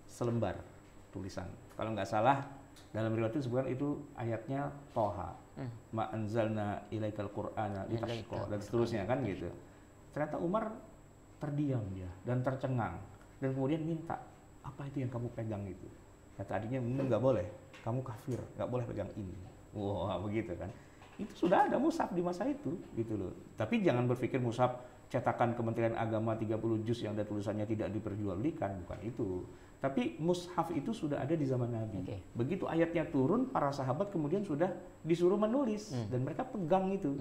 Selembar tulisan. Kalau nggak salah dalam riwayat itu disebutkan itu ayatnya Toha. Ma anzalna ilaikal qur'ana litashqa dan seterusnya kan gitu. Ternyata Umar terdiam dia dan tercengang dan kemudian minta, apa itu yang kamu pegang itu? Kata adiknya, nggak boleh, kamu kafir, nggak boleh pegang ini. Wah, begitu kan. Itu sudah ada mushaf di masa itu gitu loh. Tapi jangan berpikir mushaf cetakan Kementerian Agama 30 juz yang ada tulisannya tidak diperjualbelikan, bukan itu. Tapi mushaf itu sudah ada di zaman Nabi. Begitu ayatnya turun, para sahabat kemudian sudah disuruh menulis dan mereka pegang itu.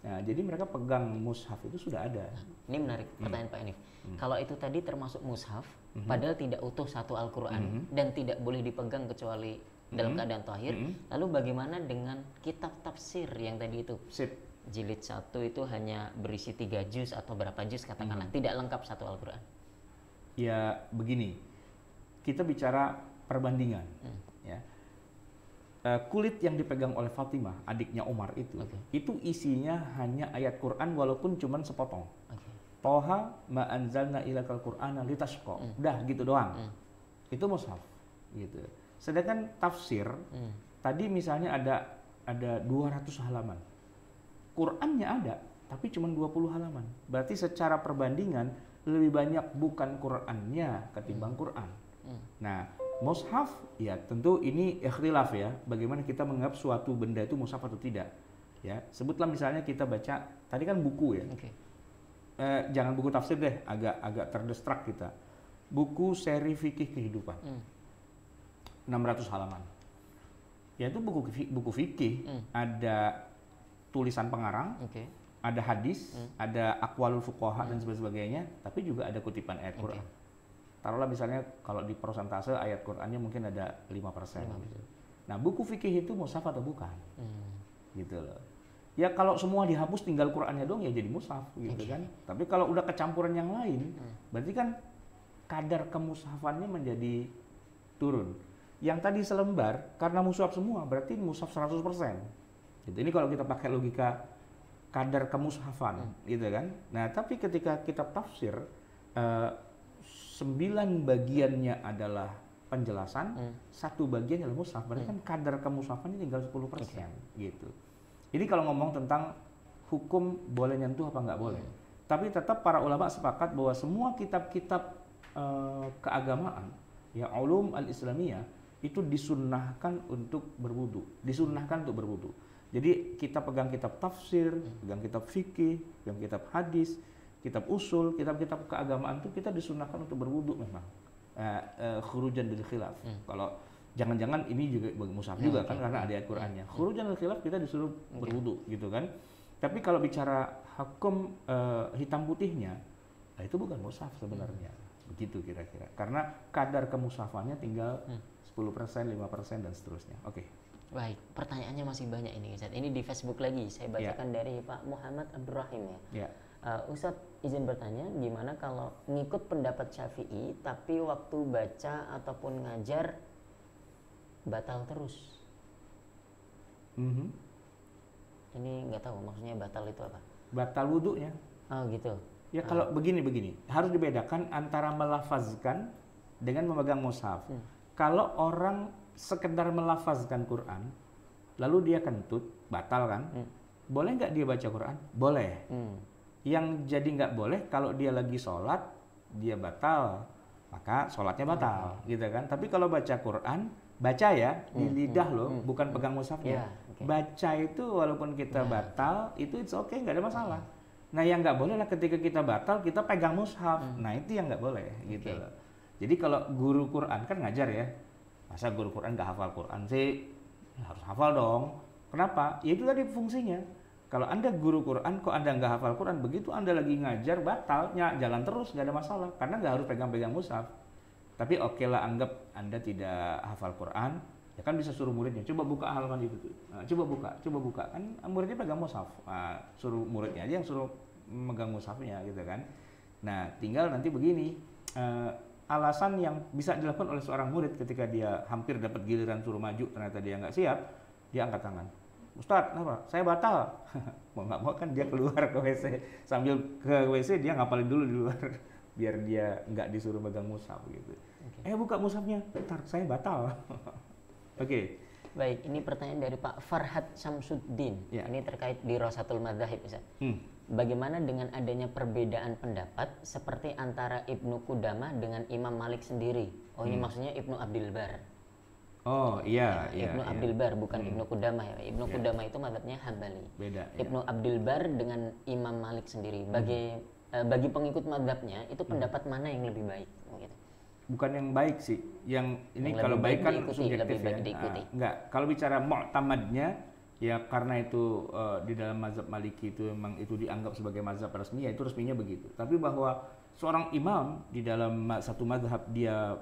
Nah, jadi mereka pegang mushaf itu sudah ada. Ini menarik pertanyaan Pak Enif. Kalau itu tadi termasuk mushaf, padahal tidak utuh satu Al-Quran dan tidak boleh dipegang kecuali dalam keadaan tahir. Lalu bagaimana dengan kitab tafsir yang tadi itu? Jilid 1 itu hanya berisi 3 juz atau berapa juz katakanlah, tidak lengkap satu Al-Quran. Ya begini, kita bicara perbandingan. Ya. kulit yang dipegang oleh Fatimah, adiknya Umar itu isinya hanya ayat Quran walaupun cuma sepotong. Toha ma anzalna ilakal Qur'ana litashqa. Udah gitu doang. Itu mushaf gitu. Sedangkan tafsir tadi misalnya ada 200 halaman. Qur'annya ada, tapi cuma 20 halaman. Berarti secara perbandingan lebih banyak bukan Qur'annya ketimbang Qur'an. Nah, mushaf ya tentu ini ikhtilaf ya, bagaimana kita menganggap suatu benda itu mushaf atau tidak. Ya, sebutlah misalnya kita baca tadi kan buku ya. Jangan buku tafsir deh, agak terdistrak kita. Buku seri fikih kehidupan. 600 halaman. Ya itu buku fikih, ada tulisan pengarang, ada hadis, ada aqwalul fuqaha dan sebagainya, tapi juga ada kutipan ayat Quran. Taruhlah misalnya kalau di persentase ayat Qurannya mungkin ada 5%. Gitu. Nah, buku fikih itu mushaf atau bukan? Gitu loh. Ya kalau semua dihapus tinggal Qurannya doang ya jadi mushaf gitu kan. Tapi kalau udah kecampuran yang lain, berarti kan kadar kemushafannya menjadi turun. Yang tadi selembar karena mushaf semua berarti mushaf 100%. Gitu. Ini kalau kita pakai logika kadar kemushafan gitu kan. Nah, tapi ketika kitab tafsir 9 bagiannya adalah penjelasan, 1 bagian adalah mushaf. Berarti kan kadar kemushafannya tinggal 10% gitu. Jadi kalau ngomong tentang hukum boleh nyentuh apa nggak boleh. Tapi tetap para ulama sepakat bahwa semua kitab-kitab keagamaan, ya ulum al-islamiyah, itu disunnahkan untuk berwudu. Disunnahkan untuk berwudu. Jadi kita pegang kitab tafsir, pegang kitab fikih, pegang kitab hadis, kitab usul, kitab-kitab keagamaan itu kita disunnahkan untuk berwudu memang. Khurujan dari khilaf. Kalau jangan-jangan ini juga mushaf juga kan karena ada ayat Qur'annya. Khurujan dari khilaf kita disuruh berwudu gitu kan. Tapi kalau bicara hukum hitam putihnya, itu bukan mushaf sebenarnya. Begitu kira-kira. Karena kadar kemushafannya tinggal 10%, 5% dan seterusnya. Oke. Baik, pertanyaannya masih banyak ini Ustaz. Ini di Facebook lagi, saya bacakan dari Pak Muhammad Abdurrahim ya. Ustaz izin bertanya, gimana kalau ngikut pendapat Syafi'i tapi waktu baca ataupun ngajar batal terus? Ini nggak tahu maksudnya batal itu apa? Batal wudunya. Oh gitu. Ya kalau begini harus dibedakan antara melafazkan dengan memegang mushaf. Kalau orang sekedar melafazkan Quran, lalu dia kentut, batal kan? Boleh nggak dia baca Quran? Boleh. Yang jadi nggak boleh kalau dia lagi sholat, dia batal, maka sholatnya batal, gitu kan? Tapi kalau baca Quran, baca ya di lidah loh, bukan pegang mushafnya. Baca itu walaupun kita batal, itu it's okay, nggak ada masalah. Nah yang nggak boleh lah ketika kita batal, kita pegang mushaf. Nah itu yang nggak boleh, gitu loh. Jadi kalau guru Quran kan ngajar ya, masa guru Quran nggak hafal Quran sih? Ya harus hafal dong. Kenapa? Ya itu tadi fungsinya. Kalau Anda guru Quran, kok Anda nggak hafal Quran, begitu Anda lagi ngajar, batalnya, jalan terus, nggak ada masalah. Karena nggak harus pegang-pegang mushaf. Tapi oke lah, anggap Anda tidak hafal Quran, ya kan bisa suruh muridnya, coba buka halaman itu tuh. Nah, coba buka. Kan muridnya pegang mushaf. Nah, suruh muridnya aja yang suruh megang mushafnya gitu kan. Nah, tinggal nanti begini, alasan yang bisa dilakukan oleh seorang murid ketika dia hampir dapat giliran suruh maju, ternyata dia nggak siap, dia angkat tangan. Ustadz, kenapa? Saya batal. Mau nggak mau kan dia keluar ke WC. Sambil ke WC dia ngapalin dulu di luar. Biar dia nggak disuruh pegang mushaf gitu. Buka mushafnya. Bentar, saya batal. Oke. Baik, ini pertanyaan dari Pak Farhad Samsuddin. Ini terkait di Rosatul Madzhab, Ustaz. Bagaimana dengan adanya perbedaan pendapat seperti antara Ibnu Qudamah dengan Imam Malik sendiri? Oh, ini maksudnya Ibnu Abdul Bar. Oh iya, Ibnu Abdul Bar bukan Ibnu Qudamah ya. Ibnu Qudamah itu mazhabnya Hambali. Beda. Ibnu Abdul Bar dengan Imam Malik sendiri. Bagi pengikut mazhabnya itu pendapat mana yang lebih baik? Gitu. Bukan yang baik sih. Yang ini kalau baik kan subjektif ya. Enggak. Kalau bicara mu'tamadnya ya karena itu di dalam mazhab Maliki itu memang itu dianggap sebagai mazhab resmi, ya itu resminya begitu. Tapi bahwa seorang imam di dalam satu mazhab dia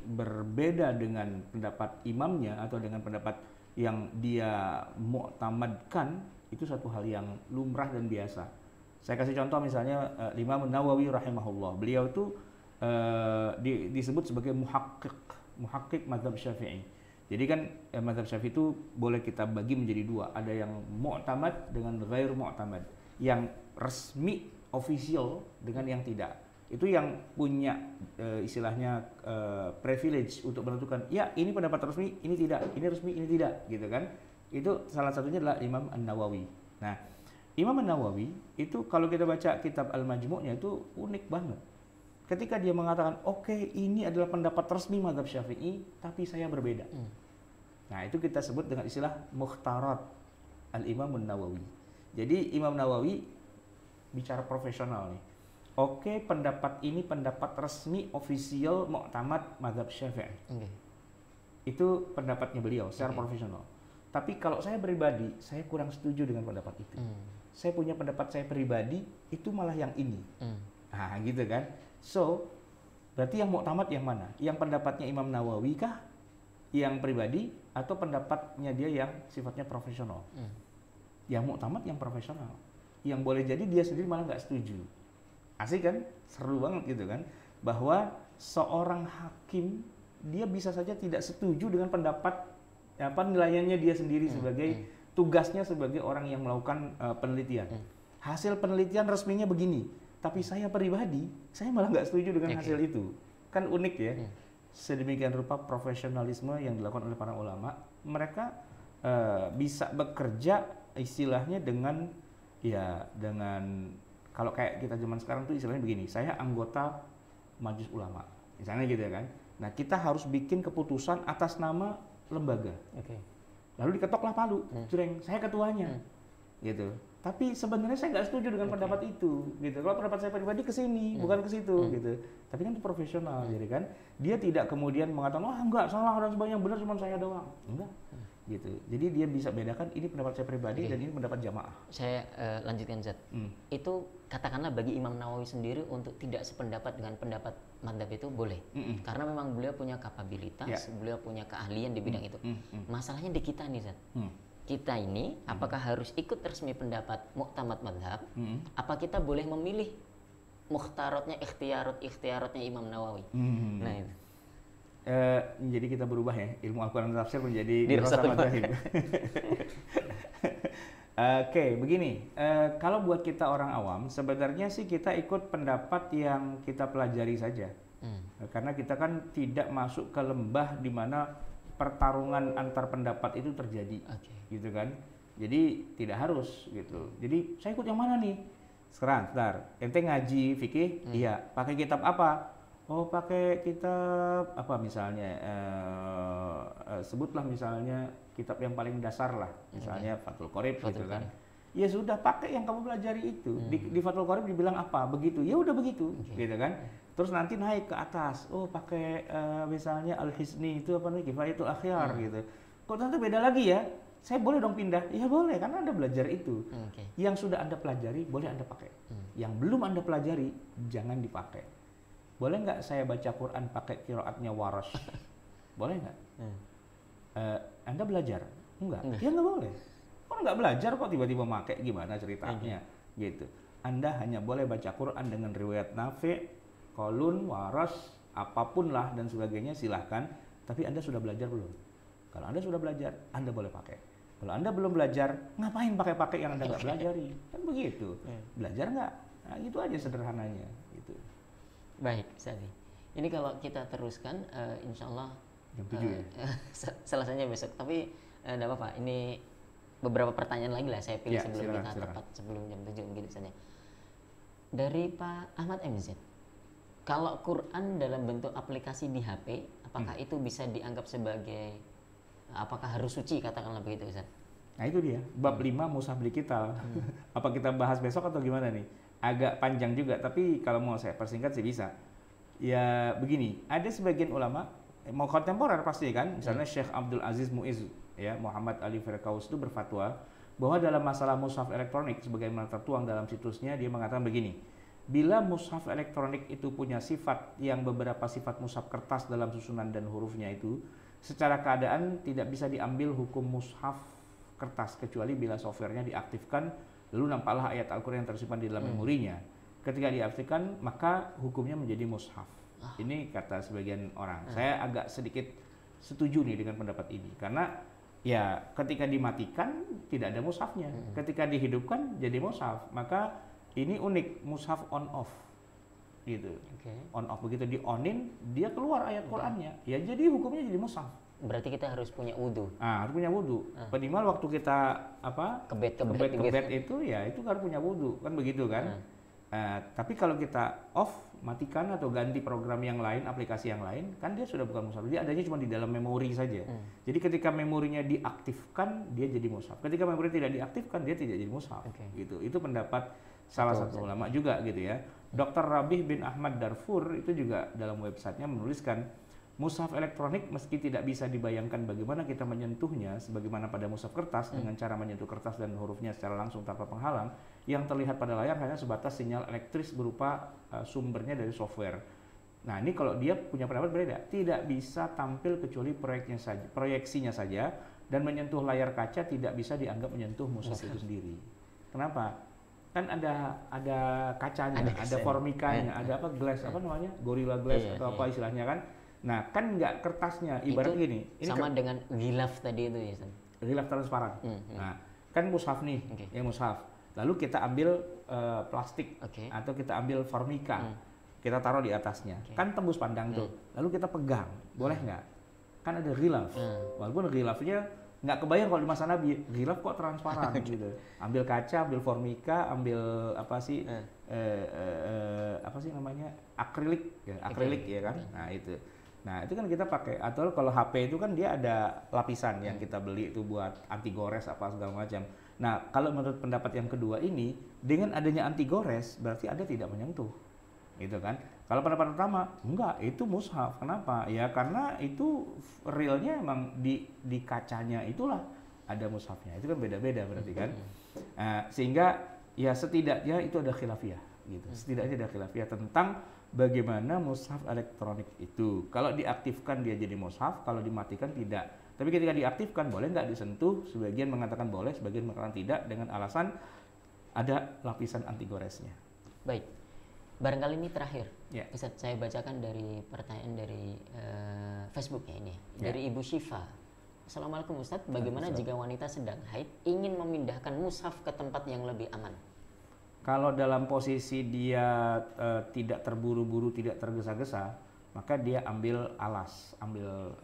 berbeda dengan pendapat imamnya atau dengan pendapat yang dia mu'tamadkan, itu satu hal yang lumrah dan biasa. Saya kasih contoh misalnya Imam Nawawi rahimahullah. Beliau itu disebut sebagai muhaqqiq mazhab Syafi'i. Jadi kan mazhab Syafi'i itu boleh kita bagi menjadi dua. Ada yang mu'tamad dengan ghair mu'tamad. Yang resmi, official dengan yang tidak. Itu yang punya istilahnya privilege untuk menentukan, ya ini pendapat resmi, ini tidak, ini resmi, ini tidak, gitu kan. Itu salah satunya adalah Imam An-Nawawi. Nah, Imam An-Nawawi itu kalau kita baca kitab Al-Majmu'-nya itu unik banget. Ketika dia mengatakan, oke, ini adalah pendapat resmi mazhab Syafi'i, tapi saya berbeda. Nah, itu kita sebut dengan istilah mukhtarat Al-Imam An-Nawawi. Jadi Imam Nawawi bicara profesional nih. Oke, pendapat ini pendapat resmi, official, mu'tamad mazhab Syafi'i. Itu pendapatnya beliau secara profesional. Tapi kalau saya pribadi, saya kurang setuju dengan pendapat itu. Saya punya pendapat saya pribadi, itu malah yang ini. Nah, gitu kan. So, berarti yang mu'tamad yang mana? Yang pendapatnya Imam Nawawi kah? Yang pribadi? Atau pendapatnya dia yang sifatnya profesional? Yang mu'tamad yang profesional. Yang boleh jadi dia sendiri malah nggak setuju. Asik kan? Seru banget gitu kan? Bahwa seorang hakim, dia bisa saja tidak setuju dengan pendapat, penilaiannya dia sendiri sebagai tugasnya sebagai orang yang melakukan penelitian. Hasil penelitian resminya begini. Tapi saya pribadi, saya malah nggak setuju dengan hasil itu. Kan unik ya. Sedemikian rupa profesionalisme yang dilakukan oleh para ulama. Mereka bisa bekerja istilahnya dengan, ya dengan, kalau kayak kita zaman sekarang tuh istilahnya begini, saya anggota Majelis Ulama. Misalnya gitu ya kan. Nah, kita harus bikin keputusan atas nama lembaga. Lalu diketoklah palu, jreng, saya ketuanya. Gitu. Tapi sebenarnya saya nggak setuju dengan pendapat itu, gitu. Kalau pendapat saya pribadi ke sini, bukan ke situ, gitu. Tapi kan itu profesional, jadi kan dia tidak kemudian mengatakan, wah enggak salah dan sebagainya, benar cuma saya doang, enggak, gitu. Jadi dia bisa bedakan ini pendapat saya pribadi dan ini pendapat jamaah. Saya lanjutkan Zat. Itu katakanlah bagi Imam Nawawi sendiri untuk tidak sependapat dengan pendapat madhab itu boleh, karena memang beliau punya kapabilitas, beliau punya keahlian di bidang itu. Masalahnya di kita nih Zat. Kita ini apakah harus ikut resmi pendapat mu'tamad madhab, apa kita boleh memilih mukhtaratnya, ikhtiaratnya Imam Nawawi. Nah itu. Jadi kita berubah ya, ilmu Al-Quran dan Tafsir menjadi dirasah madzhab. Oke, begini, kalau buat kita orang awam, sebenarnya sih kita ikut pendapat yang kita pelajari saja. Karena kita kan tidak masuk ke lembah di mana pertarungan antar pendapat itu terjadi, gitu kan. Jadi tidak harus gitu. Jadi saya ikut yang mana nih? Sekarang, ente ngaji fikih, iya. Pakai kitab apa? Oh, pakai kitab apa misalnya? Sebutlah misalnya kitab yang paling dasar lah, misalnya Fathul Qorib gitu kan. Ya sudah, pakai yang kamu pelajari itu. Di Fathul Qorib dibilang apa? Begitu. Ya udah begitu, gitu kan. Terus nanti naik ke atas, oh pakai misalnya Al-Hisni itu apa nih, Kifayatul Akhyar gitu. Kok ternyata beda lagi ya? Saya boleh dong pindah? Ya boleh, karena Anda belajar itu. Yang sudah Anda pelajari, boleh Anda pakai. Yang belum Anda pelajari, jangan dipakai. Boleh nggak saya baca Quran pakai qiraatnya Warash? Boleh nggak? Anda belajar? Enggak? Ya nggak boleh. Orang nggak belajar kok tiba-tiba pakai, gimana ceritanya? Gitu. Anda hanya boleh baca Quran dengan riwayat Nafi', Qalun, Waras, apapun lah dan sebagainya, silahkan. Tapi Anda sudah belajar belum? Kalau Anda sudah belajar, Anda boleh pakai. Kalau Anda belum belajar, ngapain pakai-pakai yang Anda nggak pelajari? Kan begitu. Belajar nggak? Nah, gitu aja sederhananya. Gitu. Baik, Ustazi. Ini kalau kita teruskan, insya Allah jam 7 ya? Selesainya besok. Tapi enggak apa-apa, ini beberapa pertanyaan lagi lah saya pilih sebelum kita tepat, sebelum jam 7 begitu saja. Dari Pak Ahmad MZ. Kalau Quran dalam bentuk aplikasi di HP, apakah itu bisa dianggap sebagai, apakah harus suci, katakanlah begitu Ustaz? Nah itu dia, bab 5 mushaf digital. Apa kita bahas besok atau gimana nih? Agak panjang juga, tapi kalau mau saya persingkat sih bisa. Ya begini, ada sebagian ulama, mau kontemporer pasti kan, misalnya Syekh Abdul Aziz Muizz, ya, Muhammad Ali Firqaus itu berfatwa bahwa dalam masalah mushaf elektronik, sebagaimana tertuang dalam situsnya, dia mengatakan begini, bila mushaf elektronik itu punya sifat yang beberapa sifat mushaf kertas dalam susunan dan hurufnya itu, secara keadaan tidak bisa diambil hukum mushaf kertas kecuali bila softwarenya diaktifkan, lalu nampaklah ayat Al-Quran yang tersimpan di dalam memorinya. Ketika diaktifkan, maka hukumnya menjadi mushaf. Ini kata sebagian orang. Saya agak sedikit setuju nih dengan pendapat ini karena ya ketika dimatikan tidak ada mushafnya, ketika dihidupkan jadi mushaf. Maka ini unik, mushaf on off gitu. On off, begitu di onin dia keluar ayat Qur'annya. Ya jadi hukumnya jadi mushaf. Berarti kita harus punya wudu. Harus punya wudu. Minimal waktu kita kebet itu ya itu harus punya wudu kan begitu kan. Tapi kalau kita off, matikan atau ganti program yang lain, aplikasi yang lain, kan dia sudah bukan mushaf. Dia adanya cuma di dalam memori saja. Jadi ketika memorinya diaktifkan, dia jadi mushaf. Ketika memori tidak diaktifkan, dia tidak jadi mushaf. Gitu. Itu pendapat salah satu ulama juga gitu ya. Dr. Rabih bin Ahmad Darfur itu juga dalam websitenya menuliskan, mushaf elektronik meski tidak bisa dibayangkan bagaimana kita menyentuhnya sebagaimana pada mushaf kertas dengan cara menyentuh kertas dan hurufnya secara langsung tanpa penghalang, yang terlihat pada layar hanya sebatas sinyal elektris berupa sumbernya dari software. Nah ini kalau dia punya pendapat berbeda, tidak bisa tampil kecuali proyeksinya saja, dan menyentuh layar kaca tidak bisa dianggap menyentuh mushaf itu sendiri. Kenapa? Kan ada kacanya, ada formikanya, ada apa glass, apa namanya, Gorilla Glass atau apa istilahnya kan. Nah kan nggak kertasnya, ibarat itu gini. Ini sama dengan ghilaf tadi itu ya. Ghilaf transparan. Nah kan mushaf nih, ya mushaf. Lalu kita ambil plastik atau kita ambil formika, kita taruh di atasnya, kan tembus pandang tuh. Lalu kita pegang, boleh nggak? Kan ada ghilaf, walaupun ghilafnya nggak kebayang kalau di masa Nabi, ghilaf kok transparan gitu. Ambil kaca, ambil formika, ambil apa sih namanya, akrilik ya kan. Nah itu kan kita pakai, atau kalau HP itu kan dia ada lapisan yang kita beli itu buat anti gores apa segala macam. Nah kalau menurut pendapat yang kedua ini, dengan adanya anti gores berarti Anda tidak menyentuh, gitu kan. Kalau pendapat pertama, enggak, itu mushaf. Kenapa? Ya karena itu realnya emang di kacanya itulah ada mushafnya. Itu kan beda-beda berarti kan. Sehingga ya setidaknya itu ada khilafiyah gitu. Setidaknya ada khilafiyah tentang bagaimana mushaf elektronik itu. Kalau diaktifkan dia jadi mushaf, kalau dimatikan tidak. Tapi ketika diaktifkan boleh nggak disentuh? Sebagian mengatakan boleh, sebagian mengatakan tidak dengan alasan ada lapisan anti goresnya. Baik, barangkali ini terakhir. Bisa saya bacakan dari pertanyaan dari Facebook ya ini, dari Ibu Syifa. Assalamualaikum Ustadz, bagaimana jika wanita sedang haid ingin memindahkan mushaf ke tempat yang lebih aman? Kalau dalam posisi dia tidak terburu-buru, tidak tergesa-gesa, maka dia ambil alas, ambil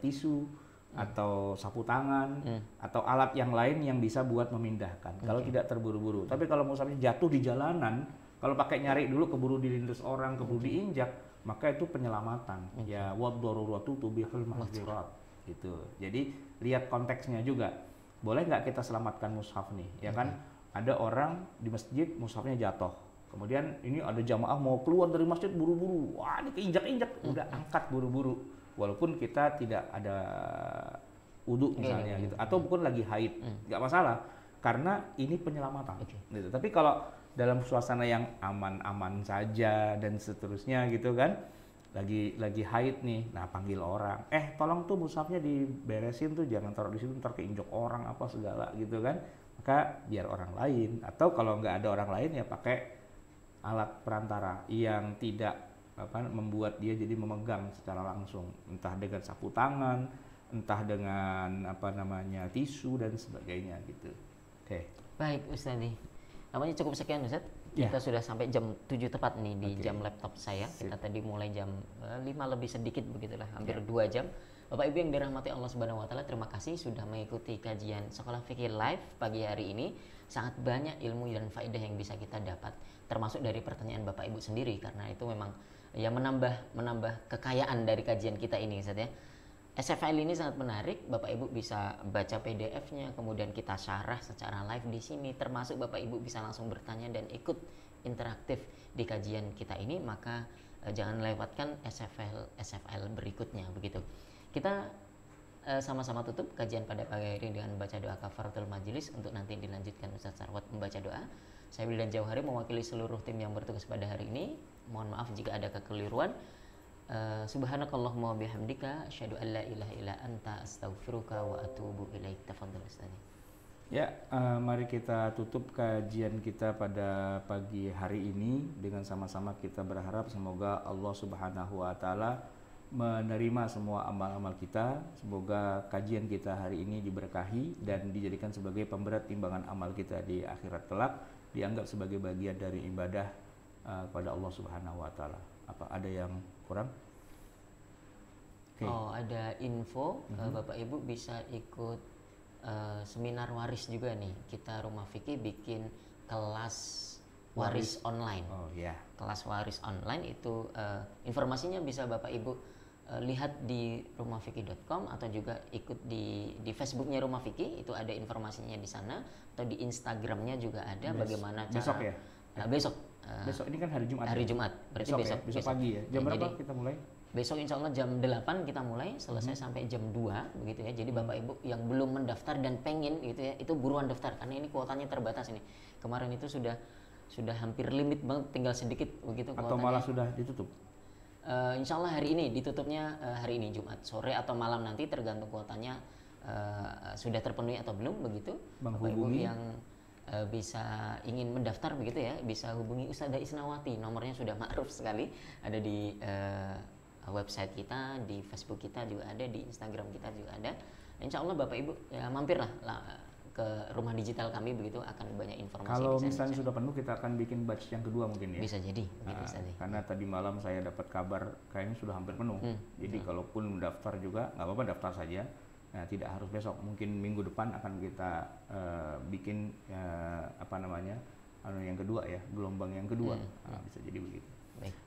tisu atau sapu tangan atau alat yang lain yang bisa buat memindahkan. Kalau tidak terburu-buru. Tapi kalau misalnya jatuh di jalanan, kalau pakai nyari dulu keburu dilindas orang, keburu diinjak, maka itu penyelamatan. Ya wad-daruratu tubihul mahdzirat gitu. Jadi lihat konteksnya juga. Boleh nggak kita selamatkan mushaf nih, ya kan? Ada orang di masjid mushafnya jatuh. Kemudian ini ada jamaah mau keluar dari masjid buru-buru. Wah, ini keinjak-injak, udah angkat buru-buru. Walaupun kita tidak ada wudu misalnya gitu, atau bukan lagi haid, nggak masalah. Karena ini penyelamatan. Gitu. Tapi kalau dalam suasana yang aman-aman saja dan seterusnya gitu kan, lagi haid nih, nah panggil orang, tolong tuh mushafnya diberesin tuh, jangan taruh di situ ntar keinjak orang apa segala gitu kan. Maka biar orang lain, atau kalau nggak ada orang lain ya pakai alat perantara yang tidak membuat dia jadi memegang secara langsung, entah dengan sapu tangan, entah dengan tisu dan sebagainya gitu. Baik Ustadz, namanya cukup sekian Ustadz. Kita sudah sampai jam 7 tepat nih di jam laptop saya. Kita tadi mulai jam 5 lebih sedikit begitulah, hampir 2 jam. Bapak Ibu yang dirahmati Allah Subhanahu wa taala, terima kasih sudah mengikuti kajian Sekolah Fikih Live pagi hari ini. Sangat banyak ilmu dan faedah yang bisa kita dapat, termasuk dari pertanyaan Bapak Ibu sendiri, karena itu memang ya menambah kekayaan dari kajian kita ini Ustaz ya. SFL ini sangat menarik, Bapak Ibu bisa baca PDF-nya, kemudian kita syarah secara live di sini, termasuk Bapak Ibu bisa langsung bertanya dan ikut interaktif di kajian kita ini, maka jangan lewatkan SFL berikutnya begitu. Kita sama-sama tutup kajian pada pagi hari ini dengan membaca doa kafaratul majelis untuk nanti dilanjutkan Ustaz Sarwat membaca doa. Saya Wildan Jauhari mewakili seluruh tim yang bertugas pada hari ini. Mohon maaf jika ada kekeliruan. Subhanakallahumma wa bihamdika asyhadu an la ilaha illa anta astaghfiruka wa atubu ilaik. Tafadhal Ustaz. Ya, mari kita tutup kajian kita pada pagi hari ini dengan sama-sama kita berharap semoga Allah Subhanahu wa taala menerima semua amal-amal kita. Semoga kajian kita hari ini diberkahi dan dijadikan sebagai pemberat timbangan amal kita di akhirat kelak, dianggap sebagai bagian dari ibadah kepada Allah Subhanahu wa taala. Apa ada yang kurang? Oh, ada info Bapak Ibu bisa ikut seminar waris juga nih. Kita Rumah Fikih bikin kelas waris online. Oh ya. Kelas waris online itu informasinya bisa Bapak Ibu lihat di rumahfikih.com atau juga ikut di Facebooknya Rumah Fikih, itu ada informasinya di sana, atau di Instagramnya juga ada bagaimana cara. Besok ya? Besok. Besok ini kan hari Jumat. Hari Jumat. Berarti besok, besok pagi ya. Jam berapa kita mulai? Besok insya Allah jam 8 kita mulai, selesai sampai jam 2 begitu ya. Jadi Bapak Ibu yang belum mendaftar dan pengen gitu ya, itu buruan daftar karena ini kuotanya terbatas ini. Kemarin itu sudah hampir limit banget, tinggal sedikit begitu kuotanya. Atau malah sudah ditutup? Insya Allah hari ini ditutupnya, hari ini Jumat sore atau malam nanti tergantung kuotanya sudah terpenuhi atau belum begitu. Bapak Ibu yang bisa ingin mendaftar begitu ya, bisa hubungi Ustadzah Isnawati, nomornya sudah ma'ruf sekali, ada di website kita, di Facebook kita juga ada, di Instagram kita juga ada. Insya Allah Bapak Ibu ya mampirlah ke rumah digital kami, begitu akan banyak informasi. Kalau misalnya sudah penuh, kita akan bikin batch yang kedua mungkin ya. Bisa jadi begitu Ustaz. Karena tadi malam saya dapat kabar kayaknya sudah hampir penuh. Jadi kalaupun daftar juga nggak apa-apa, daftar saja. Nah, tidak harus besok, mungkin minggu depan akan kita bikin yang kedua ya, gelombang yang kedua. Bisa jadi begitu.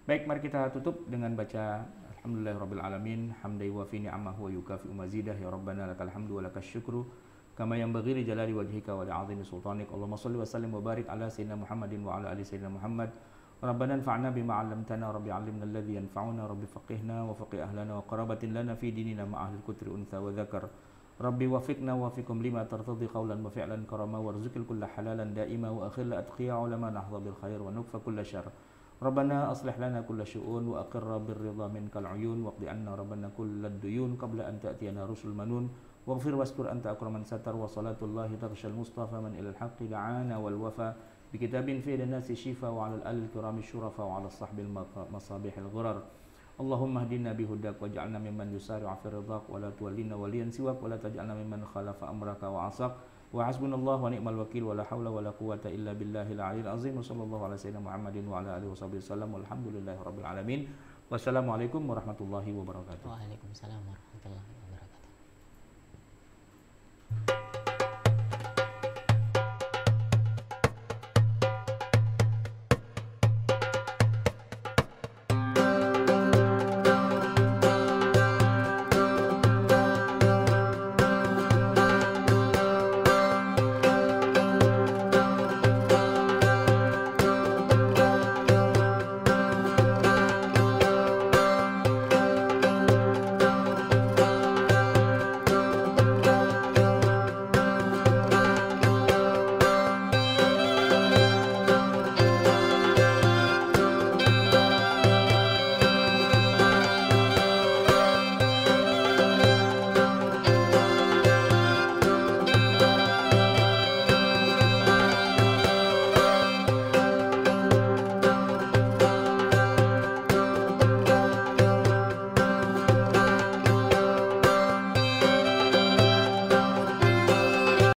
Baik, mari kita tutup dengan baca Alhamdulillahirabbil alamin, hamdan yuwafi ni'amahu wa yukafi'u mazidah, ya rabbana lakal hamdu wa lakas syukru kama yanbaghi li jalali wajhika wa li'azimi sultanik. Allahumma shalli wa sallim wa barik ala sayyidina Muhammadin wa ala ali sayyidina Muhammad. Rabbana anfa'na bima 'allamtana, rabbi 'allimna alladhi yanfa'una, rabbi faqihna wa faqih ahlana wa qarabatin lana fi dinina ma ahli al-kutri untha wa dzakar. Rabbi wafiqna wa fikum lima tartadi qawlan wa fi'lan karama warzuqil kulla halalan daima wa akhil atqiya ulama nahza bil khair wa nukfa kulla syarr. Rabbana aslih lana kulla syu'un wa aqirra bir ridha minkal 'uyun waqdi anna rabbana kullad duyun qabla an ta'tiyana rusul manun waghfir waskur anta akraman satar wa salatullahi taghshal mustafa man ilal haqqi da'ana wal wafa bikitabin fi nasi shifa wa 'alal alil kirami syurafa wa 'alas sahbil masabihil ghurar. Allahumma hdina bihudak waj'alna mimman yusari'u fi ridhak wa la tuwallina waliyan siwak wa la taj'alna mimman khalafa amraka wa 'asak wa hasbunallahu wa ni'mal wakil wa la haula wa la quwwata illa billahil 'aliyyil 'azim. Wa sallallahu ala sayyidina Muhammadin wa ala alihi washabihi wasallam walhamdulillahi rabbil alamin. Wassalamualaikum warahmatullahi wabarakatuh. Waalaikumsalam warahmatullahi wabarakatuh.